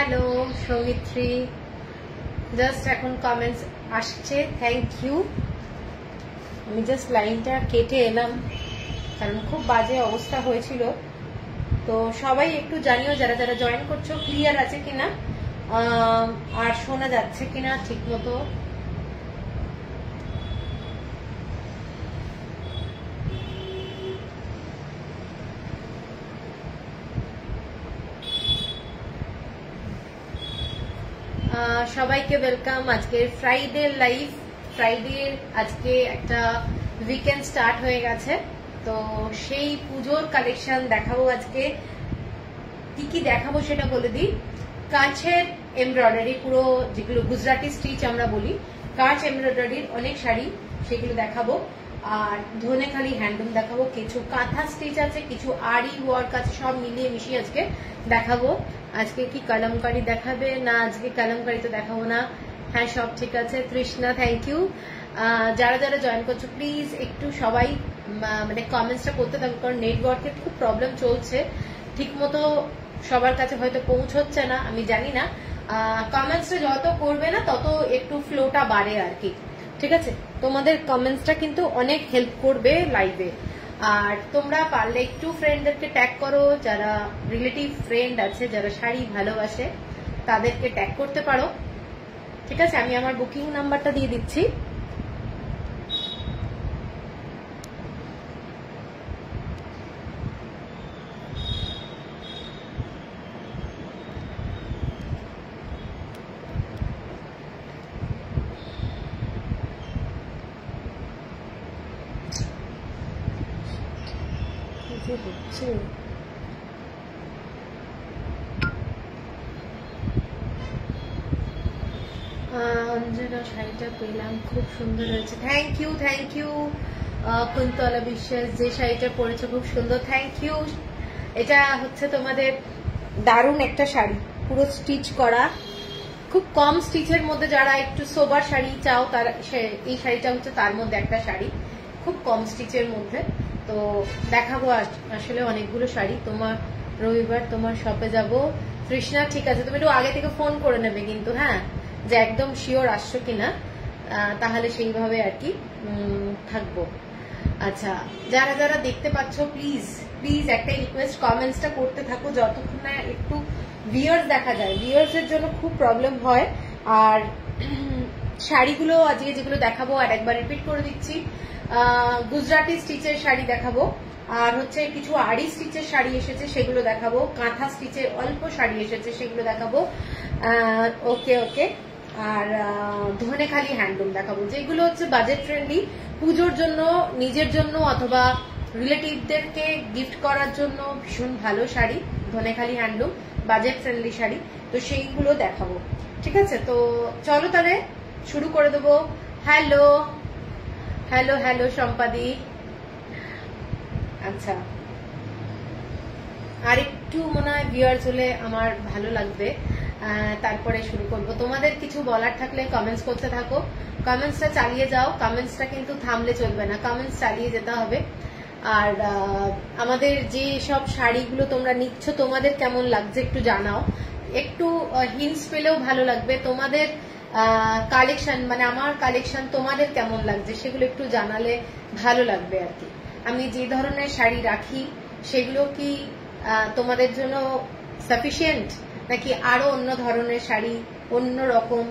Hello Soumitri, just এখন comments আসছে, thank you. আমি জাস্ট লাইনটা কেটে এলাম কারণ খুব বাজে অবস্থা হয়েছিল। তো সবাই একটু জানিও যারা যারা জয়েন করছো ক্লিয়ার আছে কিনা, আর শোনা যাচ্ছে কিনা ঠিক মতো। সবাইকে ওয়েলকাম আজকের ফ্রাইডে লাইভ। ফ্রাইডে আজকে একটা উইকেন্ড স্টার্ট হয়ে গেছে, তো সেই পুজোর কালেকশন দেখাবো আজকে। কি কি দেখাবো সেটা বলে দিই। কাঁচের এমব্রয়ডারি, পুরো যেগুলো গুজরাটি স্টিচ আমরা বলি, কাঁচ এমব্রয়ডারির অনেক শাড়ি, সেগুলো দেখাবো। আর ধনেখালি হ্যান্ডলুম দেখাবো, কিছু কাঁথা স্টিচ আছে, কিছু আরি ওয়ার্ক আছে, সব মিলিয়ে মিশিয়ে আজকে দেখাবো। আজকে কি কলমকারি দেখাবে না? আজকে কলমকারি তো দেখাবো না। হ্যাঁ, সব ঠিক আছে। তৃষ্ণা, থ্যাংক ইউ। যারা যারা জয়েন করছো প্লিজ একটু সবাই মানে কমেন্টসটা করতে থাকো, কারণ নেটওয়ার্কের খুব প্রবলেম চলছে, ঠিক মতো সবার কাছে হয়তো পৌঁছচ্ছে না, আমি জানি না। কমেন্টসটা যত করবে না তত একটু ফ্লোটা বাড়ে আর কি, ঠিক আছে? তোমাদের কমেন্টসটা কিন্তু অনেক হেল্প করবে লাইভে। আর তোমরা পারলে একটু ফ্রেন্ডদেরকে ট্যাগ করো, যারা রিলেটিভ ফ্রেন্ড আছে যারা শাড়ি ভালোবাসে তাদেরকে ট্যাগ করতে পারো, ঠিক আছে? আমি আমার বুকিং নাম্বারটা দিয়ে দিচ্ছি। হচ্ছে অঞ্জনা, শাড়িটা পেলাম, খুব সুন্দর হয়েছে, thank you. Thank you Kuntala Biswas, যে শাড়িটা পরেছে খুব সুন্দর, থ্যাংক ইউ। এটা হচ্ছে তোমাদের দারুণ একটা শাড়ি, পুরো স্টিচ করা, খুব কম স্টিচের মধ্যে যারা একটু সোবার শাড়ি চাও তারা এই শাড়িটা হচ্ছে তার মধ্যে একটা শাড়ি, খুব কম স্টিচের মধ্যে। তো দেখাবো আসলে অনেকগুলো শাড়ি। তোমার রবিবার তোমার শপে যাব। তৃষ্ণা, ঠিক আছে, তুমি একটু আগে থেকে ফোন করে নেবে কিন্তু, হ্যাঁ, যে একদম শিওর আসছো কিনা, তাহলে সেইভাবে আর কি থাকবো। আচ্ছা, যারা যারা দেখতে পাচ্ছ প্লিজ প্লিজ একটা রিকোয়েস্ট, কমেন্টসটা করতে থাকো যতক্ষণ না একটু ভিউয়ার্স দেখা যায়। ভিউয়ার্স এর জন্য খুব প্রবলেম হয়। আর শাড়িগুলো আজকে যেগুলো দেখাবো আর একবার রিপিট করে দিচ্ছি, গুজরাটি স্টিচের শাড়ি দেখাবো, আর হচ্ছে কিছু আড়ি স্টিচের শাড়ি এসেছে সেগুলো দেখাবো, কাঁথা স্টিচের অল্প শাড়ি এসেছে সেগুলো দেখাবো, ওকে ওকে। আর ধনেখালি হ্যান্ডলুম দেখাবো, যেগুলো হচ্ছে বাজেট ফ্রেন্ডলি, পুজোর জন্য, নিজের জন্য অথবা রিলেটিভদেরকে গিফট করার জন্য ভীষণ ভালো শাড়ি। ধনেখালি হ্যান্ডলুম, বাজেট ফ্রেন্ডলি শাড়ি, তো সেইগুলো দেখাবো, ঠিক আছে? তো চলো তাহলে শুরু করে দেবো। হ্যালো হ্যালো হ্যালো সম্পাদি, আচ্ছা, আর একটু মনে হয় ভিউয়ার্স হলে আমার ভালো লাগবে, তারপরে শুরু করব। তোমাদের কিছু বলার থাকলে কমেন্টস করতে থাকো, কমেন্টসটা চালিয়ে যাও, কমেন্টসটা কিন্তু থামলে চলবে না, কমেন্টস চালিয়ে যেতে হবে। আর আমাদের যে সব শাড়িগুলো তোমরা নিচ্ছ তোমাদের কেমন লাগছে একটু জানাও, একটু হিন্টস পেলেও ভালো লাগবে। তোমাদের কালেকশন মানে আমার কালেকশন তোমাদের কেমন লাগছে সেগুলো একটু জানালে ভালো লাগবে আর কি। আমি যে ধরনের শাড়ি রাখি সেগুলো কি তোমাদের জন্য সাফিসিয়েন্ট, নাকি আরো অন্য ধরনের শাড়ি, অন্য রকম?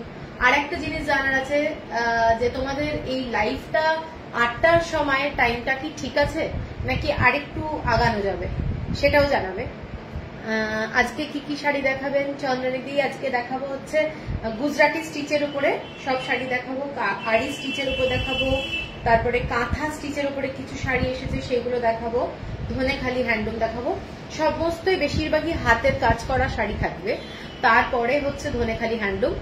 আর একটা জিনিস জানার আছে, যে তোমাদের এই লাইফটা 8টার সময় টাইমটা কি ঠিক আছে, নাকি আরেকটু আগানো যাবে, সেটাও জানাবে। আজকে কি কি শাড়ি দেখাবেন চন্দ্রনিধি? আজকে দেখাবো হচ্ছে গুজরাটি স্টিচের উপরে সব শাড়ি দেখাবো, আড়ি স্টিচের উপর দেখাবো, তারপরে কাঁথা স্টিচের উপরে কিছু শাড়ি এসেছে সেগুলো দেখাবো, ধনেখালি হ্যান্ডলুম দেখাবো, সমস্তই বেশিরভাগই হাতের কাজ করা শাড়ি থাকবে। তারপরে হচ্ছে ধনেখালি হ্যান্ডলুম।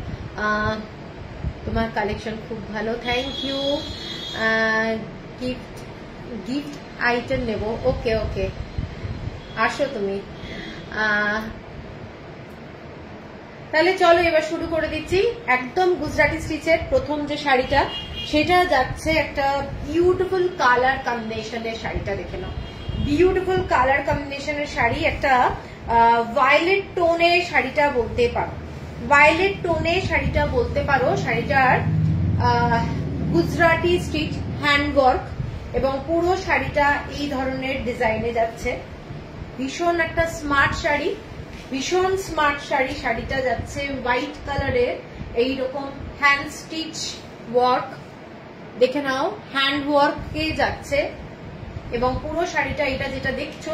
তোমার কালেকশন খুব ভালো, thank you. Gift gift item নেব, ওকে ওকে, আসো তুমি। তাহলে চলো এবার শুরু করে দিচ্ছি। একদম গুজরাটি স্টিচের প্রথম যে শাড়িটা সেটা যাচ্ছে একটা বিউটিফুল কালার কম্বিনেশনের শাড়িটা, দেখে নাও, বিউটিফুল কালার কম্বিনেশনের শাড়ি, একটা ভায়োলেট টোনে শাড়িটা বলতে পারো, ভায়োলেট টোনে শাড়িটা বলতে পারো। শাড়িটার গুজরাটি স্টিচ হ্যান্ডওয়ার্ক এবং পুরো শাড়িটা এই ধরনের ডিজাইনে যাচ্ছে। ভীষণ একটা স্মার্ট শাড়ি, ভীষণ স্মার্ট শাড়ি। শাড়িটা যাচ্ছে হোয়াইট কালারের এইরকম হ্যান্ড স্টিচ ওয়ার্ক, দেখে নাও হ্যান্ড ওয়ার্কে যাচ্ছে। এবং পুরো শাড়িটা এটা যেটা দেখছো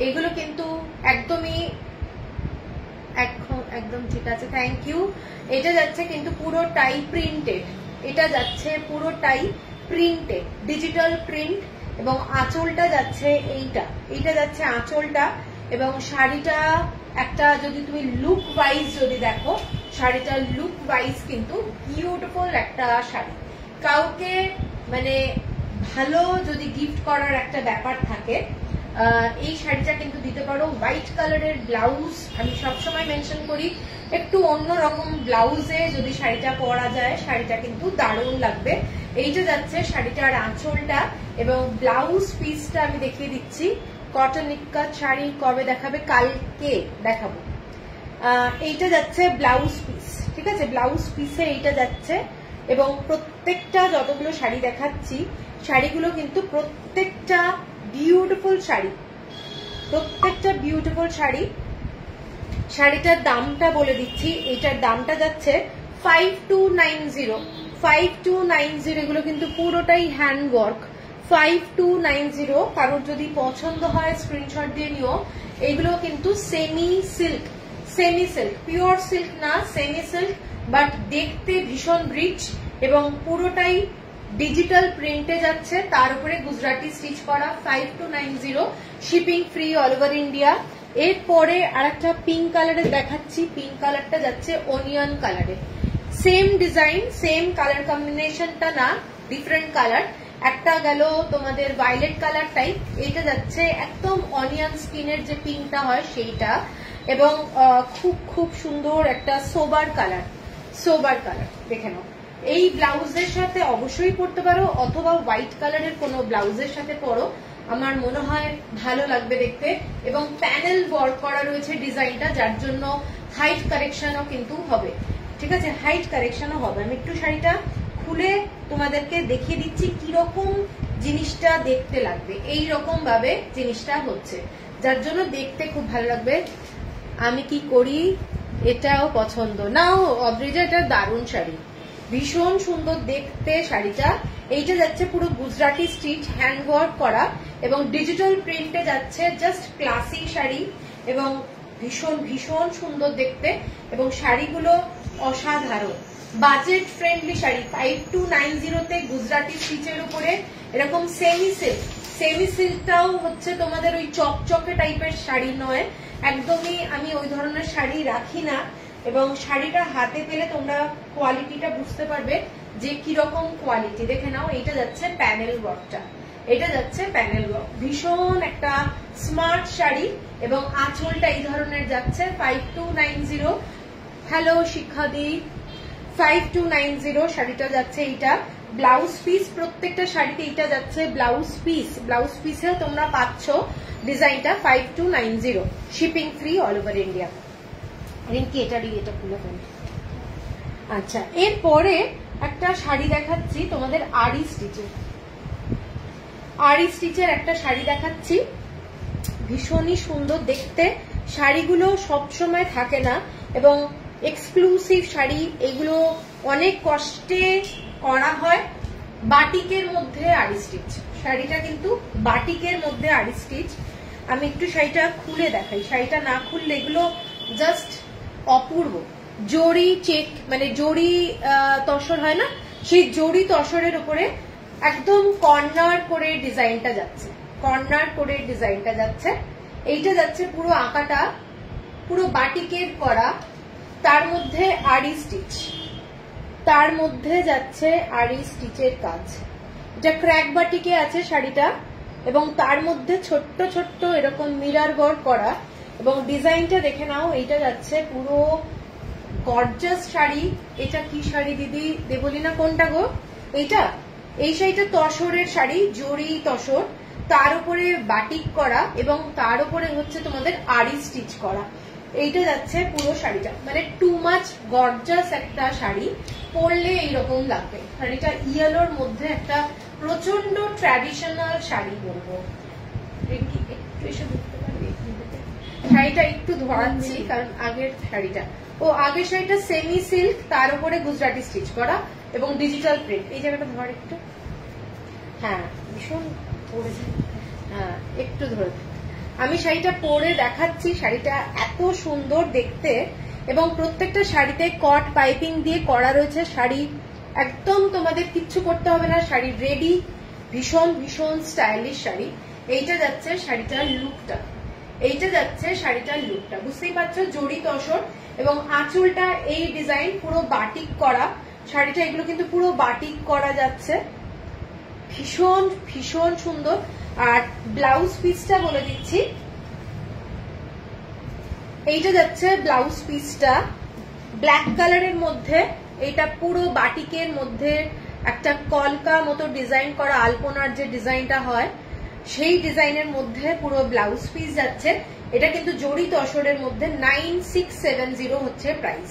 এগুলো কিন্তু একদমই একদম ঠিক আছে, থ্যাংক ইউ। এটা যাচ্ছে কিন্তু পুরোটাই প্রিন্টেড, এটা যাচ্ছে পুরোটাই প্রিন্টেড, ডিজিটাল প্রিন্ট। এবং আঁচলটা যাচ্ছে এইটা যাচ্ছে আঁচলটা। এবং শাড়িটা একটা যদি তুমি লুক ওয়াইজ যদি দেখো, শাড়িটা লুক ওয়াইজ কিন্তু বিউটিফুল একটা শাড়ি। কাউকে মানে ভালো যদি গিফট করার একটা ব্যাপার থাকে, এই শাড়িটা কিন্তু দিতে পারো। হোয়াইট কালারের ব্লাউজ, আমি সবসময় মেনশন করি একটু অন্যরকম ব্লাউজে যদি শাড়িটা পরা যায় শাড়িটা কিন্তু দারুণ লাগবে। এইটা যাচ্ছে শাড়িটার আঁচলটা এবং ব্লাউজ পিসটা আমি দেখিয়ে দিচ্ছি। কটন ইক্কাত শাড়ি কবে দেখাবে? কালকে দেখাবো। এইটা যাচ্ছে ব্লাউজ পিস, ঠিক আছে, ব্লাউজ পিসে এইটা যাচ্ছে। এবং প্রত্যেকটা যতগুলো শাড়ি দেখাচ্ছি শাড়িগুলো কিন্তু প্রত্যেকটা বিউটিফুল শাড়ি, প্রত্যেকটা বিউটিফুল শাড়ি। শাড়িটার দামটা বলে দিচ্ছি, এটার দামটা যাচ্ছে 5290, 5290। এগুলো কিন্তু পুরোটাই হ্যান্ড ওয়ার্ক, 5290। কারোর যদি পছন্দ হয় স্ক্রিনশট দিয়ে নিও। এগুলো কিন্তু semi silk, semi silk, pure silk না, সেমি সিল্ক, বাট দেখতে ভীষণ রিচ এবং পুরোটাই ডিজিটাল প্রিন্টে যাচ্ছে, তার উপরে গুজরাটি স্টিচ করা। 5290, shipping free all over India. এরপরে আরেকটা পিঙ্ক কালারের দেখাচ্ছি, পিঙ্ক কালারটা যাচ্ছে অনিয়ন কালারে। সেম ডিজাইন, সেম কালার কম্বিনেশনটা না, ডিফারেন্ট কালার। একটা গেল তোমাদের ভায়োলেট কালার টাইপ, এটা যাচ্ছে একদম অনিয়ন স্কিনের যে পিঙ্কটা হয় সেইটা। এবং খুব খুব সুন্দর একটা সোবার কালার, সোবার কালার দেখে নাও। এই ব্লাউজের সাথে অবশ্যই পরতে পারো, অথবা হোয়াইট কালারের কোনো ব্লাউজের সাথে পরো, আমার মনে হয় ভালো লাগবে দেখতে। এবং প্যানেল ওয়ার্ক করা রয়েছে ডিজাইনটা, যার জন্য হাইট কারেকশনও কিন্তু হবে, ঠিক আছে, হাইট কারেকশনও হবে। আমি একটু শাড়িটা খুলে তোমাদেরকে দেখিয়ে দিচ্ছি কিরকম জিনিসটা দেখতে লাগবে। এই রকম ভাবে জিনিসটা হচ্ছে, যার জন্য দেখতে খুব ভালো লাগবে। আমি কি করি, এটাও পছন্দ নাও অদ্রিজা, এটা দারুণ শাড়ি, ভীষণ সুন্দর দেখতে শাড়িটা। এইটা যাচ্ছে পুরো গুজরাটি স্টিচ হ্যান্ড ওয়ার্ক করা এবং ডিজিটাল প্রিন্টে যাচ্ছে, জাস্ট ক্লাসি শাড়ি এবং ভীষণ ভীষণ সুন্দর দেখতে। এবং শাড়িগুলো অসাধারণ, বাজেট ফ্রেন্ডলি শাড়ি। 5290 গুজরাটি স্টিচের উপরে এরকম সেমি সিল্ক, সেমি সিল্কটাও হচ্ছে তোমাদের ওই চকচকে টাইপের শাড়ি নয়, একদমই আমি ওই ধরনের শাড়ি রাখি না। এবং শাড়িটা হাতে পেলে তোমরা কোয়ালিটিটা বুঝতে পারবে যে কিরকম কোয়ালিটি। দেখে নাও, এটা যাচ্ছে প্যানেল ওয়ার্কটা, এটা যাচ্ছে প্যানেল ওয়ার্ক, ভীষণ একটা স্মার্ট শাড়ি। এবং আঁচলটা এই ধরনের যাচ্ছে 5290। হ্যালো শিক্ষাদি, 5290 শাড়িটা যাচ্ছে। এইটা ব্লাউজ পিস, প্রত্যেকটা শাড়িতে এইটা যাচ্ছে ব্লাউজ পিস, ব্লাউজ পিসেও তোমরা পাচ্ছ ডিজাইনটা 5290, shipping free all over India. Rinki এটা খুলে ফেল। আচ্ছা, এরপরে একটা শাড়ি দেখাচ্ছি তোমাদের আরি স্টিচের, আরি স্টিচের একটা শাড়ি দেখাচ্ছি, ভীষণই সুন্দর দেখতে। শাড়িগুলো সবসময় থাকে না এবং এক্সক্লুসিভ শাড়ি, এগুলো অনেক কষ্টে করা হয়। বাটিকের মধ্যে আরি স্টিচ, শাড়িটা কিন্তু বাটিকের মধ্যে আরি স্টিচ। আমি একটু শাড়িটা খুলে দেখাই, শাড়িটা না খুললে এগুলো জাস্ট অপূর্ব। জড়ি চেক মানে জড়ি তসর হয় না, সেই জড়ি তসরের উপরে একদম কর্নার করে ডিজাইনটা যাচ্ছে, কর্নার করে ডিজাইনটা যাচ্ছে। এইটা যাচ্ছে পুরো আঁকাটা পুরো বাটিকের করা, তার মধ্যে আরি স্টিচ, তার মধ্যে যাচ্ছে আরি স্টিচের কাজ। এটা ক্র্যাক বাটিকে আছে শাড়িটা এবং তার মধ্যে ছোট্ট ছোট্ট এরকম মিরর ওয়ার্ক করা। এবং ডিজাইনটা দেখে নাও, এইটা যাচ্ছে পুরো গর্জাস শাড়ি। এটা কি শাড়ি দিদি? দেবলিনা কোনটা গো? এইটা, এই শাড়িটা তসরের শাড়ি, জড়ি তসর। তার উপরে বাটিক করা এবং তার উপরে হচ্ছে তোমাদের আরি স্টিচ করা। এইটা যাচ্ছে পুরো শাড়িটা, মানে টু মাচ গর্জাস একটা শাড়ি, পরলে এইরকম লাগবে। শাড়িটা ইয়েলোর মধ্যে একটা প্রচন্ড ট্র্যাডিশনাল শাড়ি বলবো। শাড়িটা একটু ধরাচ্ছি কারণ আগের শাড়িটা, আগের শাড়িটা সেমি সিল্ক, তার উপরে গুজরাটি স্টিচ করা এবং ডিজিটাল প্রিন্ট। এই জায়গাটা ধর একটু, হ্যাঁ ভীষণ পরেছে, হ্যাঁ একটু ধরে। আমি শাড়িটা পরে দেখাচ্ছি, শাড়িটা এত সুন্দর দেখতে এবং প্রত্যেকটা শাড়িতে কট পাইপিং দিয়ে করা রয়েছে। শাড়ি একদম তোমাদের কিচ্ছু করতে হবে না, শাড়ি রেডি, ভীষণ ভীষণ স্টাইলিশ শাড়ি। এইটা যাচ্ছে শাড়িটার লুকটা, এইটা যাচ্ছে শাড়িটার লুকটা, বুঝতেই পারছো জড়ি তসর এবং আঁচলটা এই ডিজাইন পুরো বাটিক করা শাড়িটা, এগুলো কিন্তু পুরো বাটিক করা যাচ্ছে, ভীষণ ভীষণ সুন্দর। আর ব্লাউজ পিসটা বলে দিচ্ছি, এইটা যাচ্ছে ব্লাউজ পিসটা ব্ল্যাক কালারের মধ্যে, এটা পুরো বাটিকের মধ্যে একটা কলকা মতো ডিজাইন করা, আলপনার যে ডিজাইনটা হয় সেই ডিজাইনের মধ্যে পুরো ব্লাউজ পিস যাচ্ছে। এটা কিন্তু জড়ি তসরের মধ্যে 9670 হচ্ছে প্রাইস,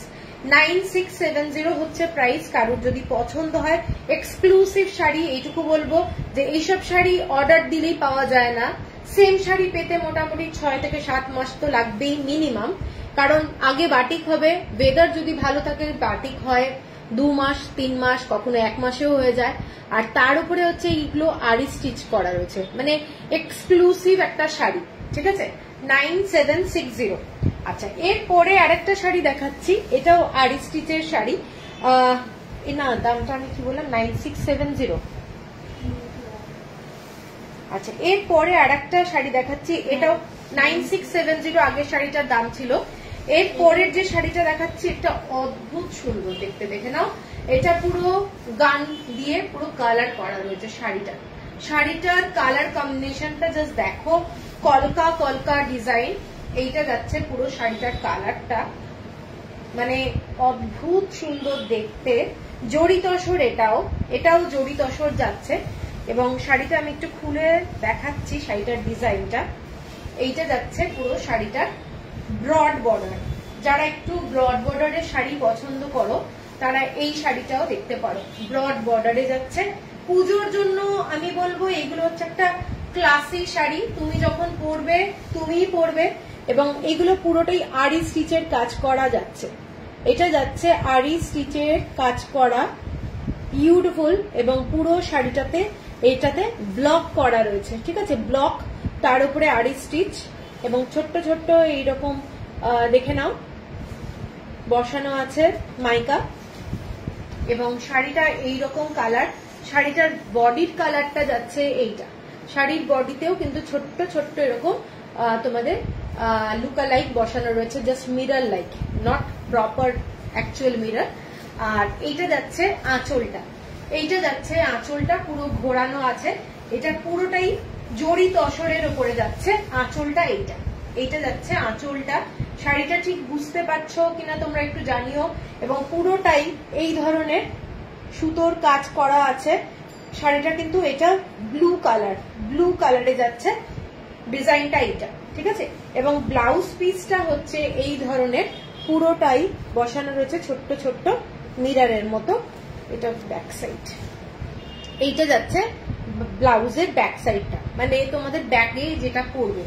9670 হচ্ছে প্রাইস। কারোর যদি পছন্দ হয় এক্সক্লুসিভ শাড়ি, এইটুকু বলবো যে এইসব শাড়ি অর্ডার দিলেই পাওয়া যায় না। সেম শাড়ি পেতে মোটামুটি 6 থেকে 7 মাস তো লাগবেই মিনিমাম, কারণ আগে বাটিক হবে, ওয়েদার যদি ভালো থাকে বাটিক হয় 2 মাস 3 মাস, কখনো 1 মাসেও হয়ে যায়। আর তার উপরে হচ্ছে এইগুলো আরি স্টিচ করা রয়েছে, মানে এক্সক্লুসিভ একটা শাড়ি, ঠিক আছে 9760। আচ্ছা, এরপরে আরেকটা শাড়ি দেখাচ্ছি, এটাও আরি স্টিচের শাড়ি। না দামটা আমি কি বললাম, 9670। আচ্ছা, এরপরে আরেকটা শাড়ি দেখাচ্ছি, এটাও 9670 আগের শাড়িটার দাম ছিল। এর পরের যে শাড়িটা দেখাচ্ছি এটা অদ্ভুত সুন্দর দেখতে, দেখে নাও। এটা পুরো গান দিয়ে পুরো কালার করা রয়েছে শাড়িটা, শাড়িটার কালার কম্বিনেশনটা জাস্ট দেখো, কলকা কলকা ডিজাইন। এইটা যাচ্ছে পুরো শাড়িটার কালারটা, মানে অদ্ভুত সুন্দর দেখতে। জড়ি তসর, এটাও জড়ি তসর যাচ্ছে। এবং শাড়িটা আমি একটু খুলে দেখাচ্ছি শাড়িটার ডিজাইনটা। এইটা যাচ্ছে পুরো শাড়িটার ব্রড বর্ডার, যারা একটু ব্রড বর্ডারের শাড়ি পছন্দ করো তারা এই শাড়িটাও দেখতে পারো, ব্রড বর্ডারে যাচ্ছে। পুজোর জন্য আমি বলবো এগুলো হচ্ছে একটা ক্লাসি শাড়ি, তুমি যখন পরবে তুমিই পরবে। এবং এগুলো পুরোটাই আরি স্টিচের কাজ করা যাচ্ছে, এটা যাচ্ছে আরি স্টিচের কাজ করা, বিউটিফুল। এবং পুরো শাড়িটাতে এটাতে ব্লক করা রয়েছে, ঠিক আছে, ব্লক, তার উপরে আরি স্টিচ এবং ছোট্ট ছোট্ট এইরকম দেখে নাও বসানো আছে মাইকা। এবং শাড়িটা এইরকম কালার, শাড়িটার বডির কালারটা যাচ্ছে এইটা, শাড়ির বডিতেও কিন্তু ছোট্ট ছোট্ট এরকম তোমাদের লুকা লাইক বসানো রয়েছে, just mirror like, not proper actual mirror. আর এইটা যাচ্ছে আঁচলটা, এইটা যাচ্ছে আঁচলটা পুরো ঘোরানো আছে, এটা পুরোটাই জড়ি তসরের উপরে যাচ্ছে আঁচলটা। এইটা যাচ্ছে আঁচলটা। শাড়িটা ঠিক বুঝতে পারছো কিনা তোমরা একটু জানিও। এবং পুরোটাই এই ধরনের সুতোর কাজ করা আছে। শাড়িটা কিন্তু এটা ব্লু কালারে যাচ্ছে ডিজাইনটা, এইটা ঠিক আছে। এবং ব্লাউজ পিসটা হচ্ছে এই ধরনের পুরোটাই বসানো রয়েছে ছোট্ট ছোট্ট মিররের মতো। এটা ব্যাক সাইড, এইটা যাচ্ছে ব্লাউজের ব্যাক সাইডটা, মানে তোমাদের ব্যাগে যেটা পরবে।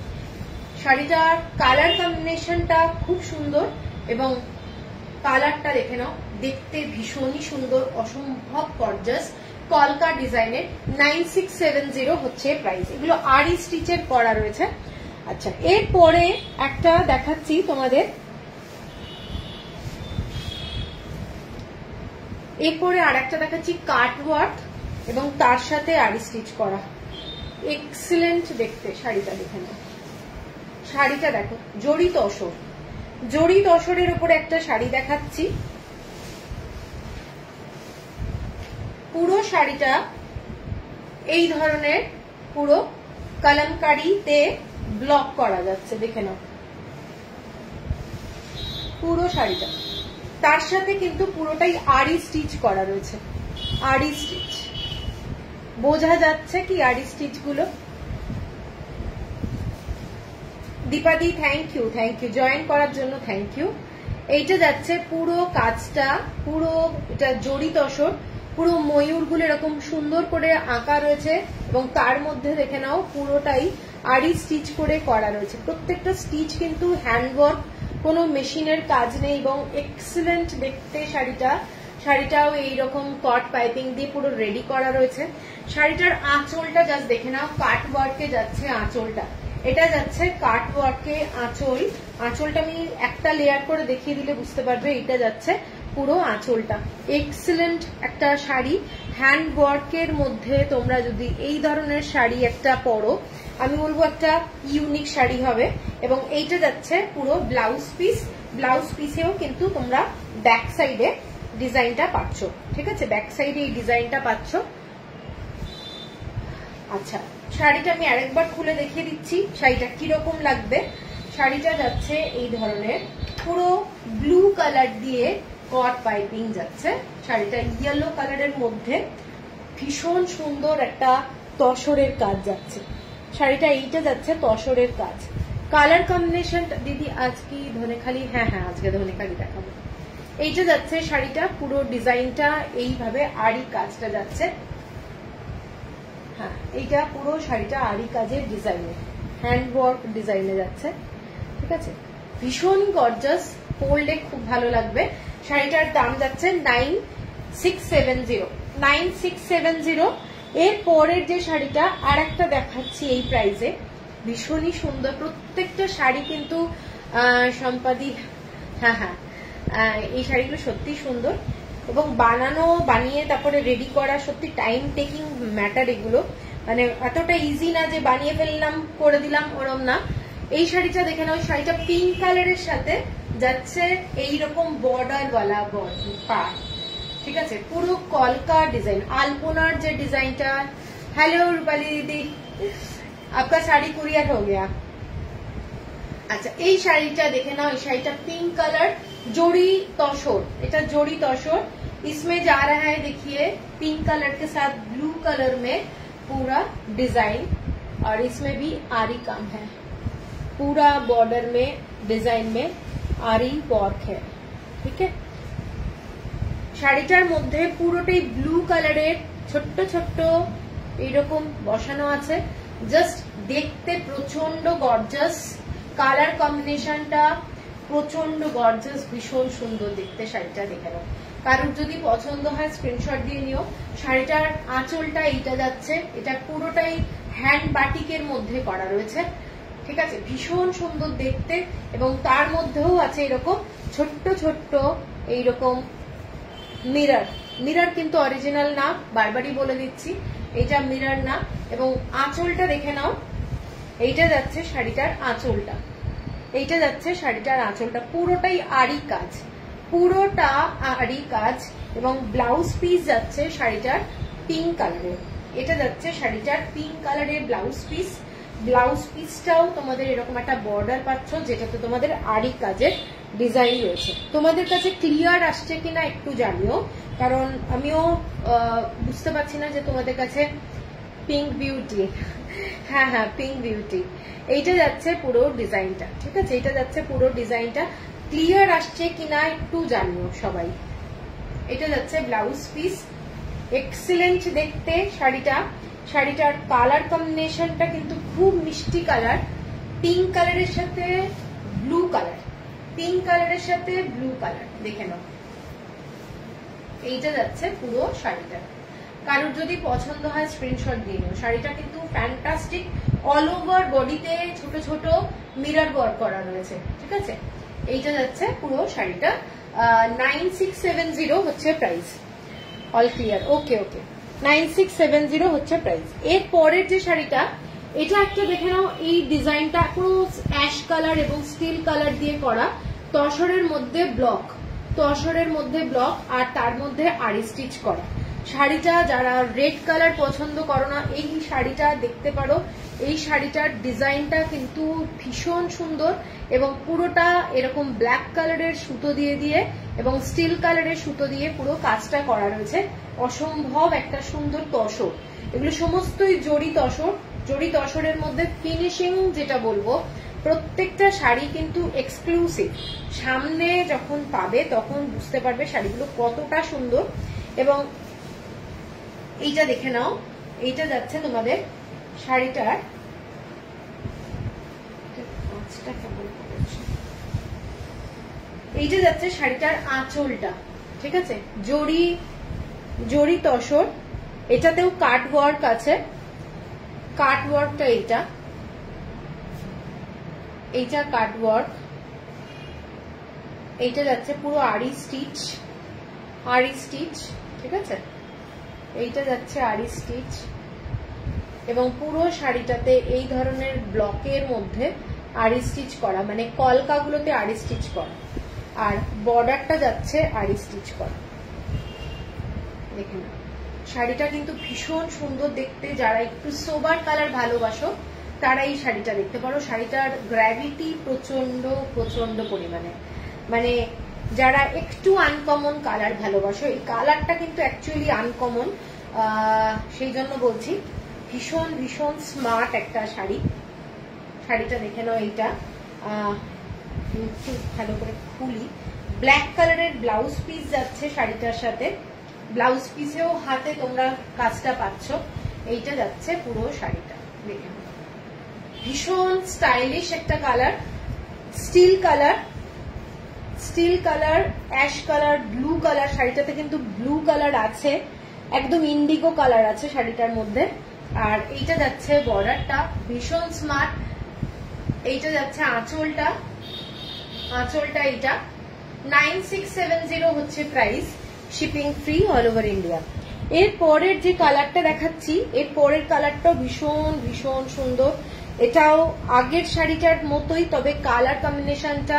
শাড়িটার কালার কম্বিনেশনটা খুব সুন্দর এবং কালারটা দেখে নাও, দেখতে ভীষণই সুন্দর, অসম্ভব গর্জাস, কলকা ডিজাইনের। 9670 হচ্ছে প্রাইস। এগুলো আরি স্টিচের করা রয়েছে। আচ্ছা, এরপরে একটা দেখাচ্ছি তোমাদের, এরপরে আর একটা দেখাচ্ছি কাটওয়ার্ক এবং তার সাথে আরি স্টিচ করা, এক্সিলেন্ট দেখতে। শাড়িটা দেখে নাও, শাড়িটা দেখো, জড়ি তসরের উপরে একটা শাড়ি দেখাচ্ছি। পুরো শাড়িটা এই ধরনের পুরো কলমকারিতে ব্লক করা যাচ্ছে, দেখে নাও পুরো শাড়িটা। তার সাথে কিন্তু পুরোটাই আরি স্টিচ করা রয়েছে, আরি স্টিচ। বোঝা যাচ্ছে কি আরি স্টিচ গুলো? দীপাদি থ্যাংক ইউ জয়েন করার জন্য থ্যাংক ইউ। এইটা যাচ্ছে পুরো কাজটা, পুরো এটা জড়ি তসর, পুরো ময়ূরগুলো এরকম সুন্দর করে আঁকা রয়েছে এবং তার মধ্যে দেখে নাও পুরোটাই আড়ি স্টিচ করে করা রয়েছে। প্রত্যেকটা স্টিচ কিন্তু হ্যান্ডওয়ার্ক, কোনো মেশিনের কাজ নেই এবং এক্সেলেন্ট দেখতে শাড়িটাও এইরকম কট পাইপিং দিয়ে পুরো রেডি করা রয়েছে। শাড়িটার আঁচলটা জাস্ট দেখে নাও, কাট ওয়ার্কে যাচ্ছে আঁচলটা, এটা যাচ্ছে কাট ওয়ার্কে আঁচল। আঁচলটা আমি একটা লেয়ার করে দেখিয়ে দিলে বুঝতে পারবে। এটা যাচ্ছে পুরো আঁচলটা, এক্সেলেন্ট একটা শাড়ি। হ্যান্ড ওয়ার্কের মধ্যে তোমরা যদি এই ধরনের শাড়ি একটা পরো, আমি বলবো একটা ইউনিক শাড়ি হবে। এবং এইটা যাচ্ছে পুরো ব্লাউজ পিস, ব্লাউজ পিসেও কিন্তু তোমরা ব্যাক সাইডে ডিজাইনটা পাচ্ছ, ঠিক আছে, ব্যাক সাইডে এই ডিজাইনটা পাচ্ছ। আচ্ছা, শাড়িটা আমি আরেকবার খুলে দেখিয়ে দিচ্ছি শাড়িটা কিরকম লাগবে। শাড়িটা যাচ্ছে এই ধরনের পুরো ব্লু কালার দিয়ে কট পাইপিং যাচ্ছে। শাড়িটা ইয়েলো কালারের মধ্যে ভীষণ সুন্দর একটা তসরের কাজ যাচ্ছে। শাড়িটা এইটা যাচ্ছে তসরের কাজ। কালার কম্বিনেশনটা দিদি আজ কি ধনেখালি? হ্যাঁ আজকে ধনেখালি দেখাবো। এইটা যাচ্ছে শাড়িটা, পুরো ডিজাইনটা এইভাবে আড়ি কাজটা যাচ্ছে। হ্যাঁ, এইটা পুরো শাড়িটা আড়ি কাজের ডিজাইনে, হ্যান্ডওয়ার্ক ডিজাইনে যাচ্ছে, ঠিক আছে, ভীষণ গর্জাস, পরলে খুব ভালো লাগবে। শাড়িটার দাম যাচ্ছে 9670। এর পরের যে শাড়িটা আর একটা দেখাচ্ছি এই প্রাইসে, ভীষণই সুন্দর প্রত্যেকটা শাড়ি কিন্তু সম্পাদি। হ্যাঁ, এই শাড়িগুলো সত্যি সুন্দর এবং বানিয়ে তারপরে রেডি করা সত্যি টাইম টেকিং ম্যাটার। এগুলো মানে এতটা ইজি না যে বানিয়ে ফেললাম করে দিলাম, ওরম না। এই শাড়িটা দেখে নাও, শাড়িটা পিঙ্ক কালারের সাথে যাচ্ছে এইরকম বর্ডারওয়ালা পাড়, ঠিক আছে, পুরো কলকা ডিজাইন, আলপনার যে ডিজাইনটা। হ্যালো রূপালী দিদি, আপনার শাড়ি কুরিয়ার हो गया। আচ্ছা, এই শাড়িটা দেখে নাও, এই শাড়িটা পিঙ্ক কালার, जोड़ी तौशोर, এটা जोड़ी तौशोर। इसमें जा रहा है देखिए पिंक कलर के साथ ब्लू कलर में पूरा डिजाइन, और इसमें भी आरी काम है, पूरा बॉर्डर में डिजाइन में आरी वर्क है, ठीक है। শাড়িটার মধ্যে পুরোটাই ব্লু কালারের ছোট্ট ছোট্ট এইরকম বসানো আছে, জাস্ট দেখতে প্রচন্ড গর্জাস। কালার কম্বিনেশনটা প্রচন্ড গর্জাস, ভীষণ সুন্দর দেখতে। শাড়িটা দেখে নাও, কারোর যদি পছন্দ হয় স্ক্রিনশট দিয়ে নিও। শাড়িটার আঁচলটা এইটা যাচ্ছে, এটা পুরোটাই হ্যান্ড বাটিকের মধ্যে করা রয়েছে, ঠিক আছে, ভীষণ সুন্দর দেখতে। এবং তার মধ্যেও আছে এরকম ছোট্ট ছোট্ট এইরকম মিরর কিন্তু অরিজিনাল না, বারবারই বলে দিচ্ছি, এটা মিরর না। এবং আঁচলটা দেখে নাও, এইটা যাচ্ছে শাড়িটার আঁচলটা, এইটা যাচ্ছে শাড়িটার আঁচলটা, পুরোটাই আড়ি কাজ, পুরোটা আড়ি কাজ। এবং ব্লাউজ পিস যাচ্ছে শাড়িটার পিঙ্ক কালারের, এটা যাচ্ছে শাড়িটার পিঙ্ক কালারের ব্লাউজ পিস। ব্লাউজ পিসটাও তোমাদের এরকম একটা বর্ডার পাচ্ছ, যেটাতে তোমাদের আড়ি কাজের ডিজাইন রয়েছে। তোমাদের কাছে ক্লিয়ার আসছে কিনা একটু জানিও, কারণ আমিও বুঝতে পারছি না যে তোমাদের কাছে পিঙ্ক বিউটি। হ্যাঁ পিঙ্ক বিউটি, এইটা যাচ্ছে পুরো ডিজাইনটা, ঠিক আছে, এটা যাচ্ছে পুরো ডিজাইনটা। ক্লিয়ার আসছে কিনা একটু জানিও সবাই। এটা যাচ্ছে ব্লাউজ পিস, এক্সেলেন্ট দেখতে শাড়িটা। শাড়িটার কালার কম্বিনেশনটা কিন্তু খুব মিষ্টি কালার, পিঙ্ক কালারের সাথে ব্লু কালার, পিঙ্ক কালারের সাথে ব্লু কালার, দেখে নাও। এইটা যাচ্ছে পুরো শাড়িটা, কারোর যদি পছন্দ হয় স্ক্রিনশট দিয়ে নিও। শাড়িটা কিন্তু ফ্যান্টাস্টিক, অল ওভার বডিতে ছোট ছোট মিরর ওয়ার্ক করা রয়েছে, ঠিক আছে। এইটা যাচ্ছে পুরো শাড়িটা 9670 হচ্ছে প্রাইস। অল ক্লিয়ার, ওকে 9670 হচ্ছে প্রাইস। এর পরের যে শাড়িটা, এটা একটা দেখে নাও, এই ডিজাইনটা পুরো অ্যাশ কালার এবং স্টিল কালার দিয়ে করা, তসরের মধ্যে ব্লক, তসরের মধ্যে ব্লক, আর তার মধ্যে আড়ি স্টিচ করা। শাড়িটা যারা রেড কালার পছন্দ করো না, এই শাড়িটা দেখতে পারো। এই শাড়িটার ডিজাইনটা কিন্তু ভীষণ সুন্দর এবং পুরোটা এরকম ব্ল্যাক কালারের সুতো দিয়ে এবং স্টিল কালারের সুতো দিয়ে পুরো কাজটা করা রয়েছে। অসম্ভব একটা সুন্দর তসর, এগুলো সমস্তই জড়ি তসর। জড়ি তসরের মধ্যে ফিনিশিং যেটা বলবো, প্রত্যেকটা শাড়ি কিন্তু এক্সক্লুসিভ, সামনে যখন পাবে তখন বুঝতে পারবে শাড়িগুলো কতটা সুন্দর। এবং এইটা দেখে নাও, এইটা যাচ্ছে তোমাদের শাড়িটার, এইটা যাচ্ছে শাড়িটার আঁচলটা, ঠিক আছে, জরি তসর, এটাতেও কাট ওয়ার্ক আছে, কাট ওয়ার্কটা এইটা কাট ওয়ার্ক, এইটা যাচ্ছে পুরো আরি স্টিচ, ঠিক আছে, এইটা যাচ্ছে আরি স্টিচ এবং পুরো শাড়িটাতে এই ধরনের ব্লকের মধ্যে আরি স্টিচ করা, মানে কলকাগুলোতে আরি স্টিচ করা, আর বর্ডারটা যাচ্ছে আরি স্টিচ করা। দেখুন শাড়িটা কিন্তু ভীষণ সুন্দর দেখতে, যারা একটু সোবার কালার ভালোবাসো তারা এই শাড়িটা দেখতে পারো। শাড়িটার গ্র্যাভিটি প্রচন্ড পরিমাণে, মানে যারা একটু আনকমন কালার ভালোবাসো, এই কালারটা কিন্তু অ্যাকচুয়ালি আনকমন, সেই জন্য বলছি ভীষণ স্মার্ট একটা শাড়ি। শাড়িটা দেখে নাও, এইটা একটু ভালো করে খুলি, ব্ল্যাক কালারের ব্লাউজ পিস যাচ্ছে শাড়িটার সাথে, ব্লাউজ পিসেও হাতে তোমরা কাজটা পাচ্ছ, এইটা যাচ্ছে পুরো শাড়িটা। দেখে নাও ভীষণ স্টাইলিশ একটা colour, steel colour, ash colour, blue colour, শাড়িটাতে কিন্তু ব্লু কালার আছে, একদম ইন্ডিগো কালার আছে শাড়িটার মধ্যে। আর এইটা যাচ্ছে বর্ডারটা ভীষণ স্মার্ট, এইটা যাচ্ছে আঁচলটা এইটা 9670 হচ্ছে price, shipping free all over India. এর পরের যে কালারটা দেখাচ্ছি, এর পরের কালারটাও ভীষণ সুন্দর, এটাও আগের শাড়িটার মতোই, তবে কালার কম্বিনেশনটা,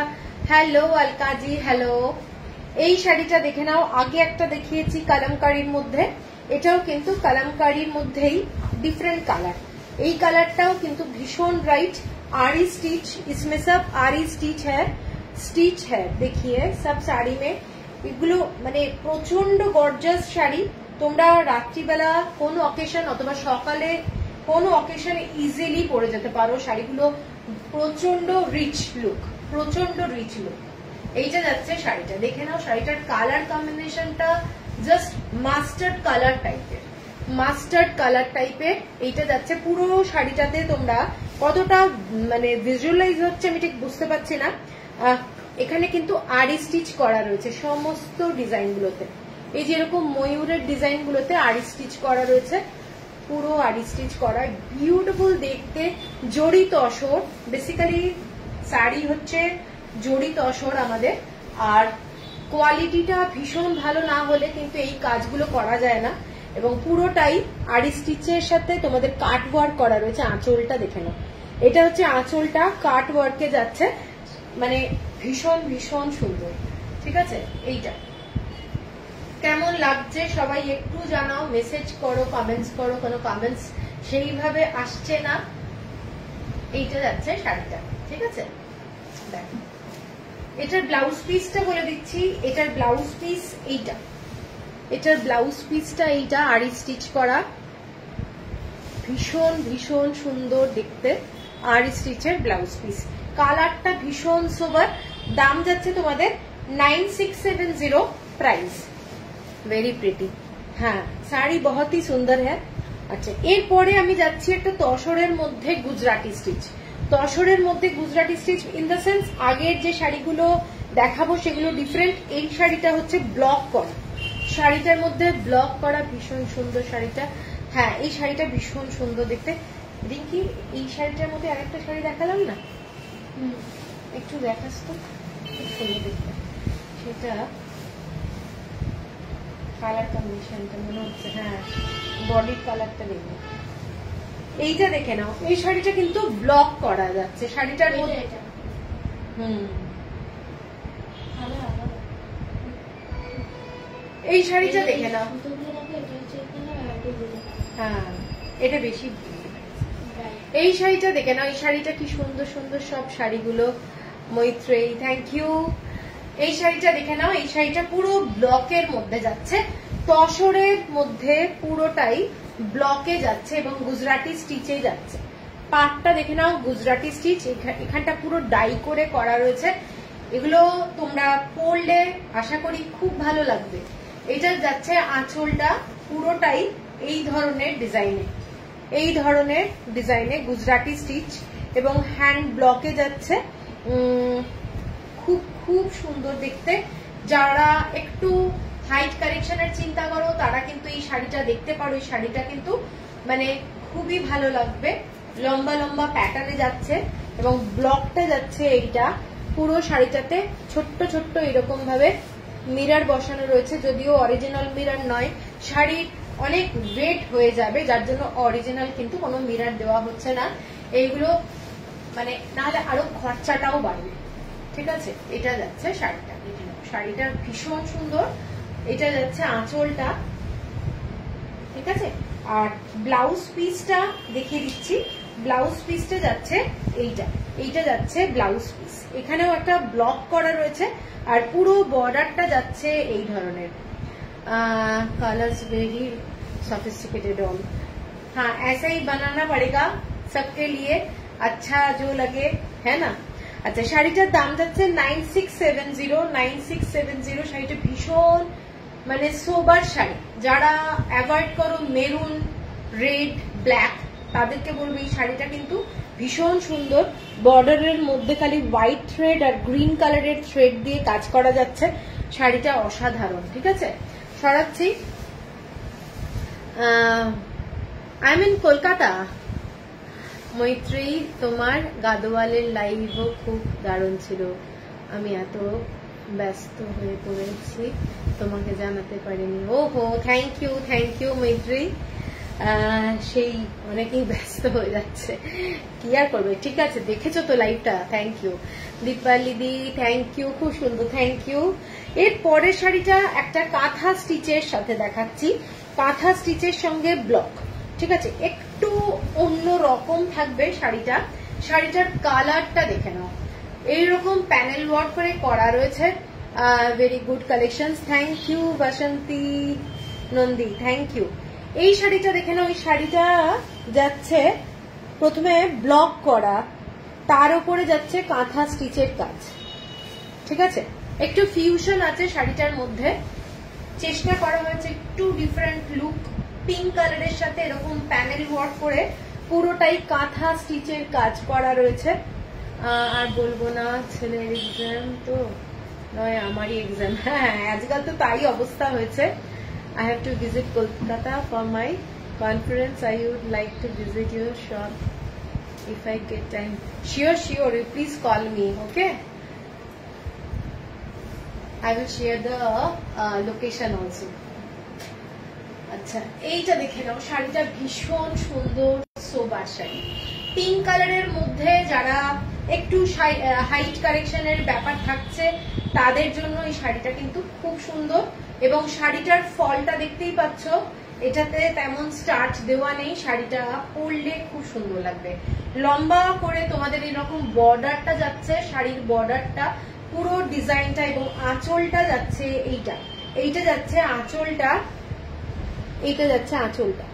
হ্যালো আলকাজি, হ্যালো, এই শাড়িটা দেখে নাও, আগে একটা দেখিয়েছি কালামকারীর মধ্যে, এটাও কিন্তু কালামকারীর মধ্যেই ডিফারেন্ট কালার। এই কালারটাও কিন্তু ভীষণ ব্রাইট, आरी स्टिच, इसमें सब आरी स्टिच है देखिए सब শাড়ি में, এগুলো মানে প্রচন্ড গর্জাস শাড়ি। তোমরা রাত্রিবেলা কোন অকেশন অথবা সকালে কোন অকেশনে ইজিলি পরে যেতে পারো, শাড়িগুলো প্রচন্ড রিচ লুক। এইটা যাচ্ছে শাড়িটা, দেখে নাও শাড়িটার কালার কম্বিনেশনটা জাস্ট মাস্টার্ড কালার টাইপের, এইটা যাচ্ছে পুরো শাড়িটাতে। তোমরা কতটা মানে ভিজুয়ালাইজ হচ্ছে আমি ঠিক বুঝতে পারছি না, এখানে কিন্তু আরি স্টিচ করা রয়েছে সমস্ত ডিজাইন গুলোতে, এই যেরকম ময়ূরের ডিজাইন গুলোতে আরি স্টিচ করা রয়েছে, পুরো আরি স্টিচ করা, বিউটিফুল দেখতে, জড়ি তসর, বেসিক্যালি শাড়ি হচ্ছে জড়ি তসর আমাদের, আর কোয়ালিটিটা ভীষণ ভালো না হলে কিন্তু এই কাজগুলো করা যায় না। এবং পুরোটাই আরি স্টিচের সাথে তোমাদের কাট ওয়ার্ক করা রয়েছে, আঁচলটা দেখে নাও, এটা হচ্ছে আঁচলটা কাট ওয়ার্কে যাচ্ছে, মানে ভীষণ সুন্দর, ঠিক আছে। এইটা কেমন লাগছে সবাই একটু জানাও, মেসেজ করো, কমেন্টস করো, কোনো কমেন্টস সেইভাবে আসছে না। এইটা যাচ্ছে শাড়িটা, ঠিক আছে। দেখো এটার ব্লাউজ পিসটা বলে দিচ্ছি, এটার ব্লাউজ পিস এইটা, এটার ব্লাউজ পিসটা এইটা আরি স্টিচ করা, ভীষণ সুন্দর দেখতে, আরি স্টিচের ব্লাউজ পিস, কালারটা ভীষণ সোবার, দাম যাচ্ছে তোমাদের 9670 प्राइस, वेरी प्रिटी। হ্যাঁ শাড়ি बहुत ही সুন্দর হ্যাঁ। আচ্ছা এরপরে আমি যাচ্ছি একটা তসরের মধ্যে গুজরাটি স্টিচ, তসরের মধ্যে Gujarati stitch in the sense আগের যে শাড়িগুলো দেখাবো সেগুলো ডিফারেন্ট, এই শাড়িটা হচ্ছে ব্লক করা, শাড়িটার মধ্যে ব্লক করা, ভীষণ সুন্দর শাড়িটা। হ্যাঁ এই শাড়িটা ভীষণ সুন্দর দেখতে। রিঙ্কি এই শাড়িটার মধ্যে আরেকটা শাড়ি দেখালাম না, একটু দেখাস তো, খুব সুন্দর দেখতে, সেটা কালার কম্বিনেশনটা মনে হচ্ছে, হ্যাঁ বডির কালারটা দেখবে, এইটা দেখে নাও, এই শাড়িটা কিন্তু ব্লক করা যাচ্ছে শাড়িটার মধ্যে, এই শাড়িটা দেখে নাও, হ্যাঁ এটা বেশি, এই শাড়িটা দেখে নাও, এই শাড়িটা কি সুন্দর সব শাড়িগুলো, মৈত্রেয়ী থ্যাংক ইউ। এই শাড়িটা দেখে নাও, এই শাড়িটা পুরো ব্লকের মধ্যে যাচ্ছে, তসরের মধ্যে পুরোটাই ব্লকে যাচ্ছে এবং গুজরাটি স্টিচে যাচ্ছে, পাটটা দেখে নাও, গুজরাটি স্টিচ, এখানটা পুরো ডাই করে করা রয়েছে। এগুলো তোমরা পরলে আশা করি খুব ভালো লাগবে। এটা যাচ্ছে আঁচলটা পুরোটাই এই ধরনের ডিজাইনে গুজরাটি স্টিচ এবং হ্যান্ড ব্লকে যাচ্ছে। খুব খুব সুন্দর দেখতে। যারা একটু হাইট কারেকশনের চিন্তা করো তারা কিন্তু এই শাড়িটা দেখতে পারো। এই শাড়িটা কিন্তু মানে খুবই ভালো লাগবে। লম্বা লম্বা প্যাটার্নে যাচ্ছে এবং ব্লকটা যাচ্ছে এইটা। পুরো শাড়িটাতে ছোট্ট ছোট্ট এরকম ভাবে মিরর বসানো রয়েছে, যদিও অরিজিনাল মিরর নয়, শাড়ির অনেক ওয়েট হয়ে যাবে, যার জন্য অরিজিনাল কিন্তু কোনো মিরর দেওয়া হচ্ছে না। এইগুলো মানে নাহলে আরো খরচাটাও বাড়বে। ঠিক আছে, এটা যাচ্ছে শাড়িটা, শাড়িটা ভীষণ সুন্দর। এটা যাচ্ছে আঁচলটা, ঠিক আছে। আর ব্লাউজ পিসটা দেখিয়ে দিচ্ছি। ব্লাউজ পিসটা যাচ্ছে এইটা যাচ্ছে ব্লাউজ পিস। এখানেও একটা ব্লক করা রয়েছে আর পুরো বর্ডারটা যাচ্ছে এই ধরনের। Colours very sophisticated all. हाँ, ऐसा ही बनाना पड़ेगा सबके लिए, अच्छा जो लगे, है ना। আচ্ছা, শাড়িটার দাম যাচ্ছে 9670। শাড়িটা ভীষণ মানে সোবার শাড়ি। যারা অ্যাভয়েড করো মেরুন, রেড, ব্ল্যাক, তাদেরকে বলবো এই শাড়িটা কিন্তু ভীষণ সুন্দর। বর্ডারের মধ্যে খালি হোয়াইট থ্রেড আর গ্রিন কালারের থ্রেড দিয়ে কাজ করা যাচ্ছে। শাড়িটা অসাধারণ। ঠিক আছে, সরাচ্ছি। I am in Kolkata. Maitri, তোমার গাদোয়ালের লাইভও খুব দারুণ ছিল। আমি এত ব্যস্ত হয়ে পড়েছি তোমাকে জানাতে পারিনি। ওহো, থ্যাংক ইউ মৈত্রী। সেই অনেকেই ব্যস্ত হয়ে যাচ্ছে, কি আর করবে। ঠিক আছে, দেখেছো তো লাইভটা, thank you. Dipali di, thank you, খুব সুন্দর, থ্যাংক ইউ। এর পরের শাড়িটা একটা কাঁথা স্টিচের সাথে দেখাচ্ছি। কাঁথা স্টিচের সঙ্গে ব্লক। ঠিক আছে, একটু অন্য রকম থাকবে শাড়িটা। শাড়িটার কালারটা দেখে নাও, এইরকম প্যানেল ওয়ার্ক করে করা রয়েছে। Very good collection. Thank you Basanti Nandi, thank you. এই শাড়িটা দেখে নাও। এই শাড়িটা যাচ্ছে প্রথমে ব্লক করা, তার উপরে যাচ্ছে কাঁথা স্টিচের কাজ। ঠিক আছে, একটু ফিউশন আছে শাড়িটার মধ্যে, চেষ্টা করা হয়েছে একটু ডিফারেন্ট লুক। পিঙ্ক কালারের সাথে এরকম প্যানেল ওয়ার্ক করে পুরোটাই কাঁথা স্টিচের কাজ করা রয়েছে। আর বলবো না, ছেলের এক্সাম তো নয়, আমারই এক্সাম। হ্যাঁ, আজকাল তো তাই অবস্থা হয়েছে। I have to visit Kolkata for my conference. I would like to visit your shop if I get time. Sure, you please call me, okay? I will share the location also. আচ্ছা, এইটা দেখে নাও। শাড়িটা ভীষণ সুন্দর, সোবার sari. Pink কালারের মধ্যে যারা একটু হাইট কারেকশনের ব্যাপার থাকছে তাদের জন্য এই শাড়িটা কিন্তু খুব সুন্দর। এবং শাড়িটার ফলটা দেখতেই পাচ্ছ, এটাতে তেমন স্টার্চ দেওয়া নেই। শাড়িটা পরলে খুব সুন্দর লাগবে। লম্বা করে তোমাদের এরকম বর্ডারটা যাচ্ছে, শাড়ির বর্ডারটা পুরো ডিজাইনটা, এবং আঁচলটা যাচ্ছে এইটা যাচ্ছে আঁচলটা। এইটা যাচ্ছে আঁচলটা।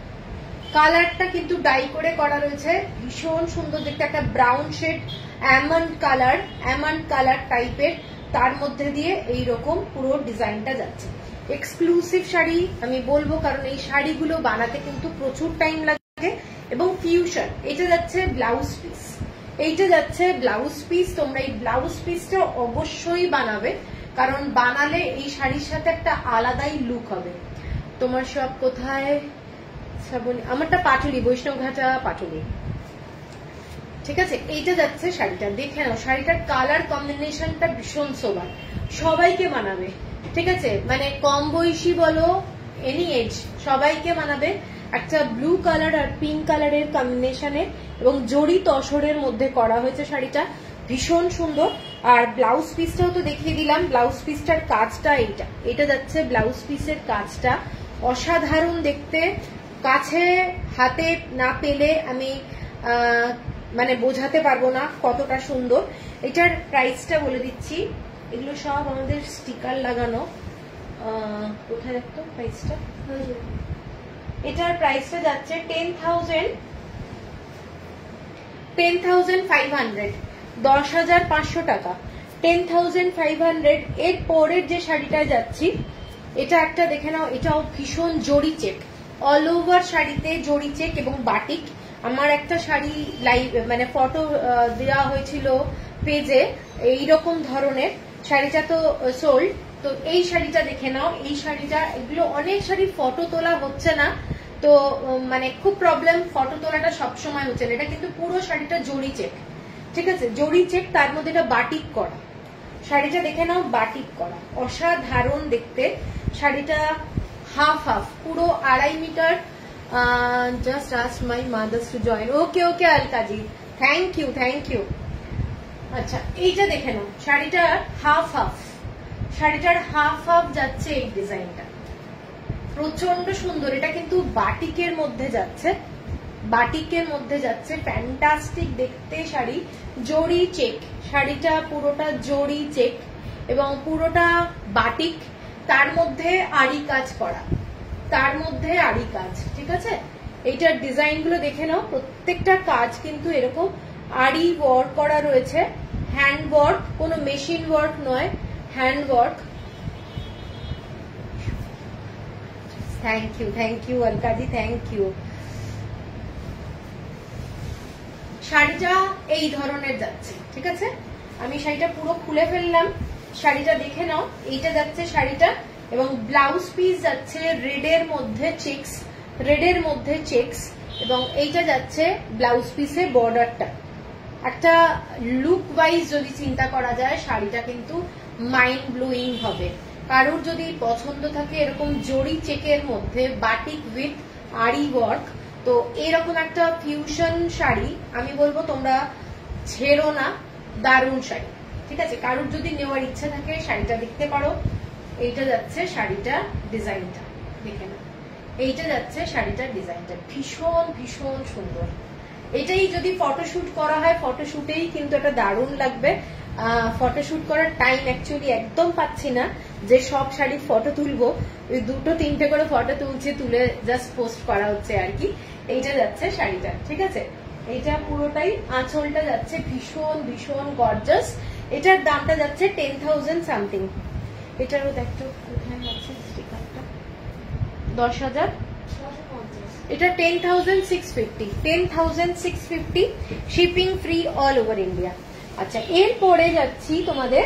কালারটা কিন্তু ডাই করে করা রয়েছে, ভীষণ সুন্দর দেখতে। একটা ব্রাউন শেড, অ্যামন্ড কালার টাইপের, তার মধ্যে দিয়ে এইরকম পুরো ডিজাইনটা যাচ্ছে। এক্সক্লুসিভ শাড়ি আমি বলবো, কারণ এই শাড়িগুলো বানাতে কিন্তু প্রচুর টাইম লাগে। এবং ফিউশন। এটা যাচ্ছে ব্লাউজ পিস, এইটা যাচ্ছে ব্লাউজ পিস। তোমরা এই ব্লাউজ পিসটা অবশ্যই বানাবে, কারণ বানালে এই শাড়ির সাথে একটা আলাদাই লুক হবে। তোমার সব কোথায়? আমারটা পাটুলি, বৈষ্ণবঘাটা পাটুলি। ঠিক আছে, এইটা যাচ্ছে শাড়িটা, দেখে নাও। শাড়িটার কালার কম্বিনেশনটা ভীষণ সোবার, সবাইকে মানাবে। ঠিক আছে, মানে কম বয়সী বলো, এনি এজ, সবাইকে মানাবে। একটা ব্লু কালার আর পিঙ্ক কালারের কম্বিনেশনে এবং জড়ি তসরের মধ্যে করা হয়েছে শাড়িটা, ভীষণ সুন্দর। আর ব্লাউজ পিসটাও তো দেখিয়ে দিলাম। ব্লাউজ পিসটার কাজটা এটা যাচ্ছে ব্লাউজ পিসের কাজটা, অসাধারণ দেখতে। কাছে হাতে না পেলে আমি মানে বোঝাতে পারবো না কতটা সুন্দর। এটার প্রাইসটা বলে দিচ্ছি। এগুলো সব আমাদের স্টিকার লাগানো। কোথায় রাখতো প্রাইসটা? এটার প্রাইসটা যাচ্ছে 10,000 10,500, 10,500 টাকা, 10,500। এর পরের যে শাড়িটা যাচ্ছি, এটা একটা দেখে নাও, এটাও ভীষণ জরি চেক, অল ওভার শাড়িতে জরি চেক এবং বাটিক। আমার একটা শাড়ি লাইভ মানে ফটো দেওয়া হয়েছিল পেজে, এইরকম ধরনের শাড়িটা তো সোল্ড। তো এই শাড়িটা দেখে নাও, এই শাড়িটা, এগুলো অনেক শাড়ির ফটো তোলা হচ্ছে না, তো মানে খুব প্রবলেম, ফটো তোলাটা সবসময় হচ্ছে না। এটা কিন্তু পুরো শাড়িটা জরি চেক, ঠিক আছে, জরি চেক, তার মধ্যে এটা বাটিক করা। শাড়িটা দেখে নাও, বাটিক করা, অসাধারণ দেখতে। শাড়িটা হাফ হাফ, পুরো 2.5 metre. Just ask my mother's to join. Okay okay Alkazi, thank you thank you. আচ্ছা, এইটা দেখে নাও, শাড়িটা হাফ হাফ, শাড়িটার হাফ হাফ যাচ্ছে এই ডিজাইনটা, প্রচন্ড সুন্দর। এটা কিন্তু বাটিকের মধ্যে যাচ্ছে, বাটিকের মধ্যে যাচ্ছে, ফ্যান্টাস্টিক দেখতে শাড়ি, জরি চেক, শাড়িটা পুরোটা জরি চেক এবং পুরোটা বাটিক, তার মধ্যে আড়ি কাজ করা, তার মধ্যে আড়ি কাজ, ঠিক আছে। এইটার ডিজাইন গুলো দেখে নাও, প্রত্যেকটা কাজ কিন্তু এরকম আড়ি ওয়ার্ক করা রয়েছে, হ্যান্ড ওয়ার্ক, কোনো মেশিন ওয়ার্ক নয়, hand work. Thank you Alkazi, thank you. শাড়িটা এই ধরনের যাচ্ছে, ঠিক আছে। আমি শাড়িটা পুরো খুলে ফেললাম, শাড়িটা দেখে নাও। এইটা যাচ্ছে শাড়িটা, এবং ব্লাউজ পিস যাচ্ছে রেডের মধ্যে চেক্স, রেডের মধ্যে চেক্স, এবং এইটা যাচ্ছে ব্লাউজ পিসের বর্ডারটা। একটা লুক ওয়াইজ যদি চিন্তা করা যায়, শাড়িটা কিন্তু মাইন্ড ব্লোয়িং হবে। কারোর যদি পছন্দ থাকে এরকম জরি চেকের মধ্যে বাটিক উইথ আরি ওয়ার্ক, তো এরকম একটা ফিউশন শাড়ি আমি বলবো তোমরা ছেড়ো না, দারুণ শাড়ি, ঠিক আছে। কারোর যদি নেওয়ার ইচ্ছা থাকে শাড়িটা দেখতে পারো। এইটা যাচ্ছে শাড়িটা ডিজাইনটা, দেখে না, এইটা যাচ্ছে শাড়িটার ডিজাইনটা, ভীষণ ভীষণ সুন্দর। এটাই যদি ফটোশুট করা হয়, ফটোশুটেই কিন্তু এটা দারুণ লাগবে। ফটোশুট করার টাইম অ্যাকচুয়ালি একদম পাচ্ছি না যে সব শাড়ির ফটো তুলবো, ওই 2-3টে করে ফটো তুলছে, তুলে জাস্ট পোস্ট করা হচ্ছে আর কি। এইটা যাচ্ছে শাড়িটা, ঠিক আছে। এইটা পুরোটাই, আঁচলটা যাচ্ছে ভীষণ ভীষণ গর্জাস। এটার দামটা যাচ্ছে 10,000 সামথিং। এটারও দেখতো কোথায় আছে স্টিকারটা, 10,000, এটা 10,650, 10,650, shipping free all over India. আচ্ছা, এরপরে যাচ্ছি তোমাদের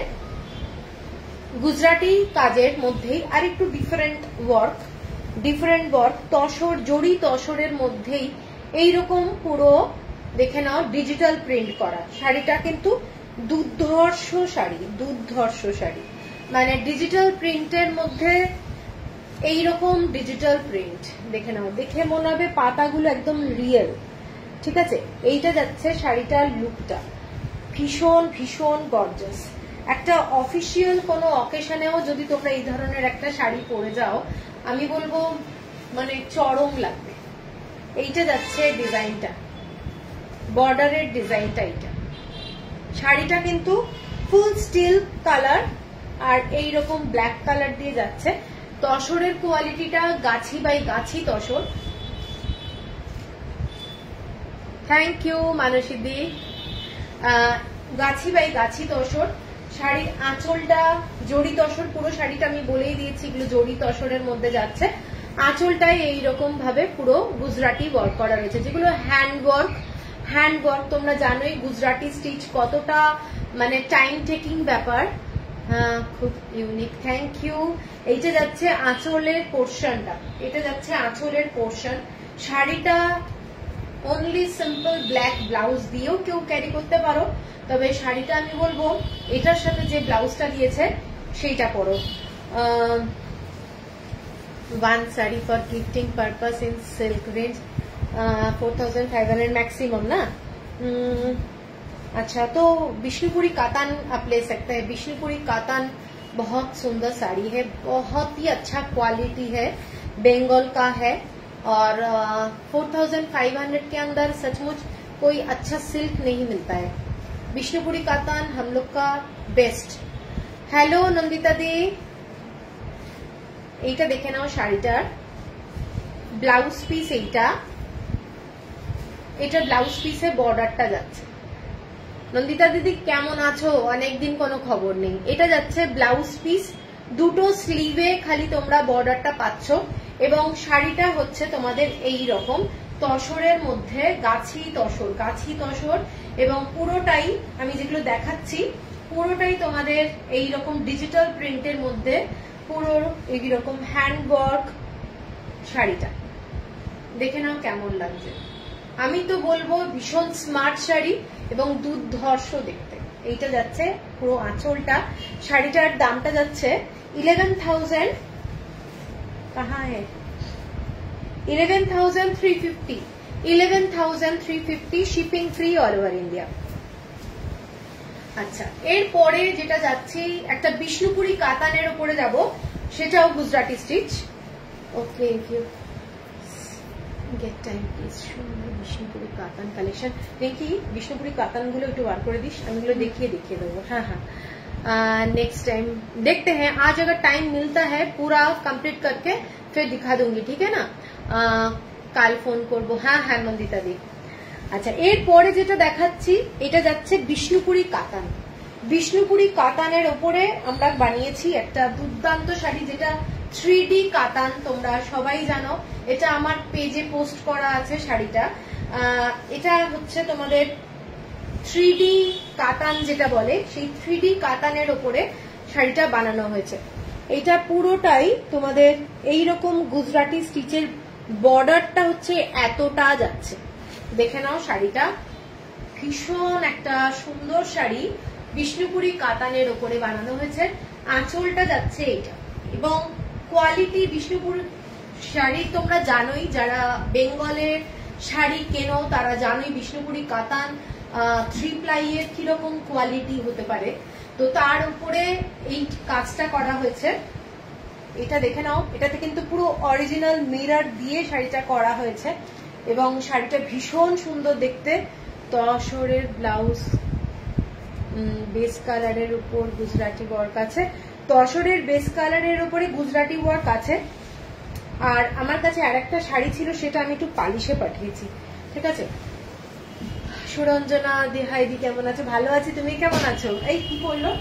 গুজরাটি কাজের মধ্যেই আর একটু ডিফারেন্ট ওয়ার্ক, তসর, জরি তসরের মধ্যেই এইরকম পুরো দেখে নাও ডিজিটাল প্রিন্ট করা। শাড়িটা কিন্তু দুর্ধর্ষ শাড়ি, দুর্ধর্ষ শাড়ি, মানে ডিজিটাল প্রিন্টের মধ্যে এইরকম ডিজিটাল প্রিন্ট দেখে নাও, দেখে মনে হবে পাতাগুলো একদম রিয়েল, ঠিক আছে। এইটা যাচ্ছে শাড়িটার লুকটা, ভীষণ ভীষণ গর্জাস। একটা অফিসিয়াল কোনো অকেশনেও যদি তোমরা এই ধরনের একটা শাড়ি পরে যাও, আমি বলবো মানে চরম লাগবে। এইটা যাচ্ছে ডিজাইনটা, বর্ডারের ডিজাইনটা, এইটা শাড়িটা কিন্তু ফুল স্টিল কালার আর এইরকম ব্ল্যাক কালার দিয়ে যাচ্ছে। তসরের কোয়ালিটিটা গাছি by Gachhi tussar. Thank you মানসীদি। Gachhi by গাছি তসর। শাড়ির আঁচলটা জরি তসর, পুরো শাড়িটা আমি বলেই দিয়েছি এগুলো জরি তসরের মধ্যে যাচ্ছে। আঁচলটায় এইরকম ভাবে পুরো গুজরাটি ওয়ার্ক করা রয়েছে, যেগুলো হ্যান্ড ওয়ার্ক। তোমরা জানোই গুজরাটি স্টিচ কতটা মানে টাইম টেকিং ব্যাপার, খুব ইউনিক। Thank you. এইটা যাচ্ছে আঁচলের পোর্শনটা, এটা যাচ্ছে আঁচলের পোর্শন। শাড়িটা অনলি সিম্পল ব্ল্যাক ব্লাউজ দিয়েও কেউ ক্যারি করতে পারো, তবে শাড়িটা আমি বলবো এটার সাথে যে ব্লাউজটা দিয়েছে সেইটা পরো। one saree for gifting purpose in silk range 4,500 maximum ना। अच्छा, तो बिष्णुपुरी कातान आप ले सकते हैं। बिष्णुपुरी कातान बहुत सुंदर साड़ी है, बहुत ही अच्छा क्वालिटी है, बंगाल का है और 4,500 के अंदर सचमुच कोई अच्छा सिल्क नहीं मिलता है। बिष्णुपुरी कातान हम लोग का बेस्ट। हेलो नंदिता दी। এইটা দেখে নাও শাড়িটার ব্লাউজ পিস, এইটা এটা ব্লাউজ পিসে বর্ডারটা যাচ্ছে। নন্দিতা দিদি কেমন আছো? অনেকদিন কোনো খবর নেই। এটা যাচ্ছে ব্লাউজ পিস, দুটো স্লিভে খালি তোমরা বর্ডারটা পাচ্ছ এবং শাড়িটা হচ্ছে তোমাদের এই রকম তসরের মধ্যে গাছি তসর এবং পুরোটাই আমি যেগুলো দেখাচ্ছি পুরোটাই তোমাদের এই রকম ডিজিটাল প্রিন্টের মধ্যে পুরো এই রকম হ্যান্ড ওয়ার্ক। শাড়িটা দেখে নাও কেমন লাগছে। আমি তো বলবো ভীষণ স্মার্ট শাড়ি এবং দুর্ধর্ষ দেখতে। এইটা যাচ্ছে পুরো আঁচলটা। শাড়িটার দামটা যাচ্ছে 11,000 कहाँ है 11,350 11,350 shipping free all over India. আচ্ছা, এরপরে যেটা যাচ্ছি একটা বিষ্ণুপুরি কাতানের উপরে যাব, সেটাও Gujarati stitch. Okay, if you get time please Bishnupuri katan collection. দেখি বিষ্ণুপুরি কাতান গুলো একটু বার করে দিস, আমি এগুলো দেখিয়ে দেবো। हाँ हाँ, नेक्स्ट टाइम देखते हैं। आज अगर टाइम मिलता है पूरा कंप्लीट करके फिर दिखा दूंगी, ठीक है ना। কাল ফোন করবো। হ্যাঁ হ্যাঁ নন্দিতা দি। আচ্ছা, এরপরে যেটা দেখাচ্ছি এটা যাচ্ছে বিষ্ণুপুরি কাতান। বিষ্ণুপুরি কাতানের ওপরে আমরা বানিয়েছি একটা দুর্দান্ত শাড়ি, যেটা 3D কাতান। তোমরা সবাই জানো, এটা আমার পেজে পোস্ট করা আছে শাড়িটা। এটা হচ্ছে তোমাদের 3D কাতান যেটা বলে, সেই 3D কাতানের ওপরে শাড়িটা বানানো হয়েছে। এটা পুরোটাই তোমাদের এইরকম গুজরাটি স্টিচের বর্ডারটা হচ্ছে এতটা যাচ্ছে। দেখে নাও শাড়িটা, ভীষণ একটা সুন্দর শাড়ি, বিষ্ণুপুরি কাতানের ওপরে বানানো হয়েছে। আঁচলটা যাচ্ছে এইটা এবং কোয়ালিটি বিষ্ণুপুর শাড়ি তোমরা জানোই, যারা বেঙ্গলের শাড়ি কেনো তারা জানোই বিষ্ণুপুরি কাতান 3 প্লাইয়ের কিরকম কোয়ালিটি হতে পারে। তো তার উপরে এই কাজটা করা হয়েছে। এটা দেখে নাও, এটাতে কিন্তু পুরো অরিজিনাল মিরর দিয়ে শাড়িটা করা হয়েছে এবং শাড়িটা ভীষণ সুন্দর দেখতে। তসরের ব্লাউজ, বেস কালারের উপর গুজরাটি ওয়ার্ক আছে। তসরের বেস কালারের উপরে গুজরাটি ওয়ার্ক আছে। আর আমার কাছে আরেকটা শাড়ি ছিল, সেটা আমি একটু পালিশে পাঠিয়েছি, ঠিক আছে। সুরঞ্জনা দেহাইদি কেমন আছো? ভালো আছি, তুমি কেমন আছো? এই কি বললো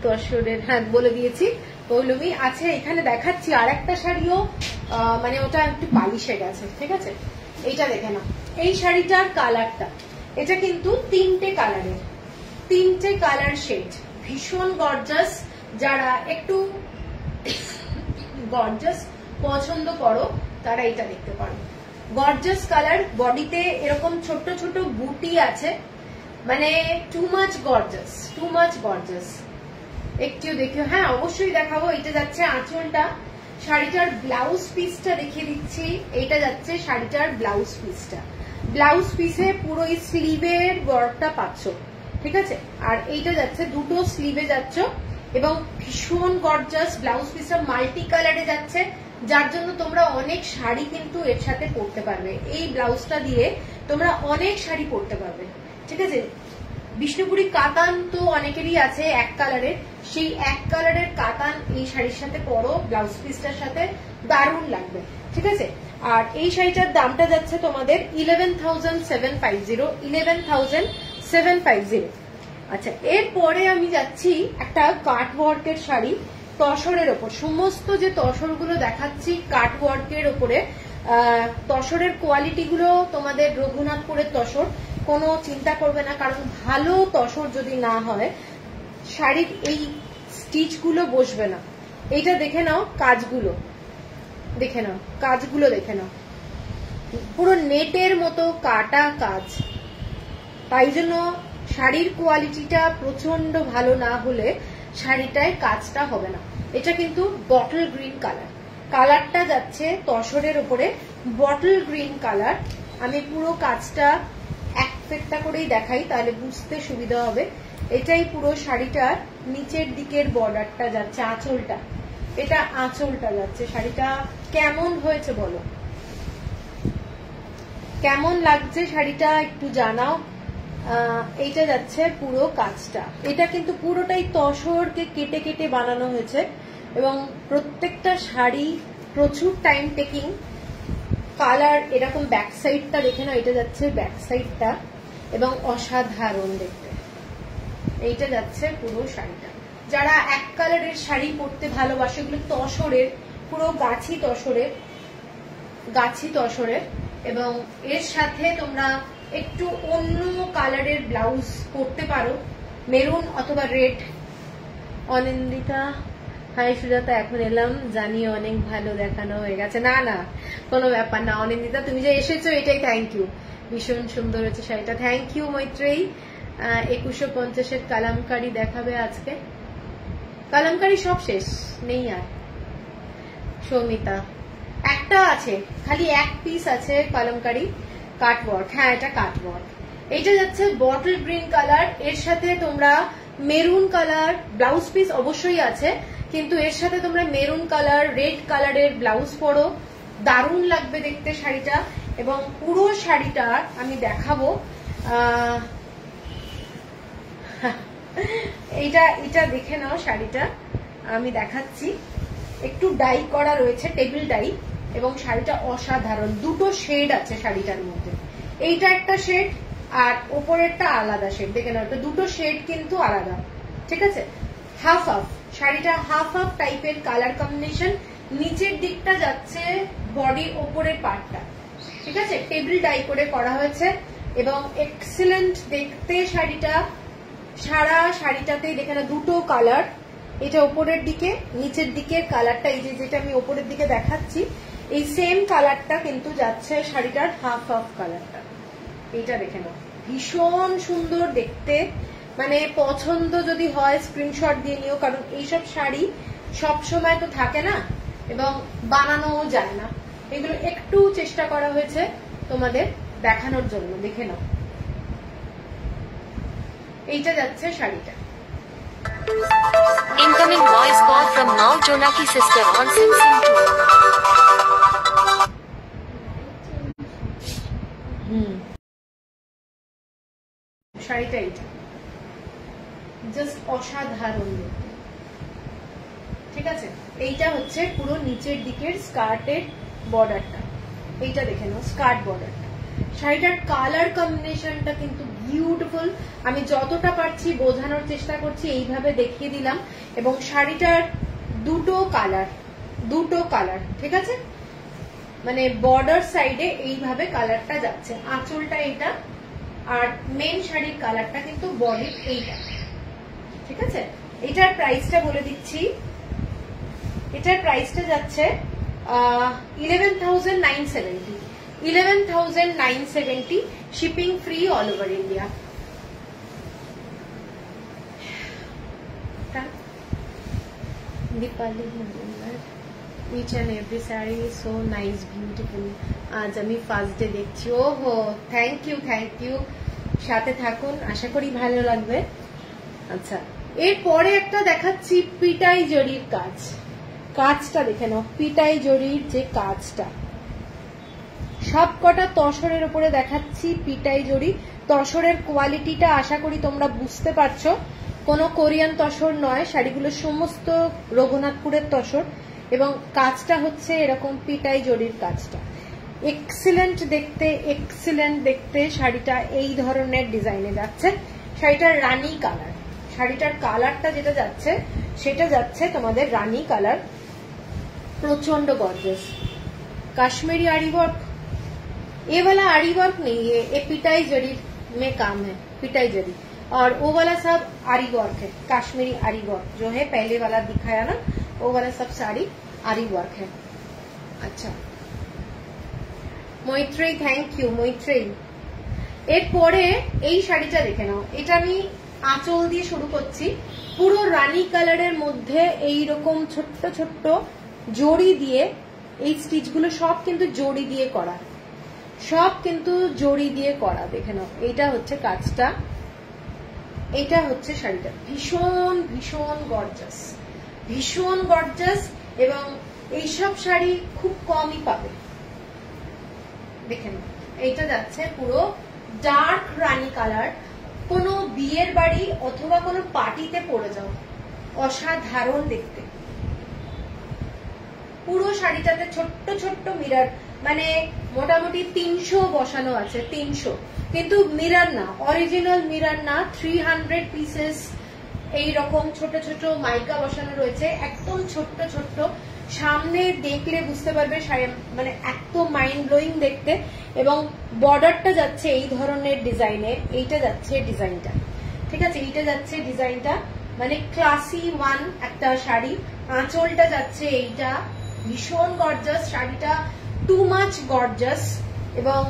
তসরের, হ্যাঁ বলে দিয়েছি পৌলমি আছে। এখানে দেখাচ্ছি আর একটা শাড়িও, মানে ওটা একটু পালিশে গেছে, ঠিক আছে। এইটা দেখে নাও, এই শাড়িটার কালারটা, এটা কিন্তু 3টে কালারের, 3টে কালার শেড, ভীষণ গর্জাস। যারা একটু গর্জাস পছন্দ করো তারা এটা দেখতে পারো। গর্জাস কালার, বডিতে এরকম ছোট ছোট বুটি আছে, মানে টু মাচ গর্জাস। একটু দেখিও, হ্যাঁ অবশ্যই দেখাবো। এটা যাচ্ছে আঁচলটা। শাড়িটার ব্লাউজ পিসটা দেখিয়ে দিচ্ছি। এটা যাচ্ছে শাড়িটার ব্লাউজ পিসটা। ব্লাউজ পিসে পুরো এই স্লিভের ওয়ার্কটা পাচ্ছ, ঠিক আছে। আর এইটা যাচ্ছে দুটো স্লিভে যাচ্ছ এবং ভীষণ গর্জাস। ব্লাউজ পিসটা মাল্টি কালারে যাচ্ছে, যার জন্য তোমরা অনেক শাড়ি কিন্তু এর সাথে পরতে পারবে। এই ব্লাউজটা দিয়ে তোমরা অনেক শাড়ি পরতে পারবে, ঠিক আছে। বিষ্ণুপুরি কাতান তো অনেকেরই আছে এক কালারের, সেই এক কালারের কাতান এই শাড়ির সাথে পরো, ব্লাউজ পিসটার সাথে দারুণ লাগবে, ঠিক আছে। আর এই শাড়িটার দামটা যাচ্ছে তোমাদের 11,750 11,750। আচ্ছা, এরপরে আমি যাচ্ছি একটা কাট ওয়ার্কের শাড়ি, তসরের ওপর। সমস্ত যে তসরগুলো দেখাচ্ছি কাট ওয়ার্কের ওপরে। তসরের কোয়ালিটি গুলো তোমাদের রঘুনাথপুরের তসর, কোনো চিন্তা করবে না, কারণ ভালো তসর যদি না হয় শাড়ির এই স্টিচ গুলো বসবে না। এইটা দেখে নাও, কাজগুলো দেখে নাও, কাজগুলো দেখে নাও, পুরো নেটের মতো কাটা কাজ। তাই জন্য শাড়ির কোয়ালিটিটা প্রচন্ড ভালো না হলে শাড়িটায় কাজটা হবে না। এটা কিন্তু বটল গ্রিন কালার, কালারটা যাচ্ছে তসরের উপরে বটল গ্রিন কালার। আমি পুরো কাজটা একটা করেই দেখাই, তাহলে বুঝতে সুবিধা হবে। এটাই পুরো শাড়িটার নিচের দিকের বর্ডারটা যাচ্ছে, আঁচলটা, এটা আঁচলটা যাচ্ছে। শাড়িটা কেমন হয়েছে বলো, কেমন লাগছে শাড়িটা একটু জানাও। এইটা যাচ্ছে পুরো কাজটা। এটা কিন্তু পুরোটাই তসরকে কেটে কেটে বানানো হয়েছে এবং প্রত্যেকটা শাড়ি প্রচুর টাইম টেকিং কালার। এরকম ব্যাক সাইডটা দেখে নাও, এটা যাচ্ছে ব্যাক সাইডটা এবং অসাধারণ দেখতে। এইটা যাচ্ছে পুরো শাড়িটা। যারা এক কালারের শাড়ি পরতে ভালোবাসে, এগুলো তসরের, পুরো গাছি তসরের এবং এর সাথে তোমরা একটু অন্য কালারের ব্লাউজ পরতে পারো, মেরুন অথবা রেড। অনিন্দিতা, হাই সুজাতা, এখন এলাম, জানি অনেক ভালো দেখানো হয়ে গেছে। না না, কোনো ব্যাপার না অনিন্দিতা, তুমি যে এসেছো এটাই থ্যাংক ইউ। ভীষণ সুন্দর হচ্ছে শাড়িটা, থ্যাংক ইউ মৈত্রেয়ী। 2150 কালামকারি দেখাবে আজকে? কালামকারি সব শেষ, নেই আর। সৌমিতা, একটা আছে, খালি এক পিস আছে কালামকারি, কাটওয়ার্ক। হ্যাঁ, এটা কাটওয়ার্ক। এইটা যাচ্ছে বটল গ্রিন কালার, এর সাথে তোমরা মেরুন কালার ব্লাউজ পিস অবশ্যই আছে, কিন্তু এর সাথে তোমরা মেরুন কালার, রেড কালারের ব্লাউজ পরো, দারুণ লাগবে দেখতে শাড়িটা। এবং পুরো শাড়িটা আমি দেখাবো। এটা দেখে নাও, শাড়িটা আমি দেখাচ্ছি। একটু ডাই করা রয়েছে, টেবিল ডাই, এবং শাড়িটা অসাধারণ। দুটো শেড আছে শাড়িটার মধ্যে, এইটা একটা শেড আর ওপরেরটা আলাদা শেড। দেখে নাও, দুটো শেড কিন্তু আলাদা, ঠিক আছে? হাফ হাফ শাড়িটা, হাফ হাফ টাইপের কালার কম্বিনেশন। নিচের দিকটা যাচ্ছে বডির ওপরের পার্টটা, ঠিক আছে, টেবিল ডাই করে করা হয়েছে এবং এক্সিলেন্ট দেখতে শাড়িটা। সারা শাড়িটাতেই দেখে না দুটো কালার, এটা ওপরের দিকে, নিচের দিকের কালারটা, এই যেটা আমি ওপরের দিকে দেখাচ্ছি, এই সেম কালারটা কিন্তু যাচ্ছে শাড়িটার হাফ হাফ কালারটা। এইটা দেখে নাও, ভীষণ সুন্দর দেখতে। মানে পছন্দ যদি হয় স্ক্রিনশট দিয়ে নিও, কারণ এইসব শাড়ি সব সময় তো থাকে না এবং বানানোও যায় না। এগুলো একটু চেষ্টা করা হয়েছে তোমাদের দেখানোর জন্য, দেখে নাও। এইটা যাচ্ছে শাড়িটা। Incoming voice call from Nau Jonaki sister on Sim 2। শাড়িটা এইটা জাস্ট অসাধারণ, ঠিক আছে? এইটা হচ্ছে পুরো নিচের দিকের স্কার্টের বর্ডারটা, এইটা দেখে নাও, স্কার্ট বর্ডারটা। শাড়িটার কালার কম্বিনেশনটা কিন্তু বিউটিফুল। আমি যতটা পারছি বোঝানোর চেষ্টা করছি, এইভাবে দেখিয়ে দিলাম। এবং শাড়িটার দুটো কালার, ঠিক আছে? মানে বর্ডার সাইডে এইভাবে কালারটা যাচ্ছে, আঁচলটা এইটা, আর মেন শাড়ির কালারটা কিন্তু বডির এইটা, ঠিক আছে? এটার প্রাইসটা বলে দিচ্ছি, এটার প্রাইসটা যাচ্ছে 11,970, 11,970, shipping free all over India. Dipali, each and every saree is so nice, beautiful. আজ আমি ফার্স্ট ডে দেখছি। ওহো, থ্যাংক ইউ, সাথে থাকুন, আশা করি ভালো লাগবে। আচ্ছা, এরপরে একটা দেখাচ্ছি পিটাই জরির কাজটা দেখে নাও। পিটাই জরির যে কাজটা, সব কটা তসরের উপরে দেখাচ্ছি পিটাই জরি। তসরের কোয়ালিটিটা আশা করি তোমরা বুঝতে পারছো, কোনো কোরিয়ান তসর নয়, শাড়িগুলো সমস্ত রঘুনাথপুরের তসর এবং কাজটা হচ্ছে এরকম পিটাই জরির কাজটা। এক্সিলেন্ট দেখতে শাড়িটা এই ধরনের ডিজাইনে যাচ্ছে। শাড়িটার রানী কালার, শাড়িটার কালারটা যেটা যাচ্ছে সেটা যাচ্ছে তোমাদের রানী কালার, प्रचंड गॉर्जियस। कश्मीरी आरी वर्क, ये वाला आरी वर्क नहीं है, ये पिटाई जरी में काम है, पिटाई जरी। और वो वाला सब आरी वर्क है, कश्मीरी आरी वर्क जो है पहले वाला दिखाया ना, वो वाला सब साड़ी आरी वर्क है। अच्छा মৈত্রেয়ী, থ্যাংক ইউ মৈত্রেয়ী। এরপরে এই শাড়িটা দেখে নাও, এটা আমি আঁচল দিয়ে শুরু করছি। পুরো রানী কালারের মধ্যে এইরকম ছোট্ট ছোট্ট জড়ি দিয়ে, এই স্টিচগুলো সব কিন্তু জড়ি দিয়ে করা, সব কিন্তু জড়ি দিয়ে করা। দেখে নাও, এইটা হচ্ছে কাজটা, এইটা হচ্ছে শাড়িটা। ভীষণ ভীষণ গর্জাস, ভীষণ গর্জাস এবং এইসব শাড়ি খুব কমই পাবে। দেখে নাও, এইটা যাচ্ছে পুরো ডার্ক রানী কালার, কোনো বিয়ের বাড়ি অথবা কোনো পার্টিতে পরে যাও, অসাধারণ দেখতে। পুরো শাড়িটাতে ছোট্ট ছোট্ট মিরর, মানে মোটামুটি 300 বসানো আছে, 300, কিন্তু মিরর না, অরিজিনাল মিরর না, 300 পিসেস এইরকম ছোট ছোট মাইকা বসানো রয়েছে, একদম ছোট্ট ছোট্ট। সামনে দেখলে বুঝতে পারবে শাড়ি মানে এত মাইন্ড ব্লোয়িং দেখতে। এবং বর্ডারটা যাচ্ছে এই ধরনের ডিজাইনে, এইটা যাচ্ছে ডিজাইনটা, ঠিক আছে, এইটা যাচ্ছে ডিজাইনটা, মানে ক্লাসি ওয়ান একটা শাড়ি। আঁচলটা যাচ্ছে এইটা, ভীষণ গর্জাস শাড়িটা, টু মাচ গর্জাস, এবং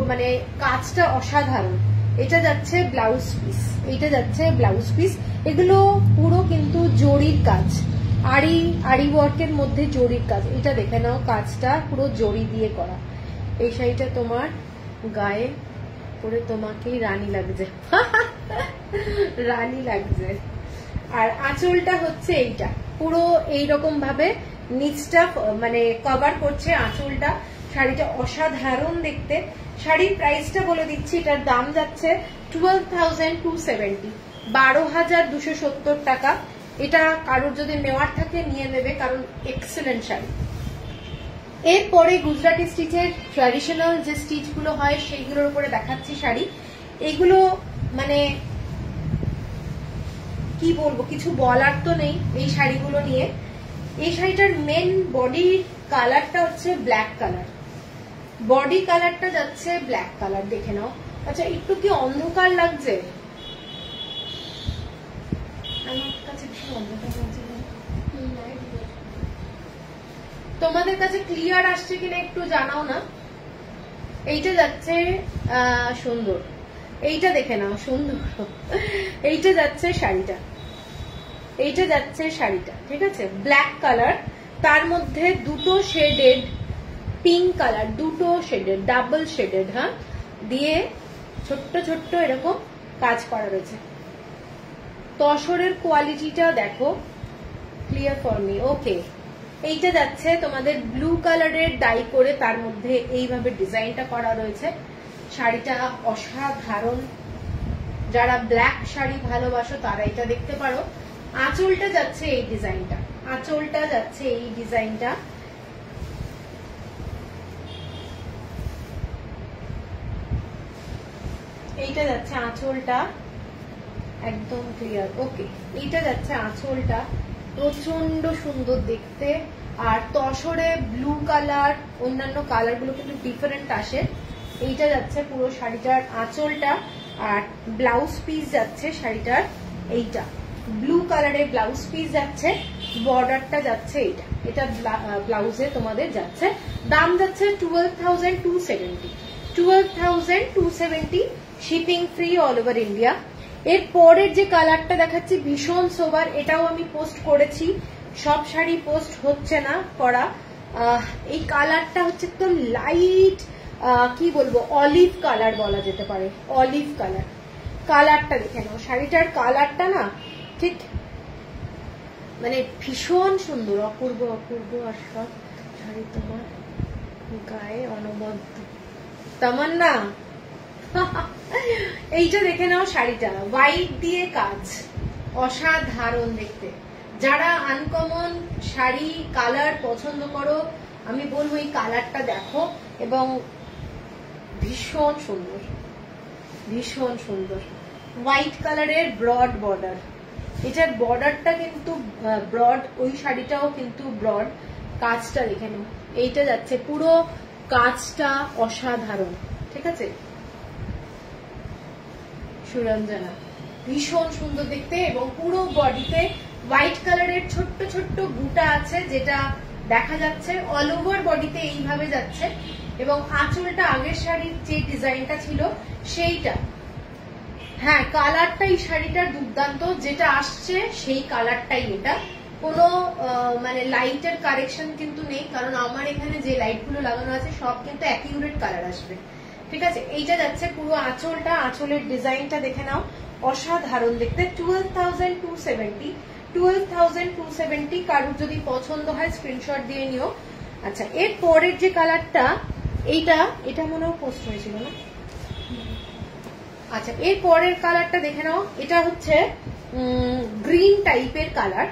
মানে কাজটা অসাধারণ। এটা যাচ্ছে ব্লাউজ পিস, এইটা যাচ্ছে ব্লাউজ পিস। এগুলো পুরো কিন্তু জরির কাজ, আরি ওয়ার্কের মধ্যে জরির কাজ। এটা দেখে নাও, কাজটা পুরো জরি দিয়ে করা। এই শাড়িটা তোমার গায়ে পরে তোমাকেই রানী লাগছে রানী লাগছে। আর আঁচলটা হচ্ছে এইটা, পুরো এইরকম ভাবে নিচটা মানে কভার করছে আঁচলটা। শাড়িটা অসাধারণ দেখতে। শাড়ির প্রাইসটা বলে দিচ্ছি, এটার দাম যাচ্ছে 12,270, 12,270 টাকা। এটা কারোর যদি নেওয়ার থাকে নিয়ে নেবে, কারণ এক্সেলেন্ট শাড়ি। এরপরে গুজরাটি স্টিচের ট্র্যাডিশনাল যে স্টিচ গুলো হয় সেইগুলোর উপরে দেখাচ্ছি শাড়ি। এগুলো মানে কি বলবো, কিছু বলার তো নেই এই শাড়িগুলো নিয়ে। এই শাড়িটার মেন বডির কালারটা হচ্ছে ব্ল্যাক কালার, বডি কালারটা যাচ্ছে ব্ল্যাক কালার, দেখে নাও। আচ্ছা, একটু কি অন্ধকার লাগছে? আমার কাছে ভীষণ অন্ধকার লাগছে, তোমাদের কাছে ক্লিয়ার আসছে কিনা একটু জানাও না। এইটা যাচ্ছে সুন্দর, এইটা দেখে নাও সুন্দর, এইটা যাচ্ছে শাড়িটা, এইটা যাচ্ছে শাড়িটা, ঠিক আছে, ব্ল্যাক কালার, তার মধ্যে দুটো শেডেড পিঙ্ক কালার, দুটো শেডেড, ডাবল শেডেড, হ্যাঁ, দিয়ে ছোট্ট ছোট্ট এরকম কাজ করা রয়েছে। তসরের কোয়ালিটিটা দেখো, ক্লিয়ার ফর মি, ওকে। এইটা যাচ্ছে তোমাদের ব্লু কালারের ডাই করে, তার মধ্যে এইভাবে ডিজাইনটা করা রয়েছে। শাড়িটা অসাধারণ, যারা ব্ল্যাক শাড়ি ভালোবাসো তারা এটা দেখতে পারো। আঁচলটা যাচ্ছে এই ডিজাইনটা, আঁচলটা যাচ্ছে এই ডিজাইনটা, এইটা যাচ্ছে আঁচলটা, একদম ক্লিয়ার, ওকে। এইটা যাচ্ছে আঁচলটা, প্রচন্ড সুন্দর দেখতে। আর তসরে ব্লু কালার, অন্যান্য কালার গুলো কিন্তু ডিফারেন্ট আসে। এইটা যাচ্ছে পুরো শাড়িটার আঁচলটা, আর ব্লাউজ পিস যাচ্ছে শাড়িটার এইটা, ব্লু কালারের ব্লাউজ পিস যাচ্ছে, বর্ডারটা যাচ্ছে এইটা, এটা ব্লাউজে তোমাদের যাচ্ছে। দাম যাচ্ছে 12,270, 12,270, shipping free all over India. এর পরের যে কালারটা দেখাচ্ছি ভীষণ সোবার, এটাও আমি পোস্ট করেছি, সব শাড়ি পোস্ট হচ্ছে না করা। এই কালারটা হচ্ছে একদম লাইট, কি বলবো, অলিভ কালার বলা যেতে পারে, অলিভ কালার। কালারটা দেখে নাও, শাড়িটার কালারটা না ঠিক মানে ভীষণ সুন্দর, অপূর্ব অপূর্ব। আর সব শাড়ি তোমার গায়ে অনবদ্য তামান্না। এইটা দেখে নাও, শাড়িটা হোয়াইট দিয়ে কাজ, অসাধারণ দেখতে। যারা আনকমন শাড়ি কালার পছন্দ করো, আমি বলবো এই কালারটা দেখো, এবং ভীষণ সুন্দর, ভীষণ সুন্দর। হোয়াইট কালারের ব্রড বর্ডার, এটার বর্ডারটা কিন্তু ব্রড, ওই শাড়িটাও কিন্তু ব্রড। কাজটা দেখে নাও, এইটা যাচ্ছে পুরো কাজটা অসাধারণ, ঠিক আছে। সুরঞ্জনা, ভীষণ সুন্দর দেখতে, এবং পুরো বডিতে হোয়াইট কালারের ছোট্ট ছোট্ট বুটা আছে, যেটা দেখা যাচ্ছে অল ওভার বডিতে এইভাবে যাচ্ছে। এবং আঁচলটা আগের শাড়ির যে ডিজাইনটা ছিল সেইটা, হ্যাঁ, কালারটাই শাড়িটার দুর্দান্ত, যেটা আসছে সেই কালারটাই এটা, কোনো মানে লাইটের কারেকশন কিন্তু নেই, কারণ আমার এখানে যে লাইট গুলো লাগানো আছে সব কিন্তু অ্যাকিউরেট কালার আসবে, ঠিক আছে। এইটা যাচ্ছে পুরো আঁচলটা, আঁচলের ডিজাইনটা দেখে নাও, অসাধারণ দেখতে। 12,270, 12,270, কারোর যদি পছন্দ হয় স্ক্রিনশট দিয়ে নিও। আচ্ছা, এর পরের যে কালারটা, এইটা এটা মনে হয় পোস্ট হয়েছিল না। আচ্ছা, এর পরের কালারটা দেখে নাও, এটা হচ্ছে গ্রিন টাইপের কালার,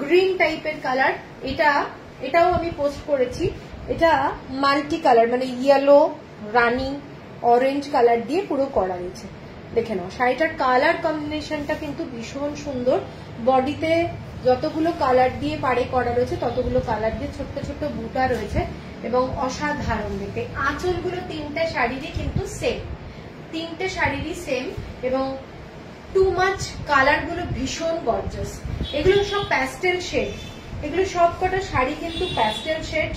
গ্রিন টাইপের কালার। এটা এটাও আমি পোস্ট করেছি। এটা মাল্টি কালার, মানে ইয়েলো, রানি, অরেঞ্জ কালার দিয়ে পুরো করা হয়েছে। দেখে নাও শাড়িটার কালার কম্বিনেশনটা কিন্তু ভীষণ সুন্দর। বডিতে যতগুলো কালার দিয়ে পাড়ে করা রয়েছে ততগুলো কালার দিয়ে ছোট্ট ছোট্ট বুটা রয়েছে এবং অসাধারণ দেখতে। আঁচলগুলো তিনটে শাড়িরই কিন্তু সেম, তিনটে শাড়িরই সেম এবং টু মাচ কালার গুলো ভীষণ গর্জাস। এগুলো সব প্যাস্টেল শেড, এগুলো সব কটা শাড়ি কিন্তু প্যাস্টেল শেড।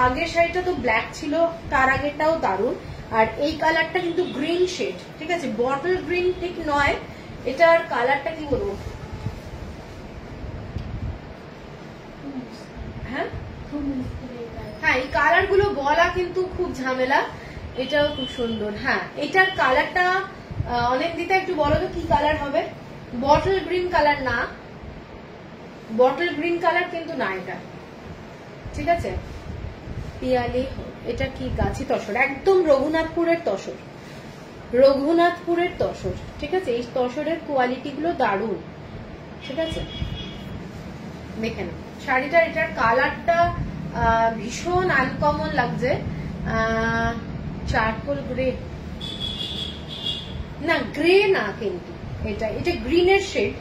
আগের শাড়িটা তো ব্ল্যাক ছিল, তার আগেরটাও দারুণ। আর এই কালারটা কিন্তু গ্রিন শেড, ঠিক আছে, বটল গ্রিন ঠিক নয়, এটার কালারটা কি বলবো, হ্যাঁ হ্যাঁ এই কালার গুলো বলা কিন্তু খুব ঝামেলা। এটাও খুব সুন্দর। হ্যাঁ এটার কালারটা অনেক দিতে একটু বলো তো কি কালার হবে। বটল গ্রিন কালার না, বটল গ্রিন কালার কিন্তু না এটা, ঠিক আছে। পিয়ালি, এটা কি গাছি তসর, একদম রঘুনাথপুরের তসর, রঘুনাথপুরের তসর, ঠিক আছে। এই তসরের কোয়ালিটি গুলো দারুণ, ঠিক আছে। দেখে না শাড়িটা, এটার কালারটা ভীষণ আনকমন লাগছে। চারকোল গ্রে না, গ্রে না কিন্তু এটা, এটা গ্রিনের শেড।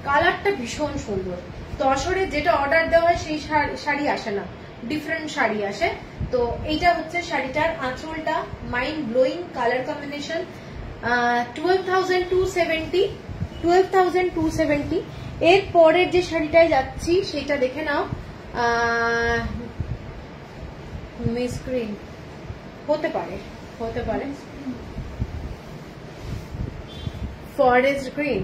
কালারটা ভীষণ সুন্দর। তসরে যেটা অর্ডার দেওয়া হয় সেই শাড়ি আসে না, ডিফারেন্ট শাড়ি আসে। তো এইটা হচ্ছে শাড়িটার আঁচলটা, মাইন্ড ব্লোয়িং কালার কম্বিনেশন। 12,270, 12,270। এর পরের যে শাড়িটায় যাচ্ছি সেটা দেখে নাও। মিস গ্রিন হতে পারে, হতে পারে ফরেস্ট গ্রিন।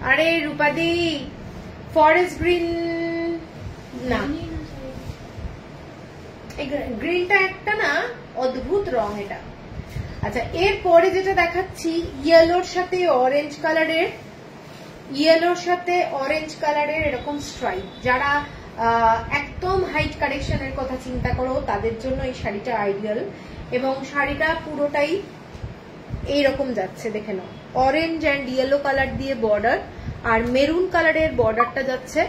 আরে রূপাদি, ফরেস্ট গ্রিন না, গ্রিনটা একটা না অদ্ভুত রং এটা। আচ্ছা এরপরে যেটা দেখাচ্ছি ইয়েলোর সাথে অরেঞ্জ কালারের, ইয়েলোর সাথে অরেঞ্জ কালারের এরকম স্ট্রাইপ। যারা একদম হাইট কারেকশনের কথা চিন্তা করো তাদের জন্য এই শাড়িটা আইডিয়াল। এবং শাড়িটা পুরোটাই এইরকম যাচ্ছে, দেখে নাও, অরেঞ্জ অ্যান্ড ইয়েলো কালার দিয়ে বর্ডার, আর মেরুন কালারের বর্ডারটা যাচ্ছে।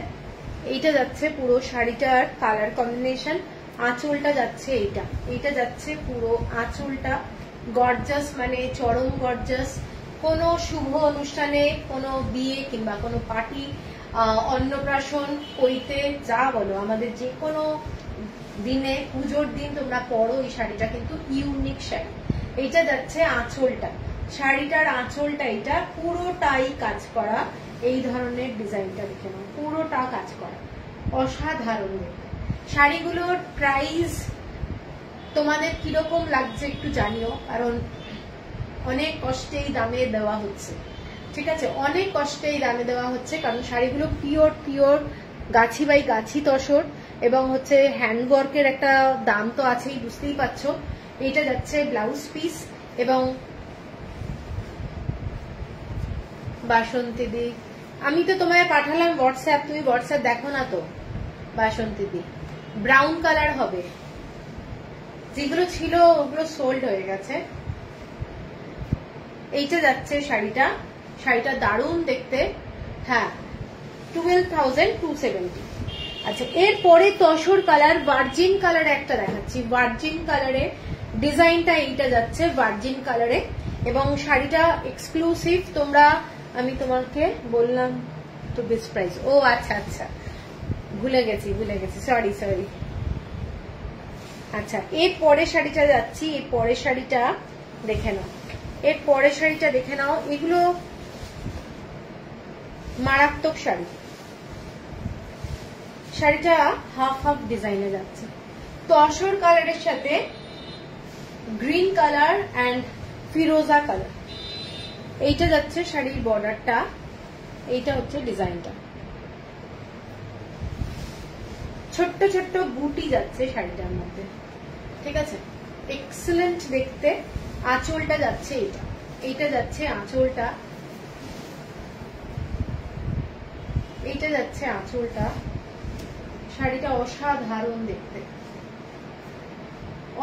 এইটা যাচ্ছে পুরো শাড়িটার কালার কম্বিনেশন। আঁচলটা যাচ্ছে এইটা, এইটা যাচ্ছে পুরো আঁচলটা গর্জাস, মানে চরম গর্জাস। কোনো শুভ অনুষ্ঠানে, কোনো বিয়ে কিংবা কোনো পার্টি, অন্নপ্রাশন, কইতে যা বলো, আমাদের যে কোনো দিনে, পুজোর দিন তোমরা পরো এই শাড়িটা কিন্তু ইউনিক শাড়ি। এইটা যাচ্ছে আঁচলটা, শাড়িটার আঁচলটা এটা পুরোটাই কাজ করা, এই ধরনের ডিজাইনটা দেখে নাও, পুরোটা কাজ করা, অসাধারণ দেখতে। শাড়িগুলোর প্রাইস তোমাদের কিরকম লাগছে একটু জানিও, কারণ অনেক কষ্টে এই দামে দেওয়া হচ্ছে, ঠিক আছে, অনেক কষ্টে এই দামে দেওয়া হচ্ছে। কারণ শাড়িগুলো পিওর পিওর গাছি বাই গাছি তসর, এবং হচ্ছে হ্যান্ডওয়ার্কের একটা দাম তো আছেই, বুঝতেই পারছো। এইটা যাচ্ছে ব্লাউজ পিস। এবং বাসন্তী দি, আমি তো তোমায় পাঠালাম হোয়াটসঅ্যাপ, তুমি হোয়াটসঅ্যাপ দেখো না তো। বাসন্তী দি ব্রাউন কালার হবে, যেগুলো ছিল ওগুলো সোল্ড হয়ে গেছে। এইটা যাচ্ছে শাড়িটা, শাড়িটা দারুণ দেখতে। হ্যাঁ 12,270। আচ্ছা এরপরে তসর কালার, ভার্জিন কালার একটা দেখাচ্ছি। ভার্জিন কালারে ডিজাইনটা এইটা যাচ্ছে ভার্জিন কালারে, এবং শাড়িটা এক্সক্লুসিভ। তোমরা, আমি তোমাকে বললাম তো বেস্ট প্রাইস, ও আচ্ছা আচ্ছা ভুলে গেছি, সরি সরি। আচ্ছা এর পরের শাড়িটা যাচ্ছি, এর পরের শাড়িটা দেখে নাও, এর পরের শাড়িটা দেখে নাও। এগুলো মারাত্মক শাড়ি। শাড়িটা হাফ হাফ ডিজাইনে যাচ্ছে, তসর কালারের সাথে green colour and Firoza colour. এইটা যাচ্ছে শাড়ির বর্ডারটা, এইটা হচ্ছে ডিজাইনটা, ছোট্ট ছোট্ট বুটি যাচ্ছে শাড়িটার মধ্যে, ঠিক আছে, এক্সেলেন্ট দেখতে। আঁচলটা যাচ্ছে এইটা, এইটা যাচ্ছে আঁচলটা, এইটা যাচ্ছে আঁচলটা। শাড়িটা অসাধারণ দেখতে,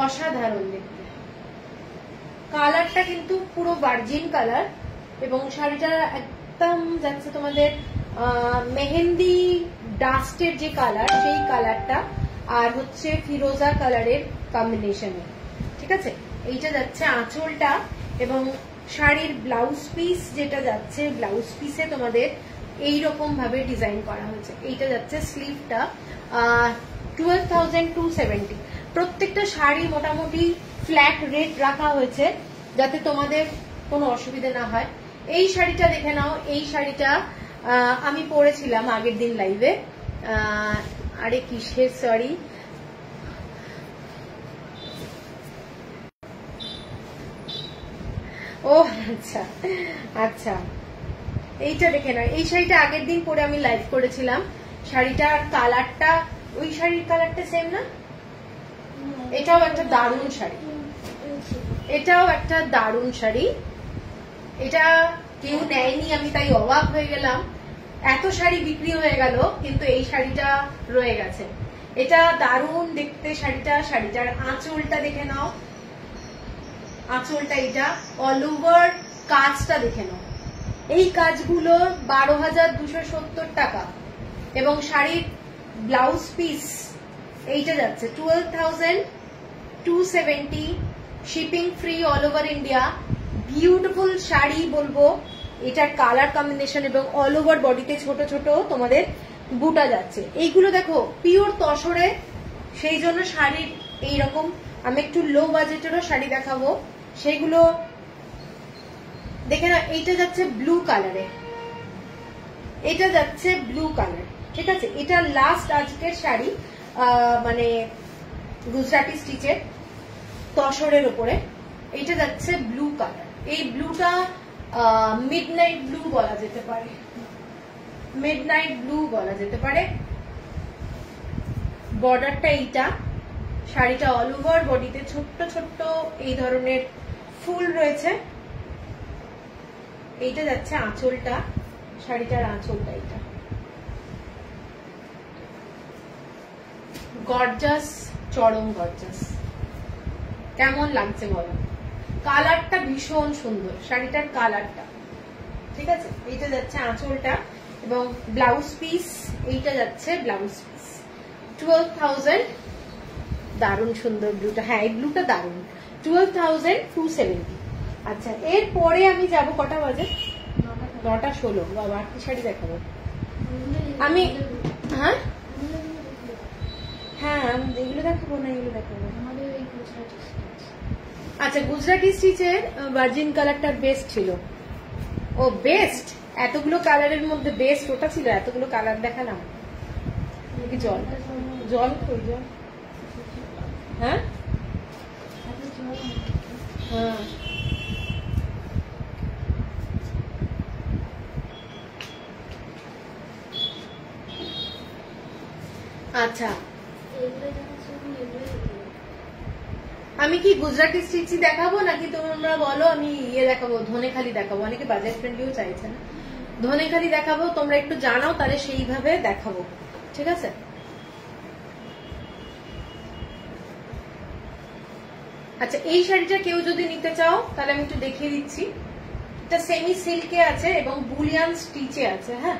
অসাধারণ দেখতে। কালারটা কিন্তু পুরো ভার্জিন কালার, এবং শাড়িটা একদম যাচ্ছে তোমাদের মেহেন্দি ডাস্টের যে কালার সেই কালারটা আর হচ্ছে ফিরোজা কালারের কম্বিনেশনে, ঠিক আছে। এইটা যাচ্ছে আঁচলটা এবং শাড়ির ব্লাউজ পিস যেটা যাচ্ছে, ব্লাউজ পিসে তোমাদের এইরকম ভাবে ডিজাইন করা হয়েছে। এইটা যাচ্ছে স্লিভটা 12,270। প্রত্যেকটা শাড়ি মোটামুটি ফ্ল্যাট রেট রাখা হয়েছে যাতে তোমাদের কোনো অসুবিধা না হয়। এই শাড়িটা দেখে নাও, এই শাড়িটা আমি পরেছিলাম আগের দিন লাইভে। আরে কিসের সরি, ও আচ্ছা আচ্ছা, এইটা দেখে নাও। এই শাড়িটা আগের দিন পরে আমি লাইভ করেছিলাম। শাড়িটার কালারটা, ওই শাড়ির কালারটা সেম না? এটাও একটা দারুণ শাড়ি, এটাও একটা দারুণ শাড়ি। এটা কেউ নেয়নি, আমি তাই অবাক হয়ে গেলাম। এত শাড়ি বিক্রি হয়ে গেল কিন্তু এই শাড়িটা রয়ে গেছে। এটা দারুণ দেখতে শাড়িটা। শাড়িটার আঁচলটা দেখে নাও, আঁচলটা এটা অল ওভার কাজটা দেখে নাও। এই কাজগুলো 12,270 টাকা এবং শাড়ির ব্লাউজ পিস এইটা যাচ্ছে 12,270, shipping free all over India. Beautiful sari বলবো। এটার কালার কম্বিনেশন এবং অল ওভার বডিতে ছোট ছোট তোমাদের বুটা যাচ্ছে। এইগুলো দেখো পিওর তসরে, সেই জন্য শাড়ির এইরকম। আমি একটু লো বাজেটেরও শাড়ি দেখাবো, সেইগুলো দেখে না। এইটা যাচ্ছে ব্লু কালারে, এটা যাচ্ছে ব্লু কালার, ঠিক আছে। এটা লাস্ট আজকের শাড়ি, মানে গুজরাটি স্টিচের তসরের উপরে। এইটা যাচ্ছে ব্লু কালার। এই ব্লুটা মিডনাইট ব্লু বলা যেতে পারে, মিডনাইট ব্লু বলা যেতে পারে। বর্ডারটা এইটা, শাড়িটা অল ওভার বডিতে ছোট্ট ছোট্ট এই ধরনের ফুল রয়েছে। এইটা যাচ্ছে আঁচলটা, শাড়িটার আঁচলটা এইটা। গর্জাস, চরম গর্জাস। কেমন লাগছে বলো? কালারটা ভীষণ সুন্দর, শাড়িটার কালারটা, ঠিক আছে। এইটা যাচ্ছে আঁচলটা এবং ব্লাউজ পিস এইটা যাচ্ছে ব্লাউজ পিস 12,000। দারুণ সুন্দর ব্লুটা, হ্যাঁ এই ব্লুটা দারুণ। 12,270। আচ্ছা, এরপরে আমি যাব, কটা বাজে? 9:16। বাবা, আর কি শাড়ি দেখাবো আমি? হ্যাঁ হ্যাঁ, এগুলো দেখাবো না, এগুলো দেখাবো। আচ্ছা, গুজরাটি স্টিচের ভার্জিন কালারটা বেস্ট ছিল। ও বেস্ট, এতগুলো কালারের মধ্যে বেস্ট ওটা ছিল। এতগুলো কালার দেখালাম। জল জল কই জল? হ্যাঁ হ্যাঁ, আচ্ছা। আমি কি গুজরাটি স্টিচই দেখাবো নাকি তোমরা বলো আমি ইয়ে দেখাবো, ধনেখালি দেখাবো? অনেকে বাজেট ফ্রেন্ডলিও চাইছে না। ধনেখালি দেখাবো, তোমরা একটু জানাও, তাহলে সেইভাবে দেখাবো, ঠিক আছে। আচ্ছা, এই শাড়িটা কেউ যদি নিতে চাও তাহলে আমি একটু দেখিয়ে দিচ্ছি। এটা সেমি সিল্কে আছে এবং বুলিয়ান স্টিচে আছে। হ্যাঁ,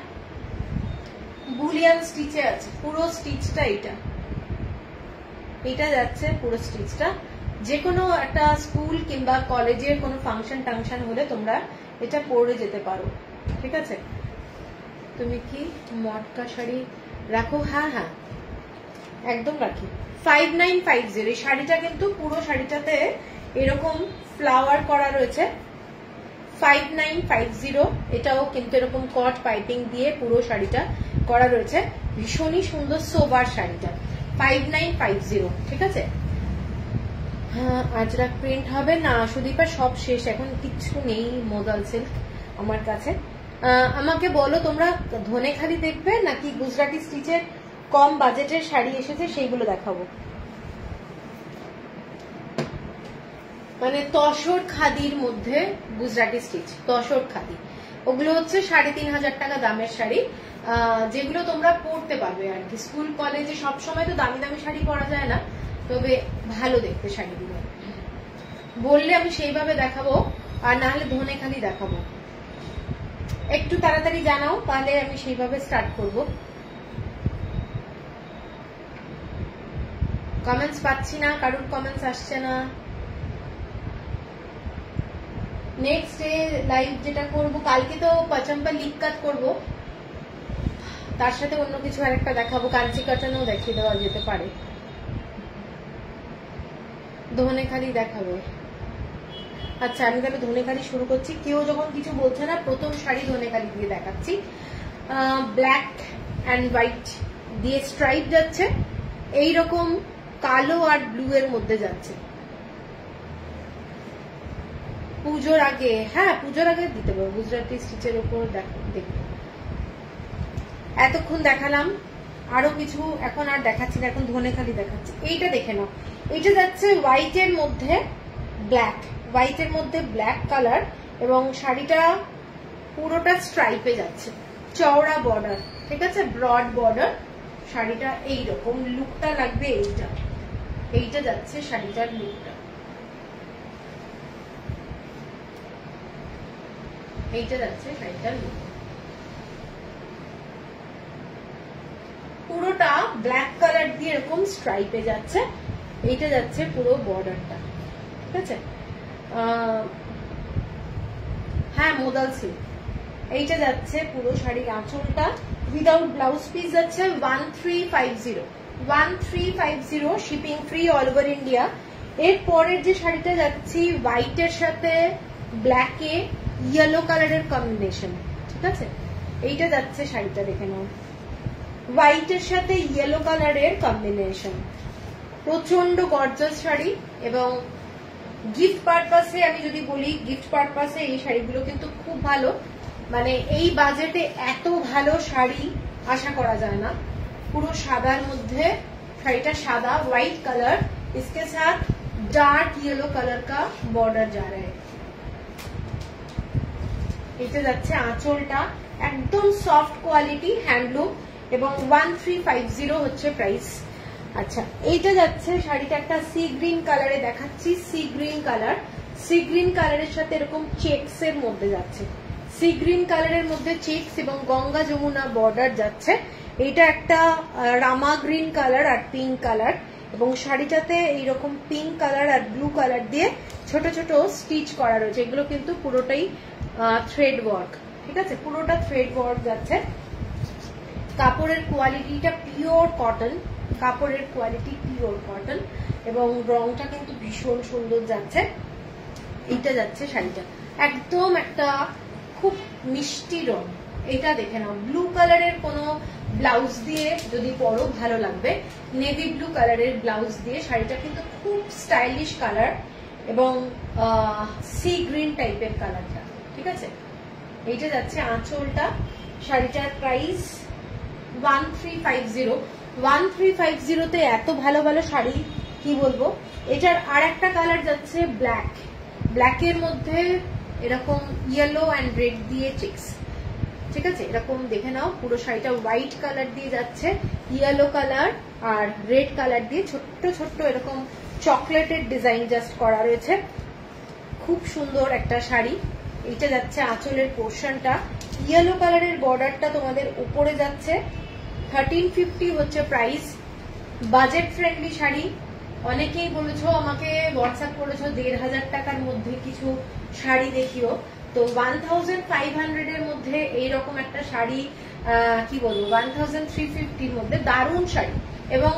বুলিয়ান স্টিচে আছে, পুরো স্টিচটা এটা, এটা যাচ্ছে পুরো স্টিচটা। যে কোনো একটা স্কুল কিংবা কলেজের কোনো ফাংশন টাংশন হলে তোমরা এটা পরে যেতে পারো, ঠিক আছে। তুমি কি মটকা শাড়ি রাখো? হ্যাঁ হ্যাঁ, একদম রাখি। 5950। এই শাড়িটা কিন্তু পুরো শাড়িটাতে এরকম ফ্লাওয়ার করা রয়েছে। 5950। এটাও কিন্তু এরকম কট পাইপিং দিয়ে পুরো শাড়িটা করা রয়েছে। ভীষণই সুন্দর সোবার শাড়িটা। 5950, ঠিক আছে। হ্যাঁ, আজরাক প্রিন্ট হবে না সুদীপা, সব শেষ, এখন কিচ্ছু নেই মোদাল সিল্ক আমার কাছে। আমাকে বলো তোমরা ধনেখালি দেখবে নাকি গুজরাটি স্টিচের কম বাজেটের শাড়ি এসেছে সেইগুলো দেখাবো? মানে তসর খাদির মধ্যে গুজরাটি স্টিচ, তসর খাদি, ওগুলো হচ্ছে 3,500 টাকা দামের শাড়ি, যেগুলো তোমরা পরতে পারবে আর কি। স্কুল কলেজে সবসময় তো দামি দামি শাড়ি পরা যায় না, তবে ভালো দেখতে শাড়িগুলো। বললে আমি সেইভাবে দেখাবো, আর না হলে ধনেখালি দেখাবো। একটু তাড়াতাড়ি জানাও, তাহলে আমি সেইভাবে স্টার্ট করব। কমেন্টস পাচ্ছি না, কারোর কমেন্টস আসছে না। নেক্সট ডে লাইভ যেটা করব, কালকে তো পচম্পা লিক কাট করবো, তার সাথে অন্য কিছু আরেকটা দেখাবো, কাঞ্চি কাটানো দেখিয়ে দেওয়া যেতে পারে, ধনেখালি দেখাবে। আচ্ছা আমি তাহলে ধনেখালি শুরু করছি। কেউ যখন কিছু বলছে না, প্রথম শাড়ি ধনেখালি দিয়ে দেখাচ্ছি। ব্ল্যাক অ্যান্ড হোয়াইট দিয়ে স্ট্রাইপ যাচ্ছে, এইরকম কালো আর ব্লু এর মধ্যে যাচ্ছে। পুজোর আগে, হ্যাঁ পুজোর আগে দিতে পারবো, গুজরাটি স্টিচের উপর দেখবো। এতক্ষণ দেখালাম, আরো কিছু এখন আর দেখাচ্ছি না, এখন ধনেখালি দেখাচ্ছি। এইটা দেখে নাও, এইটা যাচ্ছে হোয়াইটের মধ্যে ব্ল্যাক, হোয়াইটের মধ্যে ব্ল্যাক কালার, এবং শাড়িটা পুরোটা স্ট্রাইপে যাচ্ছে, চওড়া বর্ডার, ঠিক আছে, ব্রড বর্ডার। শাড়িটা এইরকম লুকটা লাগবে, এইটা যাচ্ছে শাড়িটার লুকটা, এইটা যাচ্ছে শাড়িটার লুক। পুরোটা ব্ল্যাক কালার দিয়ে এরকম স্ট্রাইপে যাচ্ছে, এইটা যাচ্ছে পুরো বর্ডারটা, ঠিক আছে। হ্যাঁ মোদাল সিল্ক। এইটা যাচ্ছে পুরো শাড়ির আঁচলটা উইদাউট ব্লাউজ পিস যাচ্ছে 1350, 1350, shipping free all over India. এর পরের যে শাড়িটা যাচ্ছি হোয়াইটের সাথে ব্ল্যাকে ইয়েলো কালারের কম্বিনেশন, ঠিক আছে। এইটা যাচ্ছে শাড়িটা দেখে নাও, হোয়াইটের সাথে ইয়েলো কালারের কম্বিনেশন, প্রচন্ড গর্জাস শাড়ি। এবং গিফট পারপাসে আমি যদি বলি, গিফট পারপাসে এই শাড়িগুলো কিন্তু খুব ভালো, মানে এই বাজেটে এত ভালো শাড়ি আশা করা যায় না। পুরো সাদার মধ্যে শাড়িটা, সাদা व्हाइट कलर, इसके साथ डार्क येलो कलर का बॉर्डर जा रहा है। এটা যাচ্ছে আঁচলটা, একদম সফট কোয়ালিটি হ্যান্ডলুম, এবং 1350 হচ্ছে প্রাইস। আচ্ছা এইটা যাচ্ছে শাড়িটা একটা সি গ্রিন কালারে দেখাচ্ছি, sea green colour, sea green কালারের সাথে এরকম চেকস এর মধ্যে যাচ্ছে, সি গ্রিন কালারের মধ্যে চেকস এবং গঙ্গা যমুনা বর্ডার যাচ্ছে। এইটা একটা রামা গ্রিন কালার আর পিঙ্ক কালার, এবং শাড়িটাতে এইরকম পিঙ্ক কালার আর ব্লু কালার দিয়ে ছোট ছোট স্টিচ করা রয়েছে। এগুলো কিন্তু পুরোটাই থ্রেড ওয়ার্ক, ঠিক আছে, পুরোটা থ্রেড ওয়ার্ক যাচ্ছে। কাপড়ের কোয়ালিটিটা পিওর কটন, কাপড়ের কোয়ালিটি পিওর কটন, এবং রংটা কিন্তু ভীষণ সুন্দর যাচ্ছে। এইটা যাচ্ছে শাড়িটা, একদম একটা খুব মিষ্টি রং। এটা দেখে নাও, ব্লু কালারের কোনো ব্লাউজ দিয়ে যদি পরো ভালো লাগবে, নেভি ব্লু কালারের ব্লাউজ দিয়ে। শাড়িটা কিন্তু খুব স্টাইলিশ কালার, এবং সি গ্রিন টাইপের কালারটা, ঠিক আছে। এইটা যাচ্ছে আঁচলটা, শাড়িটার প্রাইস 1350। 1350 তে এত ভালো ভালো শাড়ি কি বলবো। এটার আর একটা কালার যাচ্ছে ব্ল্যাক, ব্ল্যাকের মধ্যে এরকম ইয়েলো অ্যান্ড রেড দিয়ে চেকস, ঠিক আছে। এরকম দেখে নাও, পুরো শাড়িটা হোয়াইট কালার দিয়ে যাচ্ছে, ইয়েলো কালার আর রেড কালার দিয়ে ছোট্ট ছোট্ট এরকম চকলেটের ডিজাইন জাস্ট করা রয়েছে, খুব সুন্দর একটা শাড়ি। এইটা যাচ্ছে আঁচলের পোর্শনটা, ইয়েলো কালারের বর্ডারটা তোমাদের উপরে যাচ্ছে, 1350 হচ্ছে প্রাইস। Budget friendly sari. অনেকেই বলেছো আমাকে, হোয়াটসঅ্যাপ করেছো 1500 টাকার মধ্যে কিছু শাড়ি দেখিও, তো 1500 এর মধ্যে এইরকম একটা শাড়ি কি বলবো, 1350 মধ্যে দারুণ শাড়ি, এবং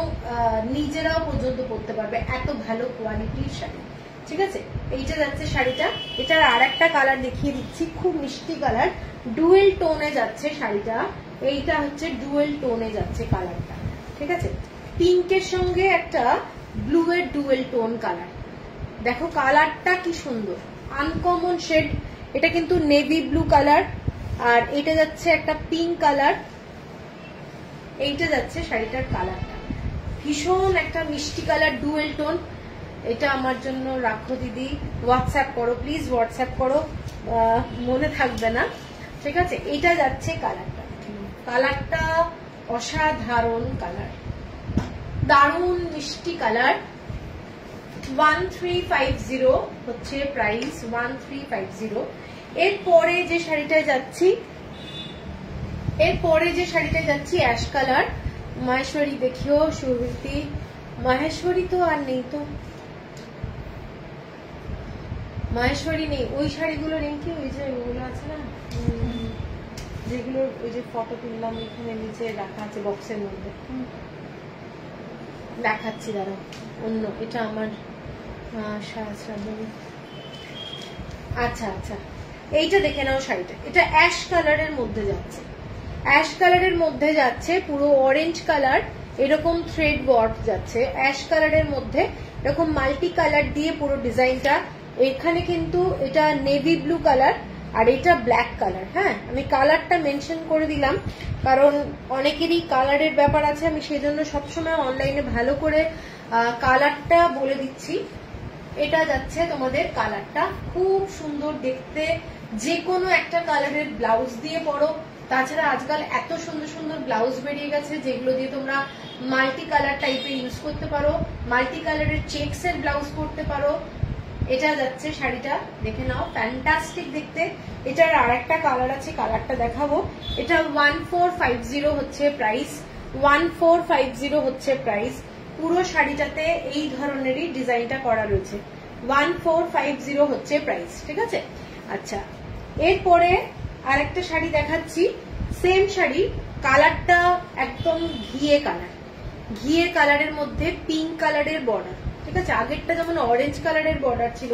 নিজেরাও পর্যন্ত পরতে পারবে, এত ভালো কোয়ালিটির শাড়ি, ঠিক আছে। এইটা যাচ্ছে শাড়িটা। এটার আর একটা কালার দেখিয়ে দিচ্ছি, খুব মিষ্টি কালার, ডুয়েল টোনে যাচ্ছে শাড়িটা। এইটা হচ্ছে ডুয়েল টোনে যাচ্ছে কালারটা, ঠিক আছে। পিঙ্কের সঙ্গে একটা ব্লু এর ডুয়েল টোন কালার, দেখো কালারটা কি সুন্দর, আনকমন শেড। এটা কিন্তু নেভি ব্লু কালার, আর এটা যাচ্ছে একটা পিঙ্ক কালার। এইটা যাচ্ছে শাড়িটার কালারটা, ভীষণ একটা মিষ্টি কালার, ডুয়েল টোন। এটা আমার জন্য রাখো দিদি, হোয়াটসঅ্যাপ করো প্লিজ, হোয়াটসঅ্যাপ করো, মনে থাকবে না, ঠিক আছে। এটা যাচ্ছে কালারটা, কালারটা অসাধারণ কালার, দারুণ মিষ্টি কালার। 1350 হচ্ছে প্রাইস, 1350। এরপরে যে শাড়িটায় যাচ্ছি অ্যাশ কালার, মাহেশ্বরী দেখিও, সুরভি মাহেশ্বরী তো আর নেই, তো মাহেশ্বরী নেই। ওই শাড়িগুলো নেই কি, ওই যে ওগুলো আছে না যেগুলো ওই যে ফটো তুললাম এখানে নিচে রাখা আছে বক্সের মধ্যে, দেখাচ্ছি দাঁড়াও। অন্য এটা আমার আচ্ছা আচ্ছা, এইটা দেখে নাও শাড়িটা। এটা অ্যাশ কালারের মধ্যে যাচ্ছে, অ্যাশ কালারের মধ্যে যাচ্ছে, পুরো অরেঞ্জ কালার, এরকম থ্রেড ওয়ার্ক যাচ্ছে অ্যাশ কালারের মধ্যে, এরকম মাল্টি কালার দিয়ে পুরো ডিজাইনটা। এখানে কিন্তু এটা নেভি ব্লু কালার আর এটা ব্ল্যাক কালার। হ্যাঁ, আমি কালারটা মেনশন করে দিলাম কারণ অনেকেরই কালারের ব্যাপার আছে, আমি সেই জন্য সবসময় অনলাইনে ভালো করে কালারটা বলে দিচ্ছি। এটা যাচ্ছে তোমাদের কালারটা, খুব সুন্দর দেখতে, যে কোনো একটা কালারের ব্লাউজ দিয়ে পরো। তাছাড়া আজকাল এত সুন্দর সুন্দর ব্লাউজ বেরিয়ে গেছে যেগুলো দিয়ে তোমরা মাল্টি কালার টাইপের ইউজ করতে পারো, মাল্টি কালারের চেকস এর ব্লাউজ করতে পারো। এটা যাচ্ছে শাড়িটা, দেখে নাও, ফ্যান্টাস্টিক দেখতে। এটার আর একটা কালার আছে, কালারটা দেখাবো। এটা 1450 হচ্ছে প্রাইস, 1450 হচ্ছে প্রাইস। পুরো শাড়িটাতে এই ধরনেরই ডিজাইনটা করা রয়েছে, 1450 হচ্ছে প্রাইস, ঠিক আছে। আচ্ছা, এরপরে আরেকটা শাড়ি দেখাচ্ছি, সেম শাড়ি, কালারটা একদম ঘিয়ে কালার, ঘিয়ে কালারের মধ্যে পিঙ্ক কালারের বর্ডার, ঠিক আছে। আগেরটা যেমন অরেঞ্জ কালারের বর্ডার ছিল,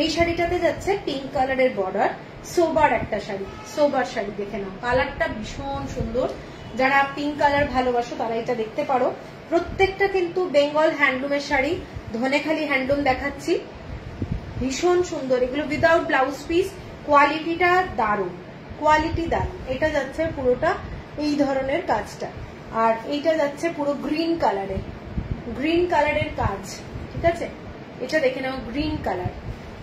এই শাড়িটাতে যাচ্ছে পিঙ্ক কালারের বর্ডার। সোবার একটা শাড়ি, সোবার শাড়ি, দেখে নাও, কালারটা ভীষণ সুন্দর। যারা পিঙ্ক কালার ভালোবাসো তারা এটা দেখতে পারো। প্রত্যেকটা কিন্তু বেঙ্গল হ্যান্ডলুমের শাড়ি, ধনেখালি হ্যান্ডলুম দেখাচ্ছি, ভীষণ সুন্দর এগুলো, উইদাউট ব্লাউজ পিস। কোয়ালিটিটা দারুণ, কোয়ালিটি দারুণ। এটা যাচ্ছে পুরোটা এই ধরনের কাজটা, আর এইটা যাচ্ছে পুরো গ্রিন কালারে, গ্রিন কালারের কাজ, ঠিক আছে। এটা দেখে নাও, গ্রিন কালার।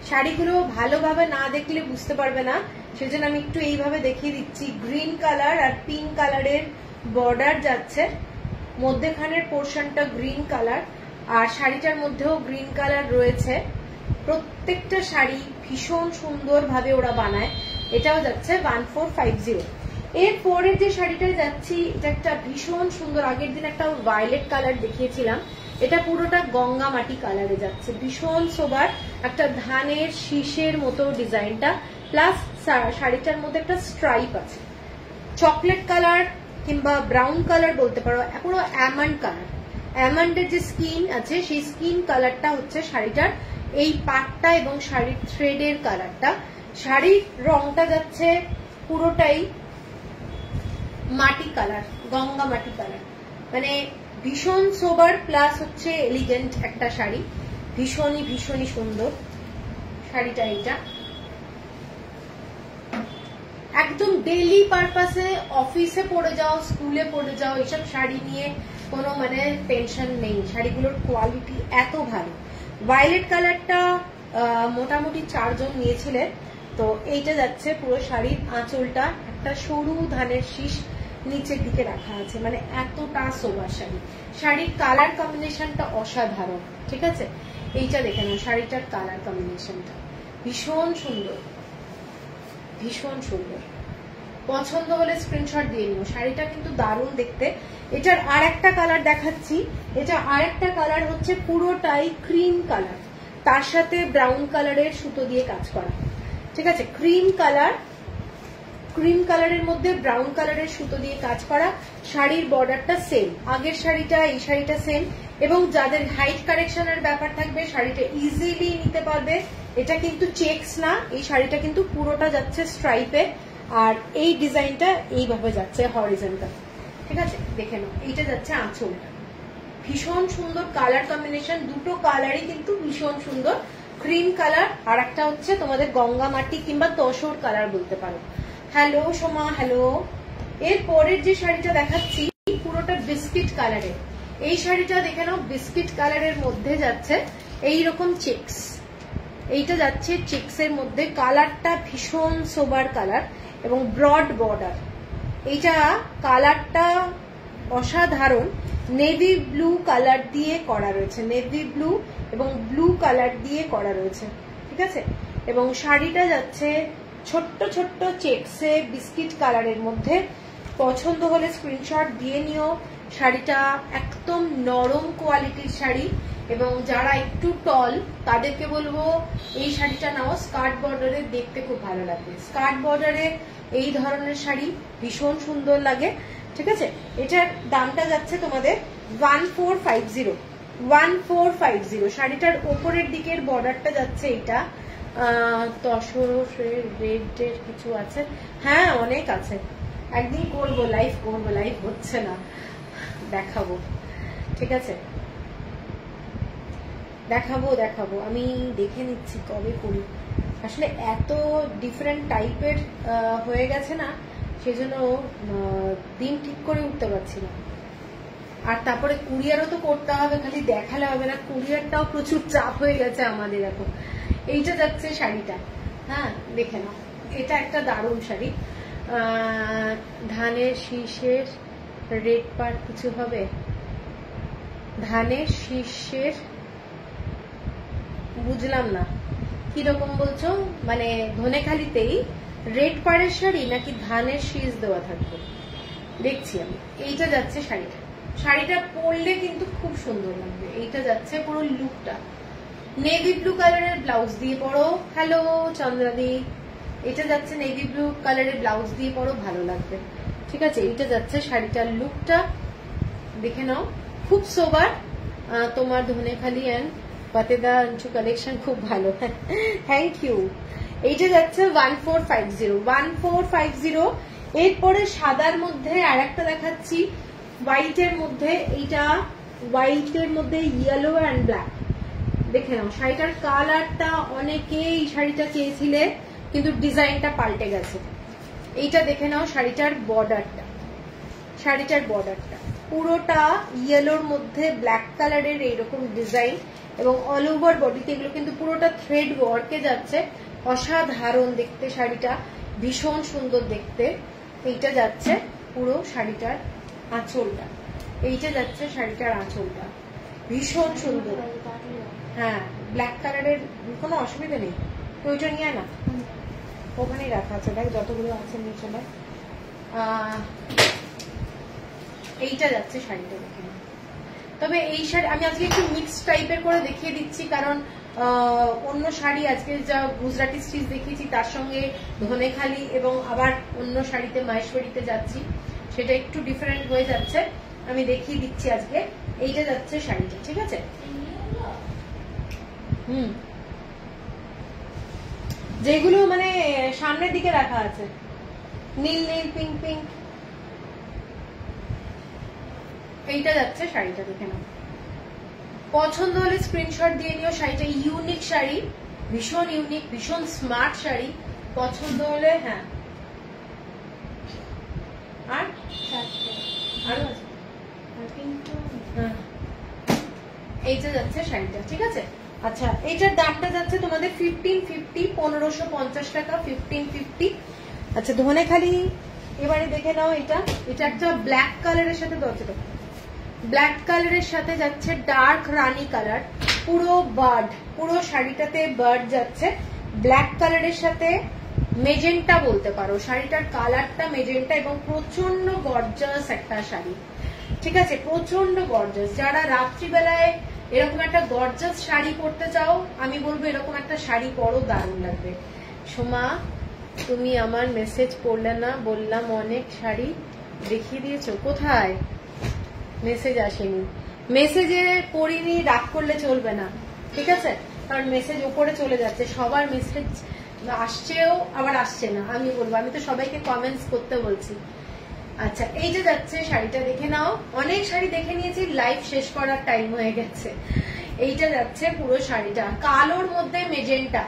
শাড়িগুলো ভালোভাবে না দেখলে বুঝতে পারবে না, সেজন্য আমি একটু এইভাবে দেখিয়ে দিচ্ছি। গ্রিন কালার আর পিঙ্ক কালারের বর্ডার যাচ্ছে, মধ্যেখানের পোর্শনটা গ্রিন কালার, আর শাড়িটার মধ্যেও গ্রিন কালার রয়েছে। প্রত্যেকটা শাড়ি ভীষণ সুন্দর ভাবে ওরা বানায়। এটাও যাচ্ছে 1450। এর পরের যে শাড়িটা যাচ্ছি, এটা একটা ভীষণ সুন্দর, আগের দিন একটা ভায়োলেট কালার দেখিয়েছিলাম, এটা পুরোটা গঙ্গা মাটি কালারে যাচ্ছে, ভীষণ সোবার, একটা ধানের শীষের মতো ডিজাইনটা, প্লাস শাড়িটার মধ্যে একটা স্ট্রাইপ আছে, চকলেট কালার কিংবা ব্রাউন কালার বলতে পারো, পুরো অ্যামন্ড কালার, অ্যামন্ডের যে স্কিন আছে সেই স্কিন কালারটা হচ্ছে শাড়িটার এই পাটটা এবং শাড়ির থ্রেডের কালারটা। শাড়ির রংটা যাচ্ছে পুরোটাই মাটি কালার, গঙ্গা মাটি কালার, মানে ভীষণ সোবার প্লাস হচ্ছে এলিগেন্ট একটা শাড়ি, ভীষণই ভীষণই সুন্দর শাড়িটা। এটা একদম ডেইলি পারপাসে, অফিসে পরে যাও, স্কুলে পরে যাও, এসব শাড়ি নিয়ে কোনো মানে টেনশন নেই, শাড়িগুলোর কোয়ালিটি এত ভালো। ভায়োলেট কালারটা মোটামুটি 4 জন নিয়েছিলেন। তো এইটা যাচ্ছে পুরো শাড়ির আঁচলটা একটা সরু ধানের শীষ নিচের দিকে রাখা আছে, মানে এতটা সোবার শাড়ি। শাড়ির কালার কম্বিনেশনটা অসাধারণ, ঠিক আছে। এইটা দেখে নাও, শাড়িটার কালার কম্বিনেশনটা ভীষণ সুন্দর, ভীষণ সুন্দর। পছন্দ হলে স্ক্রিনশট দিয়ে নিও, শাড়িটা কিন্তু দারুণ দেখতে। এটার আর একটা কালার দেখাচ্ছি, এটা আর একটা কালার হচ্ছে পুরোটাই ক্রিম কালার, তার সাথে ব্রাউন কালারের সুতো দিয়ে কাজ করা, ঠিক আছে। ক্রিম কালার, ক্রিম কালারের মধ্যে ব্রাউন কালারের সুতো দিয়ে কাজ করা। শাড়ির বর্ডারটা সেম, আগের শাড়িটা এই শাড়িটা সেম, এবং যাদের হাইট কারেকশনের ব্যাপার থাকবে শাড়িটা ইজিলি নিতে পারবে। এটা কিন্তু চেকস না, এই শাড়িটা কিন্তু পুরোটা যাচ্ছে স্ট্রাইপে, আর এই ডিজাইনটা এইভাবে যাচ্ছে হরিজন্টাল, ঠিক আছে। দেখে নাও, এইটা যাচ্ছে আঁচলটা, ভীষণ সুন্দর কালার কম্বিনেশন, দুটো কালারই কিন্তু ভীষণ সুন্দর, ক্রিম কালার আর একটা হচ্ছে তোমাদের গঙ্গা মাটি কিংবা তসর কালার বলতে পারো। Hello Soma, hello. এর পরের যে শাড়িটা দেখাচ্ছি পুরোটা বিস্কিট কালারের, এই শাড়িটা দেখে নাও, বিস্কিট কালারের মধ্যে যাচ্ছে এইরকম চেকস, এইটা যাচ্ছে চেকস এর মধ্যে, কালারটা ভীষণ সোবার কালার এবং ব্রড বর্ডার। এইটা কালারটা অসাধারণ, নেভি ব্লু কালার দিয়ে করা রয়েছে, নেভি ব্লু এবং ব্লু কালার দিয়ে করা রয়েছে, ঠিক আছে। এবং শাড়িটা যাচ্ছে ছোট্ট ছোট্ট চেকসে বিস্কিট কালারের মধ্যে। পছন্দ হলে স্ক্রিনশট দিয়ে নিও। শাড়িটা একদম নরম কোয়ালিটির শাড়ি, এবং যারা একটু টল তাদেরকে বলবো এই শাড়িটা নাও। স্কার্ট বর্ডারে দেখতে খুব ভালো লাগবে, স্কার্ট বর্ডারে এই ধরনের শাড়ি ভীষণ সুন্দর লাগে। ঠিক আছে, এটার দামটা যাচ্ছে তোমাদের 1450। 1450 শাড়িটার ওপরের দিকের বর্ডারটা যাচ্ছে এটা তসরের রেডের কিছু আছে, হ্যাঁ অনেক আছে। একদিন করবো লাইভ, লাইভ হচ্ছে না, দেখাবো। ঠিক আছে, দেখাবো আমি দেখে নিচ্ছি কবে করি। আসলে এত ডিফারেন্ট টাইপের হয়ে গেছে না, সেজন্য দিন ঠিক করে উঠতে পারছি না। আর তারপরে কুরিয়ারও তো করতে হবে, খালি দেখালে হবে না, কুরিয়ারটাও প্রচুর চাপ হয়ে গেছে আমাদের এখন। এইটা যাচ্ছে শাড়িটা, হ্যাঁ দেখে নাও, এটা একটা দারুণ শাড়ি। ধানের শীষের রেড পার্ট কিছু হবে, ধানের শীষের বুঝলাম না কিরকম বলছো, মানে ধনেখালিতেই রেড পাড়ের শাড়ি নাকি ধানের শীষ দেওয়া থাকবে, দেখছি আমি। এইটা যাচ্ছে শাড়িটা, শাড়িটা পরলে কিন্তু খুব সুন্দর লাগবে। এইটা যাচ্ছে পুরো লুকটা, নেভি ব্লু কালারের ব্লাউজ দিয়ে পরো। হ্যালো চন্দ্রাদি, এটা যাচ্ছে নেভি ব্লু কালারের ব্লাউজ দিয়ে পরো, ভালো লাগবে। ঠিক আছে, এইটা যাচ্ছে শাড়িটার লুকটা, দেখে নাও, খুব সোবার। তোমার ধনেখালি অ্যান্ড পাতেদা অঞ্চু কালেকশন খুব ভালো, থ্যাংক ইউ। এইটা যাচ্ছে 1450। 1450। এরপরে সাদার মধ্যে আর একটা দেখাচ্ছি, হোয়াইটের মধ্যে। এইটা হোয়াইটের মধ্যে ইয়েলো অ্যান্ড ব্ল্যাক, দেখে নাও। শাড়িটার কালারটা অনেকেই শাড়িটা চেয়েছিলে, কিন্তু ডিজাইনটা পাল্টে গেছে। এইটা দেখে নাও, শাড়িটার বর্ডারটা, পুরোটা ইয়েলোর মধ্যে ব্ল্যাক কালারের এইরকম ডিজাইন, এবং অল ওভার বডিতে এগুলো কিন্তু পুরোটা থ্রেড ওয়ার্কে যাচ্ছে। অসাধারণ দেখতে শাড়িটা, ভীষণ সুন্দর দেখতে। এইটা যাচ্ছে পুরো শাড়িটার আঁচলটা, এইটা যাচ্ছে শাড়িটার আঁচলটা, ভীষণ সুন্দর। হ্যাঁ ব্ল্যাক কালারের কোনো অসুবিধা নেই, তো ওইটা নিয়ে না, ওখানেই রাখা আছে, দেখ যতগুলো আছে নিয়ে চলে। এইটা যাচ্ছে শাড়িটা, দেখে। তবে এই শাড়ি আমি আজকে একটু মিক্স টাইপের করে দেখিয়ে দিচ্ছি, কারণ অন্য শাড়ি আজকে যা গুজরাটি স্টিচ দেখিয়েছি তার সঙ্গে ধনেখালি এবং আবার অন্য শাড়িতে মাহেশ্বরীতে যাচ্ছি, সেটা একটু ডিফারেন্ট হয়ে যাচ্ছে, আমি দেখিয়ে দিচ্ছি আজকে। এইটা যাচ্ছে শাড়িটা, ঠিক আছে। যেগুলো মানে সামনের দিকে রাখা আছে, নীল নীল পিঙ্ক পিঙ্ক, এইটা যাচ্ছে শাড়িটা, দেখে নাও। পছন্দ হলে স্ক্রিনশট দিয়ে নিও। শাড়িটা ইউনিক শাড়ি, ভীষণ ইউনিক, ভীষণ স্মার্ট শাড়ি। পছন্দ হলে হ্যাঁ। আর আরো আছে, হ্যাঁ এইটা যাচ্ছে শাড়িটা, ঠিক আছে। আচ্ছা, এইটার দামটা যাচ্ছে তোমাদের 1550, 1550 টাকা, 1550। আচ্ছা ধনেখালি এবারে দেখে নাও। এটা একটা ব্ল্যাক কালারের সাথে, দরজাটা ব্ল্যাক কালারের সাথে যাচ্ছে ডার্ক রানী কালার, পুরো বার্ড, পুরো শাড়িটাতে বার্ড যাচ্ছে। ব্ল্যাক কালারের সাথে মেজেন্টা বলতে পারো, শাড়িটার কালারটা মেজেন্টা, এবং প্রচন্ড গর্জাস একটা শাড়ি, ঠিক আছে, প্রচন্ড গর্জাস। যারা রাত্রিবেলায় এরকম একটা গর্জাস শাড়ি পরতে চাও, আমি বলবো এরকম একটা শাড়ি পরো, দারুণ লাগবে। সোমা তুমি আমার মেসেজ পড়লে না, বললাম অনেক শাড়ি দেখিয়ে দিয়েছো, কোথায়? মেসেজ আসেনি, মেসেজে পড়িনি, রাগ করলে চলবে না, ঠিক আছে, কারণ মেসেজ উপরে চলে যাচ্ছে, সবার মেসেজ আসছেও আবার আসছে না। আমি বলবো, আমি তো সবাইকে কমেন্টস করতে বলছি। আচ্ছা, এই যে যাচ্ছে শাড়িটা, দেখে নাও। অনেক শাড়ি দেখে নিয়েছি, লাইভ শেষ করার টাইম হয়ে গেছে। এইটা যাচ্ছে পুরো শাড়িটা, কালোর মধ্যে মেজেন্টা,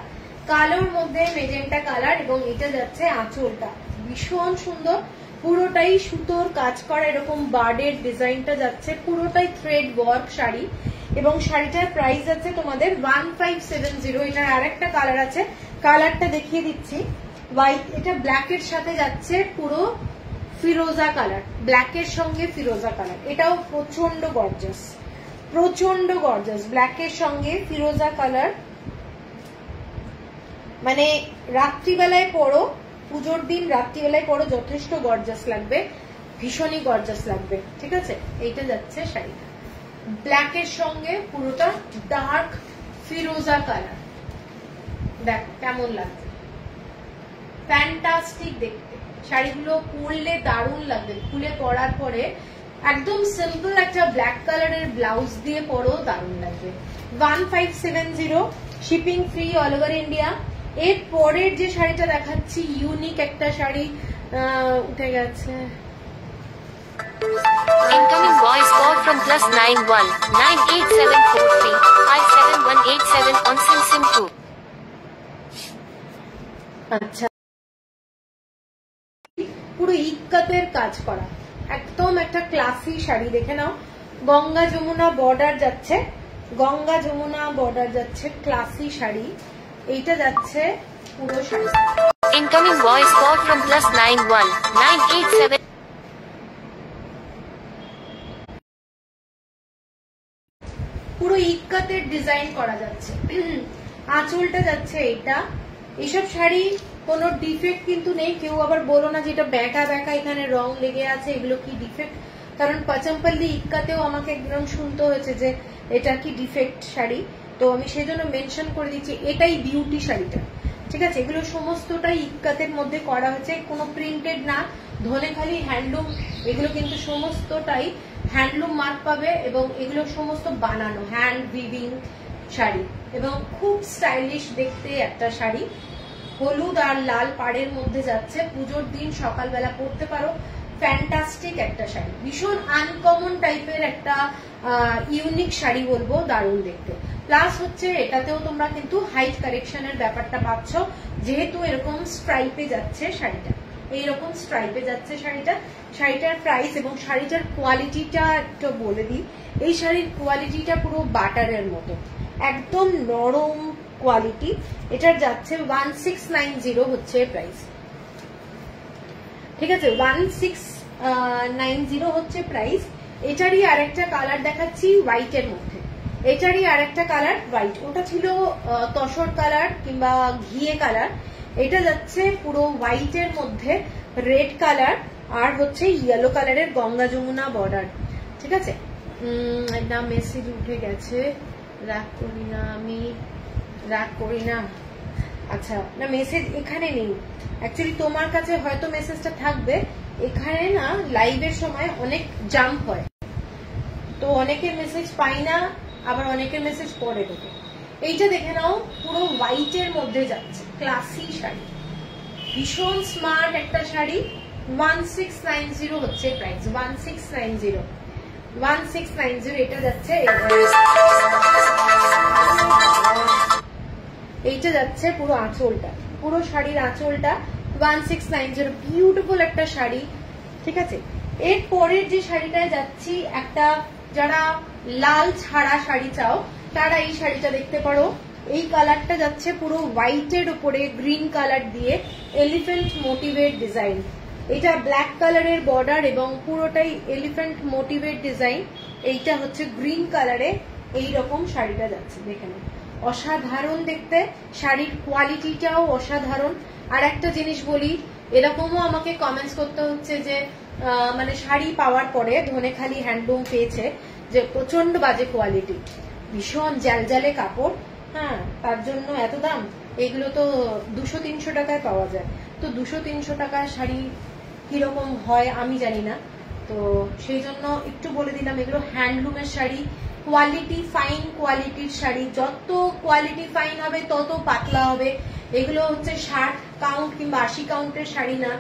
কালার, এবং এটা যাচ্ছে আঁচলটা, ভীষণ সুন্দর, পুরোটাই সুতোর কাজ করা, এরকম বার্ডের ডিজাইনটা যাচ্ছে, পুরোটাই থ্রেড ওয়ার্ক শাড়ি, এবং শাড়িটার প্রাইস আছে তোমাদের 1570। এটার আরেকটা কালার আছে, কালারটা দেখিয়ে দিচ্ছি, হোয়াইট, এটা ব্ল্যাকের সাথে যাচ্ছে পুরো ফিরোজা কালার, ব্ল্যাকের সঙ্গে ফিরোজা কালার, এটাও প্রচন্ড গর্জাস, ব্ল্যাকের সঙ্গে ফিরোজা কালার, মানে রাত্রিবেলায় পরো, পুজোর দিন রাত্রিবেলায় পরো, যথেষ্ট গর্জাস লাগবে। ভীষণই গর্জাস লাগবে। ঠিক আছে, এইটা যাচ্ছে শাড়িটা ব্ল্যাকের সঙ্গে পুরোটা ডার্ক ফিরোজা কালার। দেখো কেমন লাগছে, ফ্যান্টাস্টিক দেখতে। শাড়িগুলো পরলে দারুণ লাগবে, খুলে পরার পরে একদম সিম্পল একটা ব্ল্যাক কালারের ব্লাউজ দিয়ে পরো, দারুণ লাগবে। 1570 shipping free all over India. এর পরের যে শাড়িটা দেখাচ্ছি ইউনিক একটা শাড়ি, উঠে গেছে। Incoming voice call from +91 98743 57187 on SimSim 2. আচ্ছা, পুরো ইক্কাতের কাজ করা একদম একটা ক্লাসি শাড়ি, দেখে নাও। গঙ্গা যমুনা বর্ডার যাচ্ছে, গঙ্গা যমুনা বর্ডার যাচ্ছে, ক্লাসি শাড়ি। এইটা যাচ্ছে পুরো sari. Incoming voice call from +91 987. পুরো ইক্কাতের ডিজাইন করা যাচ্ছে, আঁচলটা যাচ্ছে এটা। এইসব শাড়ি কোনো ডিফেক্ট কিন্তু নেই, কেউ আবার বলো না যেটা ব্যাকা ব্যাকা এখানে রং লেগে আছে, এগুলো কি ডিফেক্ট। কারণ পচমপল্লি ইক্কাতেও আমাকে একদম শুনতে হয়েছে যে এটা কি ডিফেক্ট শাড়ি, তো আমি সেজন্য মেনশন করে দিচ্ছি এটাই বিউটি শাড়িটা। ঠিক আছে, এগুলো সমস্তটাই ইক্কাতের মধ্যে করা হয়েছে, কোনো প্রিন্টেড না, ধনেখালি হ্যান্ডলুম। এগুলো কিন্তু সমস্তটাই হ্যান্ডলুম মার্ক পাবে এবং এগুলো সমস্ত বানানো হ্যান্ড উইভিং শাড়ি এবং খুব স্টাইলিশ দেখতে একটা শাড়ি। হলুদ আর লাল পাড়ের মধ্যে যাচ্ছে, পুজোর দিন সকালবেলা পরতে পারো, ফ্যান্টাস্টিক একটা শাড়ি, ভীষণ আনকমন টাইপের একটা ইউনিক শাড়ি বলবো, দারুণ দেখতে। প্লাস হচ্ছে এটাতেও তোমরা কিন্তু হাইট কারেকশনের ব্যাপারটা পাচ্ছ, যেহেতু এরকম স্ট্রাইপে যাচ্ছে শাড়িটা, এইরকম স্ট্রাইপে যাচ্ছে শাড়িটা। শাড়িটার প্রাইস এবং শাড়িটার কোয়ালিটিটা একটু বলে দিই। এই শাড়ির কোয়ালিটিটা পুরো বাটারের মতো, একদম নরম কোয়ালিটি। এটার যাচ্ছে 1690 হচ্ছে প্রাইস। ঠিক আছে, 1690 হচ্ছে প্রাইস। এটারই আরেকটা কালার দেখাচ্ছি হোয়াইটের মধ্যে, এটারই আরেকটা কালার হোয়াইট, ওটা ছিল তসর কালার কিংবা ঘিয়ে কালার। এটা যাচ্ছে পুরো হোয়াইটের মধ্যে রেড কালার আর হচ্ছে ইয়েলো কালারের গঙ্গা যমুনা বর্ডার। ঠিক আছে, একটা মেসেজ উঠে গেছে, রাগ করি না আমি, রাগ করি না। আচ্ছা, না মেসেজ এখানে নেই, অ্যাকচুয়ালি তোমার কাছে হয়তো মেসেজটা থাকবে, এখানে না লাইভের সময় অনেক জাম্প হয়, তো অনেকের মেসেজ পাই না, আবার অনেকের মেসেজ পরে ঢোকে। এইটা দেখে নাও, পুরো হোয়াইটের মধ্যে যাচ্ছে, ক্লাসি শাড়ি, ভীষণ স্মার্ট একটা শাড়ি। 1690 হচ্ছে প্রাইস, 1690 এটা যাচ্ছে। এইটা যাচ্ছে পুরো আঁচলটা, পুরো শাড়ির আঁচলটা 1690, বিউটিফুল একটা শাড়ি। ঠিক আছে, এর পরের যে শাড়িটায় যাচ্ছি, একটা যারা লাল ছাড়া শাড়ি চাও তারা এই শাড়িটা দেখতে পারো। এই কালারটা যাচ্ছে পুরো হোয়াইটের উপরে গ্রিন কালার দিয়ে এলিফ্যান্ট মোটিভের ডিজাইন। এটা ব্ল্যাক কালারের বর্ডার এবং পুরোটাই এলিফ্যান্ট মোটিভের ডিজাইন। এইটা হচ্ছে গ্রিন কালারে, এইরকম শাড়িটা যাচ্ছে, দেখে নাও, অসাধারণ দেখতে, শাড়ির কোয়ালিটিটাও অসাধারণ। আর একটা জিনিস বলি, এরকমও আমাকে কমেন্টস করতে হচ্ছে যে মানে শাড়ি পাওয়ার পরে ধনেখালি হ্যান্ডলুম পেয়েছে যে প্রচন্ড বাজে কোয়ালিটি, ভীষণ জ্যালজ্যালে কাপড়, হ্যাঁ তার জন্য এত দাম। এগুলো তো 200-300 টাকায় পাওয়া যায়, তো 200-300 টাকার শাড়ি কিরকম হয় আমি জানি না, তো সেই জন্য একটু বলে দিলাম এগুলো হ্যান্ডলুমের শাড়ি, কোয়ালিটি ফাইন কোয়ালিটির শাড়ি, যত কোয়ালিটি ফাইন হবে তত পাতলা হবে। এগুলো হচ্ছে 60 কাউন্ট কিংবা 80 কাউন্টের শাড়ি না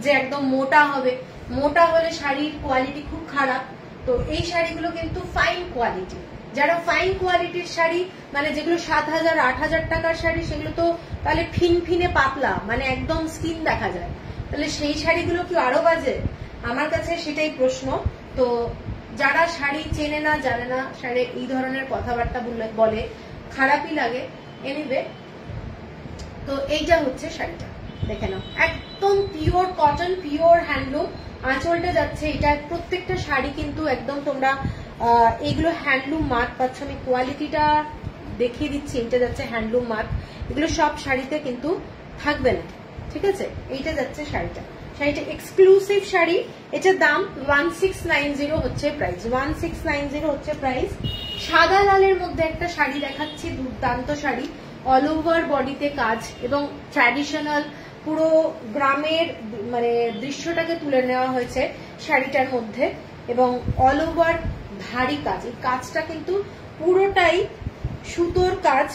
যে একদম মোটা হবে, মোটা হলে শাড়ির কোয়ালিটি খুব খারাপ। তো এই শাড়িগুলো কিন্তু ফাইন কোয়ালিটি, যারা ফাইন কোয়ালিটির শাড়ি মানে যেগুলো 7000-8000 টাকার শাড়ি, সেগুলো তো তাহলে ফিনফিনে পাতলা, মানে একদম স্কিন দেখা যায়, তাহলে সেই শাড়িগুলো কি আরো বাজে? আমার কাছে সেটাই প্রশ্ন। তো যারা শাড়ি চেনে না জানে না, শাড়ি এই ধরনের কথাবার্তা বলে খারাপই লাগে। এনিওয়ে, তো এইটা হচ্ছে শাড়িটা, দেখে নাও, একদম পিওর কটন, পিওর হ্যান্ডলুম। আঁচলটা যাচ্ছে, এটা প্রত্যেকটা শাড়ি কিন্তু একদম তোমরা এগুলো হ্যান্ডলুম মার্ক পাচ্ছ, আমি কোয়ালিটিটা দেখিয়ে দিচ্ছি। এটা যাচ্ছে হ্যান্ডলুম মার্ক, এগুলো সব শাড়িতে কিন্তু থাকবে না। ঠিক আছে, এইটা যাচ্ছে শাড়িটা, শাড়িটা এক্সক্লুসিভ শাড়ি, এটার দাম 1690 হচ্ছে প্রাইস, 1690 হচ্ছে প্রাইস। সাদা লালের মধ্যে একটা শাড়ি দেখাচ্ছি, দুর্দান্ত শাড়ি, অল ওভার বডিতে কাজ এবং ট্র্যাডিশনাল পুরো গ্রামের মানে দৃশ্যটাকে তুলে নেওয়া হয়েছে শাড়িটার মধ্যে এবং অল ওভার ভারী কাজ। এই কাজটা কিন্তু পুরোটাই সুতোর কাজ,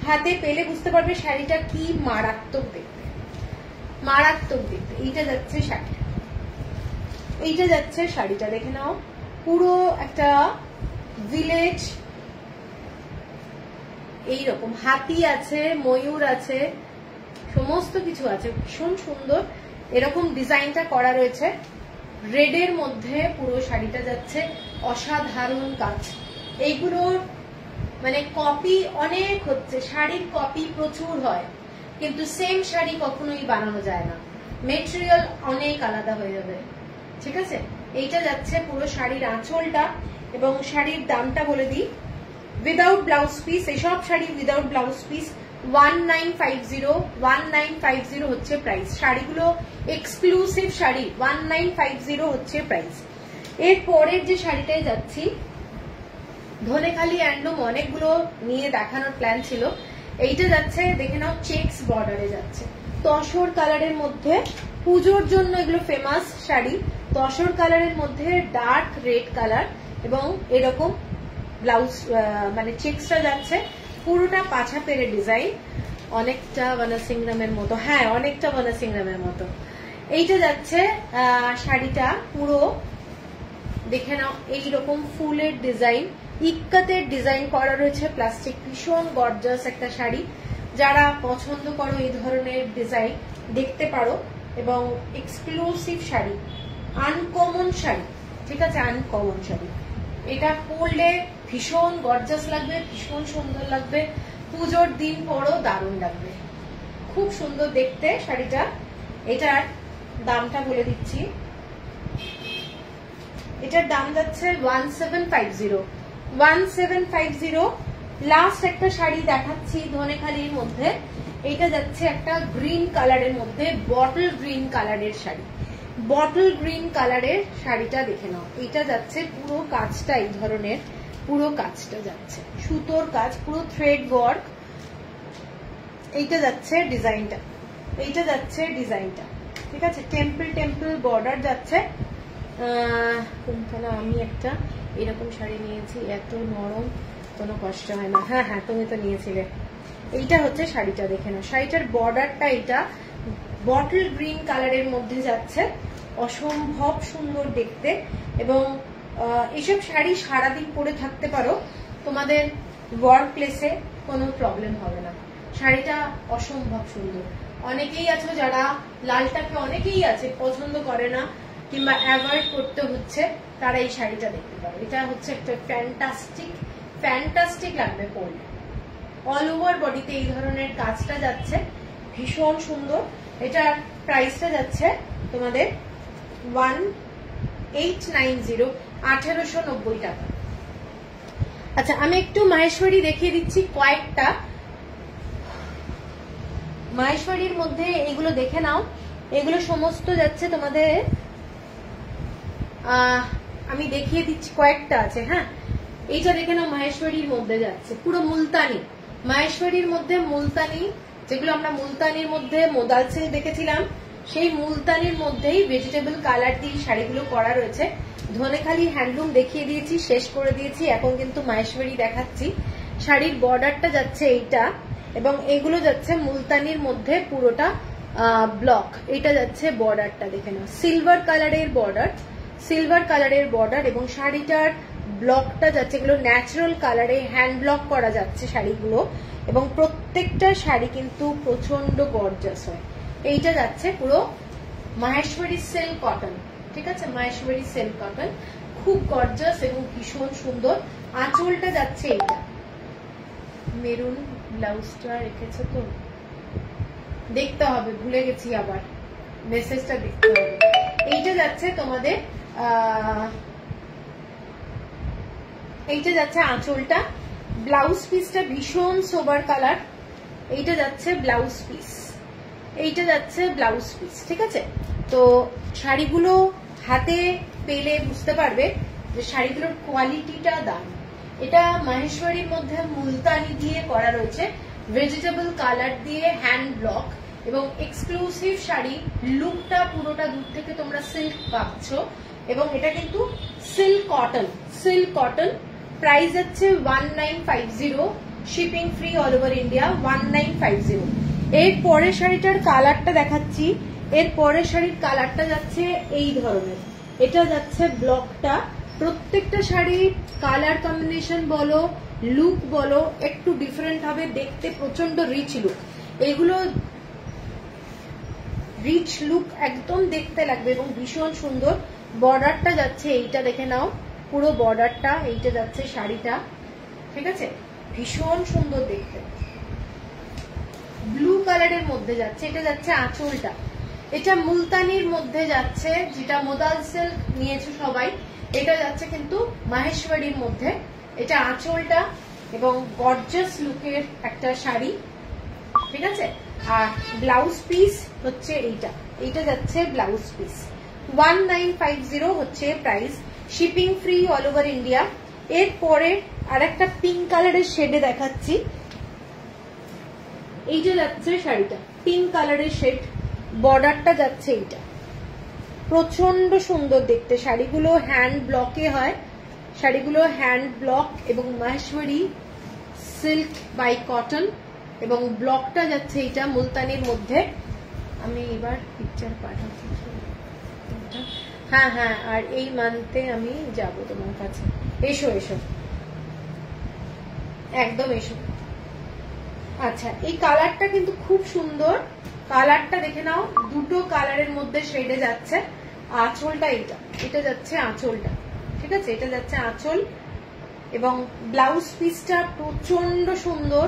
হাতে পেলে বুঝতে পারবে শাড়িটা কি মারাত্মক দেখতে, মারাত্মক দেখতে। এইটা যাচ্ছে শাড়িটা, এইটা যাচ্ছে শাড়িটা, দেখে নাও পুরো একটা ভিলেজ, এইরকম হাতি আছে, ময়ূর আছে, সমস্ত কিছু আছে, ভীষণ সুন্দর এরকম ডিজাইনটা করা রয়েছে। রেডের মধ্যে পুরো শাড়িটা যাচ্ছে, অসাধারণ কাজ। এইগুলোর মানে কপি অনেক হচ্ছে, শাড়ির কপি প্রচুর হয় কিন্তু সেম শাড়ি কখনোই বানানো যায় না, মেটেরিয়াল অনেক আলাদা হয়ে যাবে, ঠিক আছে। এইটা যাচ্ছে পুরো শাড়ির আঁচলটা এবং শাড়ির দামটা বলে দিই, উইদাউট ব্লাউজ পিস, এসব শাড়ি উইদাউট ব্লাউজ পিস 1950 হচ্ছে প্রাইস। শাড়িগুলো এক্সক্লুসিভ শাড়ি, 1950 হচ্ছে প্রাইস। এর পরের যে শাড়িটায় যাচ্ছি, ধনেখালি হ্যান্ডলুম অনেকগুলো নিয়ে দেখানোর প্ল্যান ছিল, এইটা যাচ্ছে দেখে নাও চেক্স বর্ডারে যাচ্ছে, তসর কালারের মধ্যে, পুজোর জন্য এগুলো ফেমাস শাড়ি, তসর কালারের মধ্যে ডার্ক রেড কালার এবং এরকম ব্লাউজ মানে চেক্সটা যাচ্ছে, পুরোটা পাছা পেরে ডিজাইন, অনেকটা বনসিংরামের মতো, হ্যাঁ অনেকটা বনসিংরামের মতো। এইটা যাচ্ছে শাড়িটা পুরো দেখে নাও এইরকম ফুলের ডিজাইন, ইক্কাতের ডিজাইন করা রয়েছে, প্লাস্টিক, ভীষণ গর্জাস একটা শাড়ি। যারা পছন্দ করো এই ধরনের ডিজাইন দেখতে পারো এবং এক্সক্লুসিভ শাড়ি, আনকমন শাড়ি, ঠিক আছে, আনকমন শাড়ি। এটা পরলে ভীষণ গর্জাস লাগবে, ভীষণ সুন্দর লাগবে, পুজোর দিন পরও দারুণ লাগবে, খুব সুন্দর দেখতে শাড়িটা। এটার দামটা বলে দিচ্ছি, এটার দাম যাচ্ছে 1750। লাস্ট একটা শাড়ি দেখাচ্ছি ধনেখালির মধ্যে, এটা যাচ্ছে একটা গ্রিন কালারের মধ্যে, বটল গ্রিন কালারের শাড়ি, বটল গ্রিন কালারের শাড়িটা দেখে নাও। এটা যাচ্ছে পুরো কাজটা এই ধরনের, পুরো কাজটা যাচ্ছে সুতোর কাজ, পুরো থ্রেড ওয়ার্ক। এইটা যাচ্ছে ডিজাইনটা, এইটা যাচ্ছে ডিজাইনটা, ঠিক আছে, টেম্পল টেম্পল বর্ডার যাচ্ছে। কোনখানে আমি একটা এরকম শাড়ি নিয়েছি, এত নরম, কোনো কষ্ট হয় না। হ্যাঁ হ্যাঁ তুমি তো নিয়েছিলে। এইটা হচ্ছে শাড়িটা, দেখে নাও শাড়িটার বর্ডারটা, এটা বটল গ্রিন কালারের মধ্যে যাচ্ছে, অসম্ভব সুন্দর দেখতে এবং এসব শাড়ি সারাদিন পরে থাকতে পারো, তোমাদের ওয়ার্ক প্লেসে কোনো প্রবলেম হবে না। শাড়িটা অসম্ভব সুন্দর। অনেকেই আছো যারা লালটাকে, অনেকেই আছে পছন্দ করে না কিংবা অ্যাভয়েড করতে হচ্ছে, তারা এই শাড়িটা দেখতে পারো। এটা হচ্ছে একটা ফ্যান্টাস্টিক, ফ্যান্টাস্টিক লাগবে পরলে। অল ওভার বডিতে এই ধরনের কাজটা যাচ্ছে, ভীষণ সুন্দর। এটার প্রাইসটা যাচ্ছে তোমাদের 1890, 1890 টাকা। আচ্ছা আমি একটু মাহেশ্বরী দেখিয়ে দিচ্ছি কয়েকটা। মাহেশ্বরীর মধ্যে এগুলো দেখে নাও, এগুলো সমস্ত যাচ্ছে তোমাদের, আমি দেখিয়ে দিচ্ছি কয়েকটা আছে। হ্যাঁ এইটা দেখে নাও, মাহেশ্বরীর মধ্যে যাচ্ছে পুরো মুলতানি, মাহেশ্বরীর মধ্যে মুলতানি, যেগুলো আমরা মুলতানির মধ্যে মোদাল সিল্ক দেখেছিলাম, সেই মুলতানির মধ্যেই ভেজিটেবল কালার দিয়ে শাড়িগুলো করা রয়েছে। ধনেখালি হ্যান্ডলুম দেখিয়ে দিয়েছি, শেষ করে দিয়েছি, এখন কিন্তু মাহেশ্বরী দেখাচ্ছি। শাড়ির বর্ডারটা যাচ্ছে এইটা এবং এগুলো যাচ্ছে মুলতানির মধ্যে পুরোটা ব্লক, এটা যাচ্ছে বর্ডারটা দেখে নাও, সিলভার কালারের বর্ডার, সিলভার কালারের বর্ডার এবং শাড়িটার ব্লকটা যাচ্ছে, এগুলো ন্যাচারাল কালারে হ্যান্ড ব্লক করা যাচ্ছে শাড়িগুলো এবং প্রত্যেকটা শাড়ি কিন্তু প্রচন্ড গর্জাস হয়। এইটা যাচ্ছে পুরো মাহেশ্বরী সিল্ক কটন, ঠিক আছে, মাহেশ্বরী সিল্ক কটন, খুব গর্জাস এবং ভীষণ সুন্দর। আঁচলটা যাচ্ছে এইটা, মেরুন ব্লাউজটা রেখেছে তো দেখতে হবে, ভুলে গেছি আবার মেসেজটা দেখতে হবে। এইটা যাচ্ছে তোমাদের, এইটা যাচ্ছে আঁচলটা, ব্লাউজ পিসটা ভীষণ সোবার কালার, এইটা যাচ্ছে ব্লাউজ পিস, এইটা যাচ্ছে ব্লাউজ পিস, ঠিক আছে। তো শাড়িগুলো হাতে পেলে বুঝতে পারবে যে শাড়িগুলোর কোয়ালিটিটা দারুণ। এটা মাহেশ্বরীর মধ্যে মুলতানি দিয়ে করা রয়েছে, ভেজিটেবল কালার দিয়ে হ্যান্ড ব্লক এবং এক্সক্লুসিভ শাড়ি। লুকটা পুরোটা দূর থেকে তোমরা সিল্ক পাচ্ছ এবং এটা কিন্তু সিল্ক কটন। প্রাইস হচ্ছে 1950, shipping free all over India 1950। এর পরের শাড়িটার কালারটা দেখাচ্ছি। এর পরের শাড়ির কালারটা যাচ্ছে এই ধরনের, এটা যাচ্ছে ব্লকটা। প্রত্যেকটা শাড়ির কালার কম্বিনেশন বলো, লুক বলো, একটু ডিফারেন্ট হবে, দেখতে প্রচন্ড রিচ লুক। এগুলো রিচ লুক একদম দেখতে লাগবে এবং ভীষণ সুন্দর। বর্ডারটা যাচ্ছে এইটা, দেখে নাও পুরো বর্ডারটা, এইটা যাচ্ছে শাড়িটা, ঠিক আছে, ভীষণ সুন্দর দেখতে। ব্লু কালারের মধ্যে যাচ্ছে, এটা যাচ্ছে আঁচলটা। এটা মুলতানির মধ্যে যাচ্ছে, যেটা মোদাল সিল্ক নিয়েছে সবাই। এটা যাচ্ছে কিন্তু মাহেশ্বরীর মধ্যে। এটা আঁচলটা এবং গর্জাস লুকের একটা শাড়ি, ঠিক আছে। আর ব্লাউজ পিস হচ্ছে এইটা যাচ্ছে ব্লাউজ পিস। 1950 হচ্ছে price, shipping free all over India. এরপরে আর একটা পিঙ্ক কালারের শেডে দেখাচ্ছি। এইটা যাচ্ছে শাড়িটা, পিঙ্ক কালারের শেড, বর্ডারটা যাচ্ছে এইটা, প্রচন্ড সুন্দর দেখতে। শাড়িগুলো হ্যান্ড ব্লকে হয়, শাড়িগুলো হ্যান্ড ব্লক এবং মাহেশ্বরী সিল্ক বাই কটন এবং ব্লকটা যাচ্ছে এইটা মুলতানির মধ্যে। আমি এবার পিকচার পাঠাচ্ছি। হ্যাঁ, আর এই মান্থে আমি যাব তোমার কাছে, এসো একদম এসো। আচ্ছা, এই কালারটা কিন্তু খুব সুন্দর, কালারটা দেখে নাও, দুটো কালারের মধ্যে শেডে যাচ্ছে। আঁচলটা এটা যাচ্ছে আঁচলটা, ঠিক আছে, এটা যাচ্ছে আঁচল এবং ব্লাউজ পিসটা প্রচন্ড সুন্দর,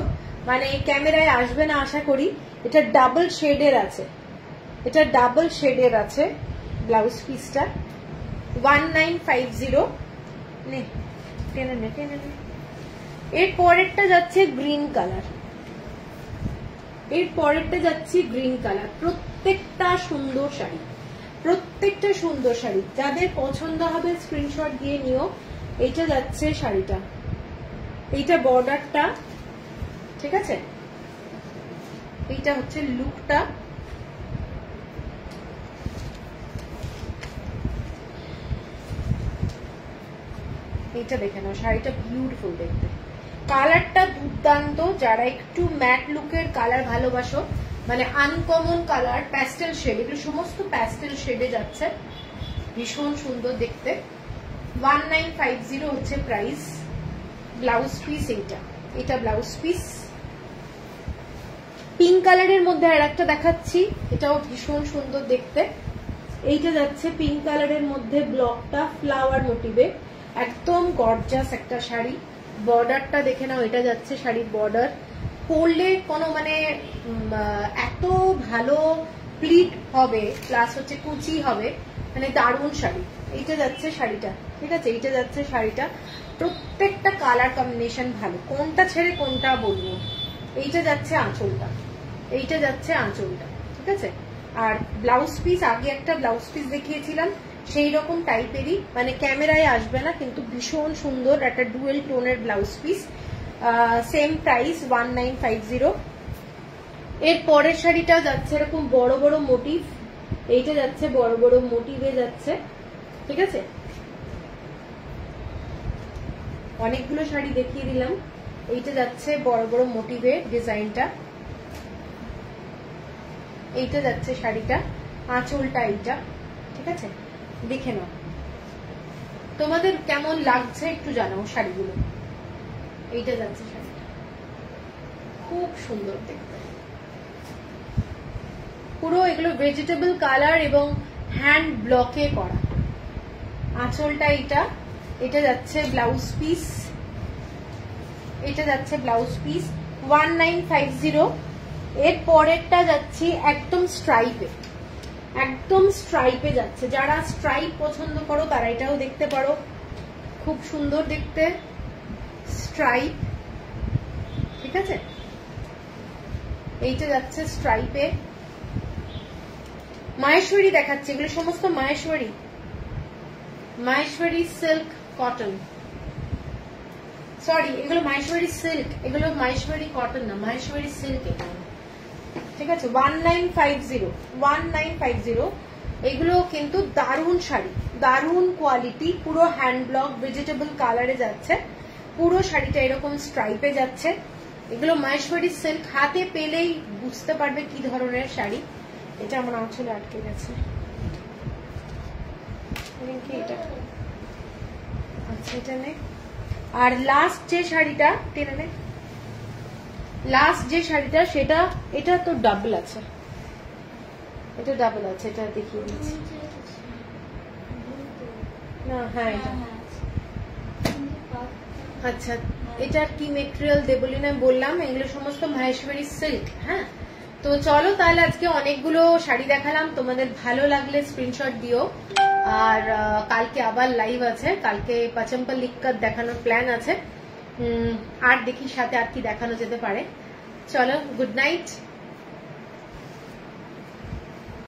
মানে ক্যামেরায় আসবে না আশা করি। এটা ডাবল শেডের আছে, ব্লাউজ পিসটা 1950। টেনে নে। এর পরেরটা যাচ্ছে গ্রিন কালার, প্রত্যেকটা সুন্দর শাড়ি, যাদের পছন্দ হবে স্ক্রিনশট দিয়ে নিও। এইটা যাচ্ছে শাড়িটা, এইটা বর্ডারটা, ঠিক আছে, এইটা হচ্ছে লুকটা। এইটা দেখে নাও, শাড়িটা বিউটিফুল দেখতে, কালারটা দুর্দান্ত। যারা একটু ম্যাট লুকের কালার ভালোবাসো, মানে আনকমন কালার, প্যাস্টেল শেড, এগুলো সমস্ত প্যাস্টেল শেডে যাচ্ছে, ভীষণ সুন্দর দেখতে। 1950 হচ্ছে প্রাইস। ব্লাউজ পিস এটা ব্লাউজ পিস। পিঙ্ক কালারের মধ্যে আর একটা দেখাচ্ছি, এটাও ভীষণ সুন্দর দেখতে। এইটা যাচ্ছে পিঙ্ক কালারের মধ্যে, ব্লকটা ফ্লাওয়ার মোটিভে, একদম গর্জাস একটা শাড়ি। বর্ডারটা দেখে নাও, এটা যাচ্ছে শাড়ির বর্ডার। পরলে কোনো মানে এত ভালো প্লিট হবে, প্লাস হচ্ছে কুচি হবে, মানে দারুণ শাড়ি। এইটা যাচ্ছে শাড়িটা, ঠিক আছে, এইটা যাচ্ছে শাড়িটা। প্রত্যেকটা কালার কম্বিনেশন ভালো, কোনটা ছেড়ে কোনটা বলবো। এইটা যাচ্ছে আঁচলটা, ঠিক আছে। আর ব্লাউজ পিস, আগে একটা ব্লাউজ পিস দেখিয়েছিলাম সেই রকম টাইপেরই, মানে ক্যামেরায় আসবে না কিন্তু ভীষণ সুন্দর একটা ডুয়েল টোনের ব্লাউজ পিস। Same price 1950। এর পরের শাড়িটা যাচ্ছে এরকম বড় বড় মোটিভ, এইটা যাচ্ছে বড় বড় মোটিভে যাচ্ছে, ঠিক আছে। অনেকগুলো শাড়ি দেখিয়ে দিলাম, এইটা যাচ্ছে বড় বড় মোটিভে ডিজাইনটা, এইটা যাচ্ছে শাড়িটা, আঁচলটা এইটা, ঠিক আছে। দেখে নাও, তোমাদের কেমন লাগছে একটু জানাও শাড়িগুলো। এইটা যাচ্ছে শাড়িটা, খুব সুন্দর দেখতে, পুরো এগুলো ভেজিটেবল কালার এবং হ্যান্ড ব্লকে করা। আঁচলটা এটা যাচ্ছে ব্লাউজ পিস, 1950। এর পরেরটা যাচ্ছি একদম স্ট্রাইপে যাচ্ছে। যারা স্ট্রাইপ পছন্দ করো তারা এটাও দেখতে পারো, খুব সুন্দর দেখতে স্ট্রাইপ, ঠিক আছে। এইটা যাচ্ছে স্ট্রাইপে মাহেশ্বরী দেখাচ্ছে, এগুলো সমস্ত Maheshwari, Maheshwari silk cotton, sorry এগুলো মাহেশ্বরী সিল্ক, এগুলো মাহেশ্বরী কটন না, মাহেশ্বরী সিল্ক এটা, ঠিক আছে। 1950 এগুলো কিন্তু দারুণ শাড়ি, দারুণ কোয়ালিটি, পুরো হ্যান্ড ব্লক ভেজিটেবল কালারে যাচ্ছে, পুরো শাড়িটা এরকম স্ট্রাইপে যাচ্ছে। এগুলো মাহেশ্বরী সিল্ক, হাতে পেলেই বুঝতে পারবে কি ধরনের শাড়ি। এটা আমার আঁচলে আটকে গেছে, এটা আচ্ছা এটা নে। আর লাস্ট যে শাড়িটা টেনে নে, লাস্ট যে শাড়িটা সেটা, এটা তো ডাবল আছে, এটা ডাবল আছে, এটা দেখিয়ে দিচ্ছি না। হ্যাঁ এটা আচ্ছা, এটার কি মেটেরিয়াল দেব বলে না বললাম, এগুলো সমস্ত মাহেশ্বরী সিল্ক। হ্যাঁ, তো চলো তাহলে আজকে অনেকগুলো শাড়ি দেখালাম, তোমাদের ভালো লাগলে স্ক্রিনশট দিও। আর কালকে আবার লাইভ আছে, কালকে পাচম্পল লিক্কাত দেখানোর প্ল্যান আছে, আর দেখি সাথে আর কি দেখানো যেতে পারে। চলো, গুড নাইট।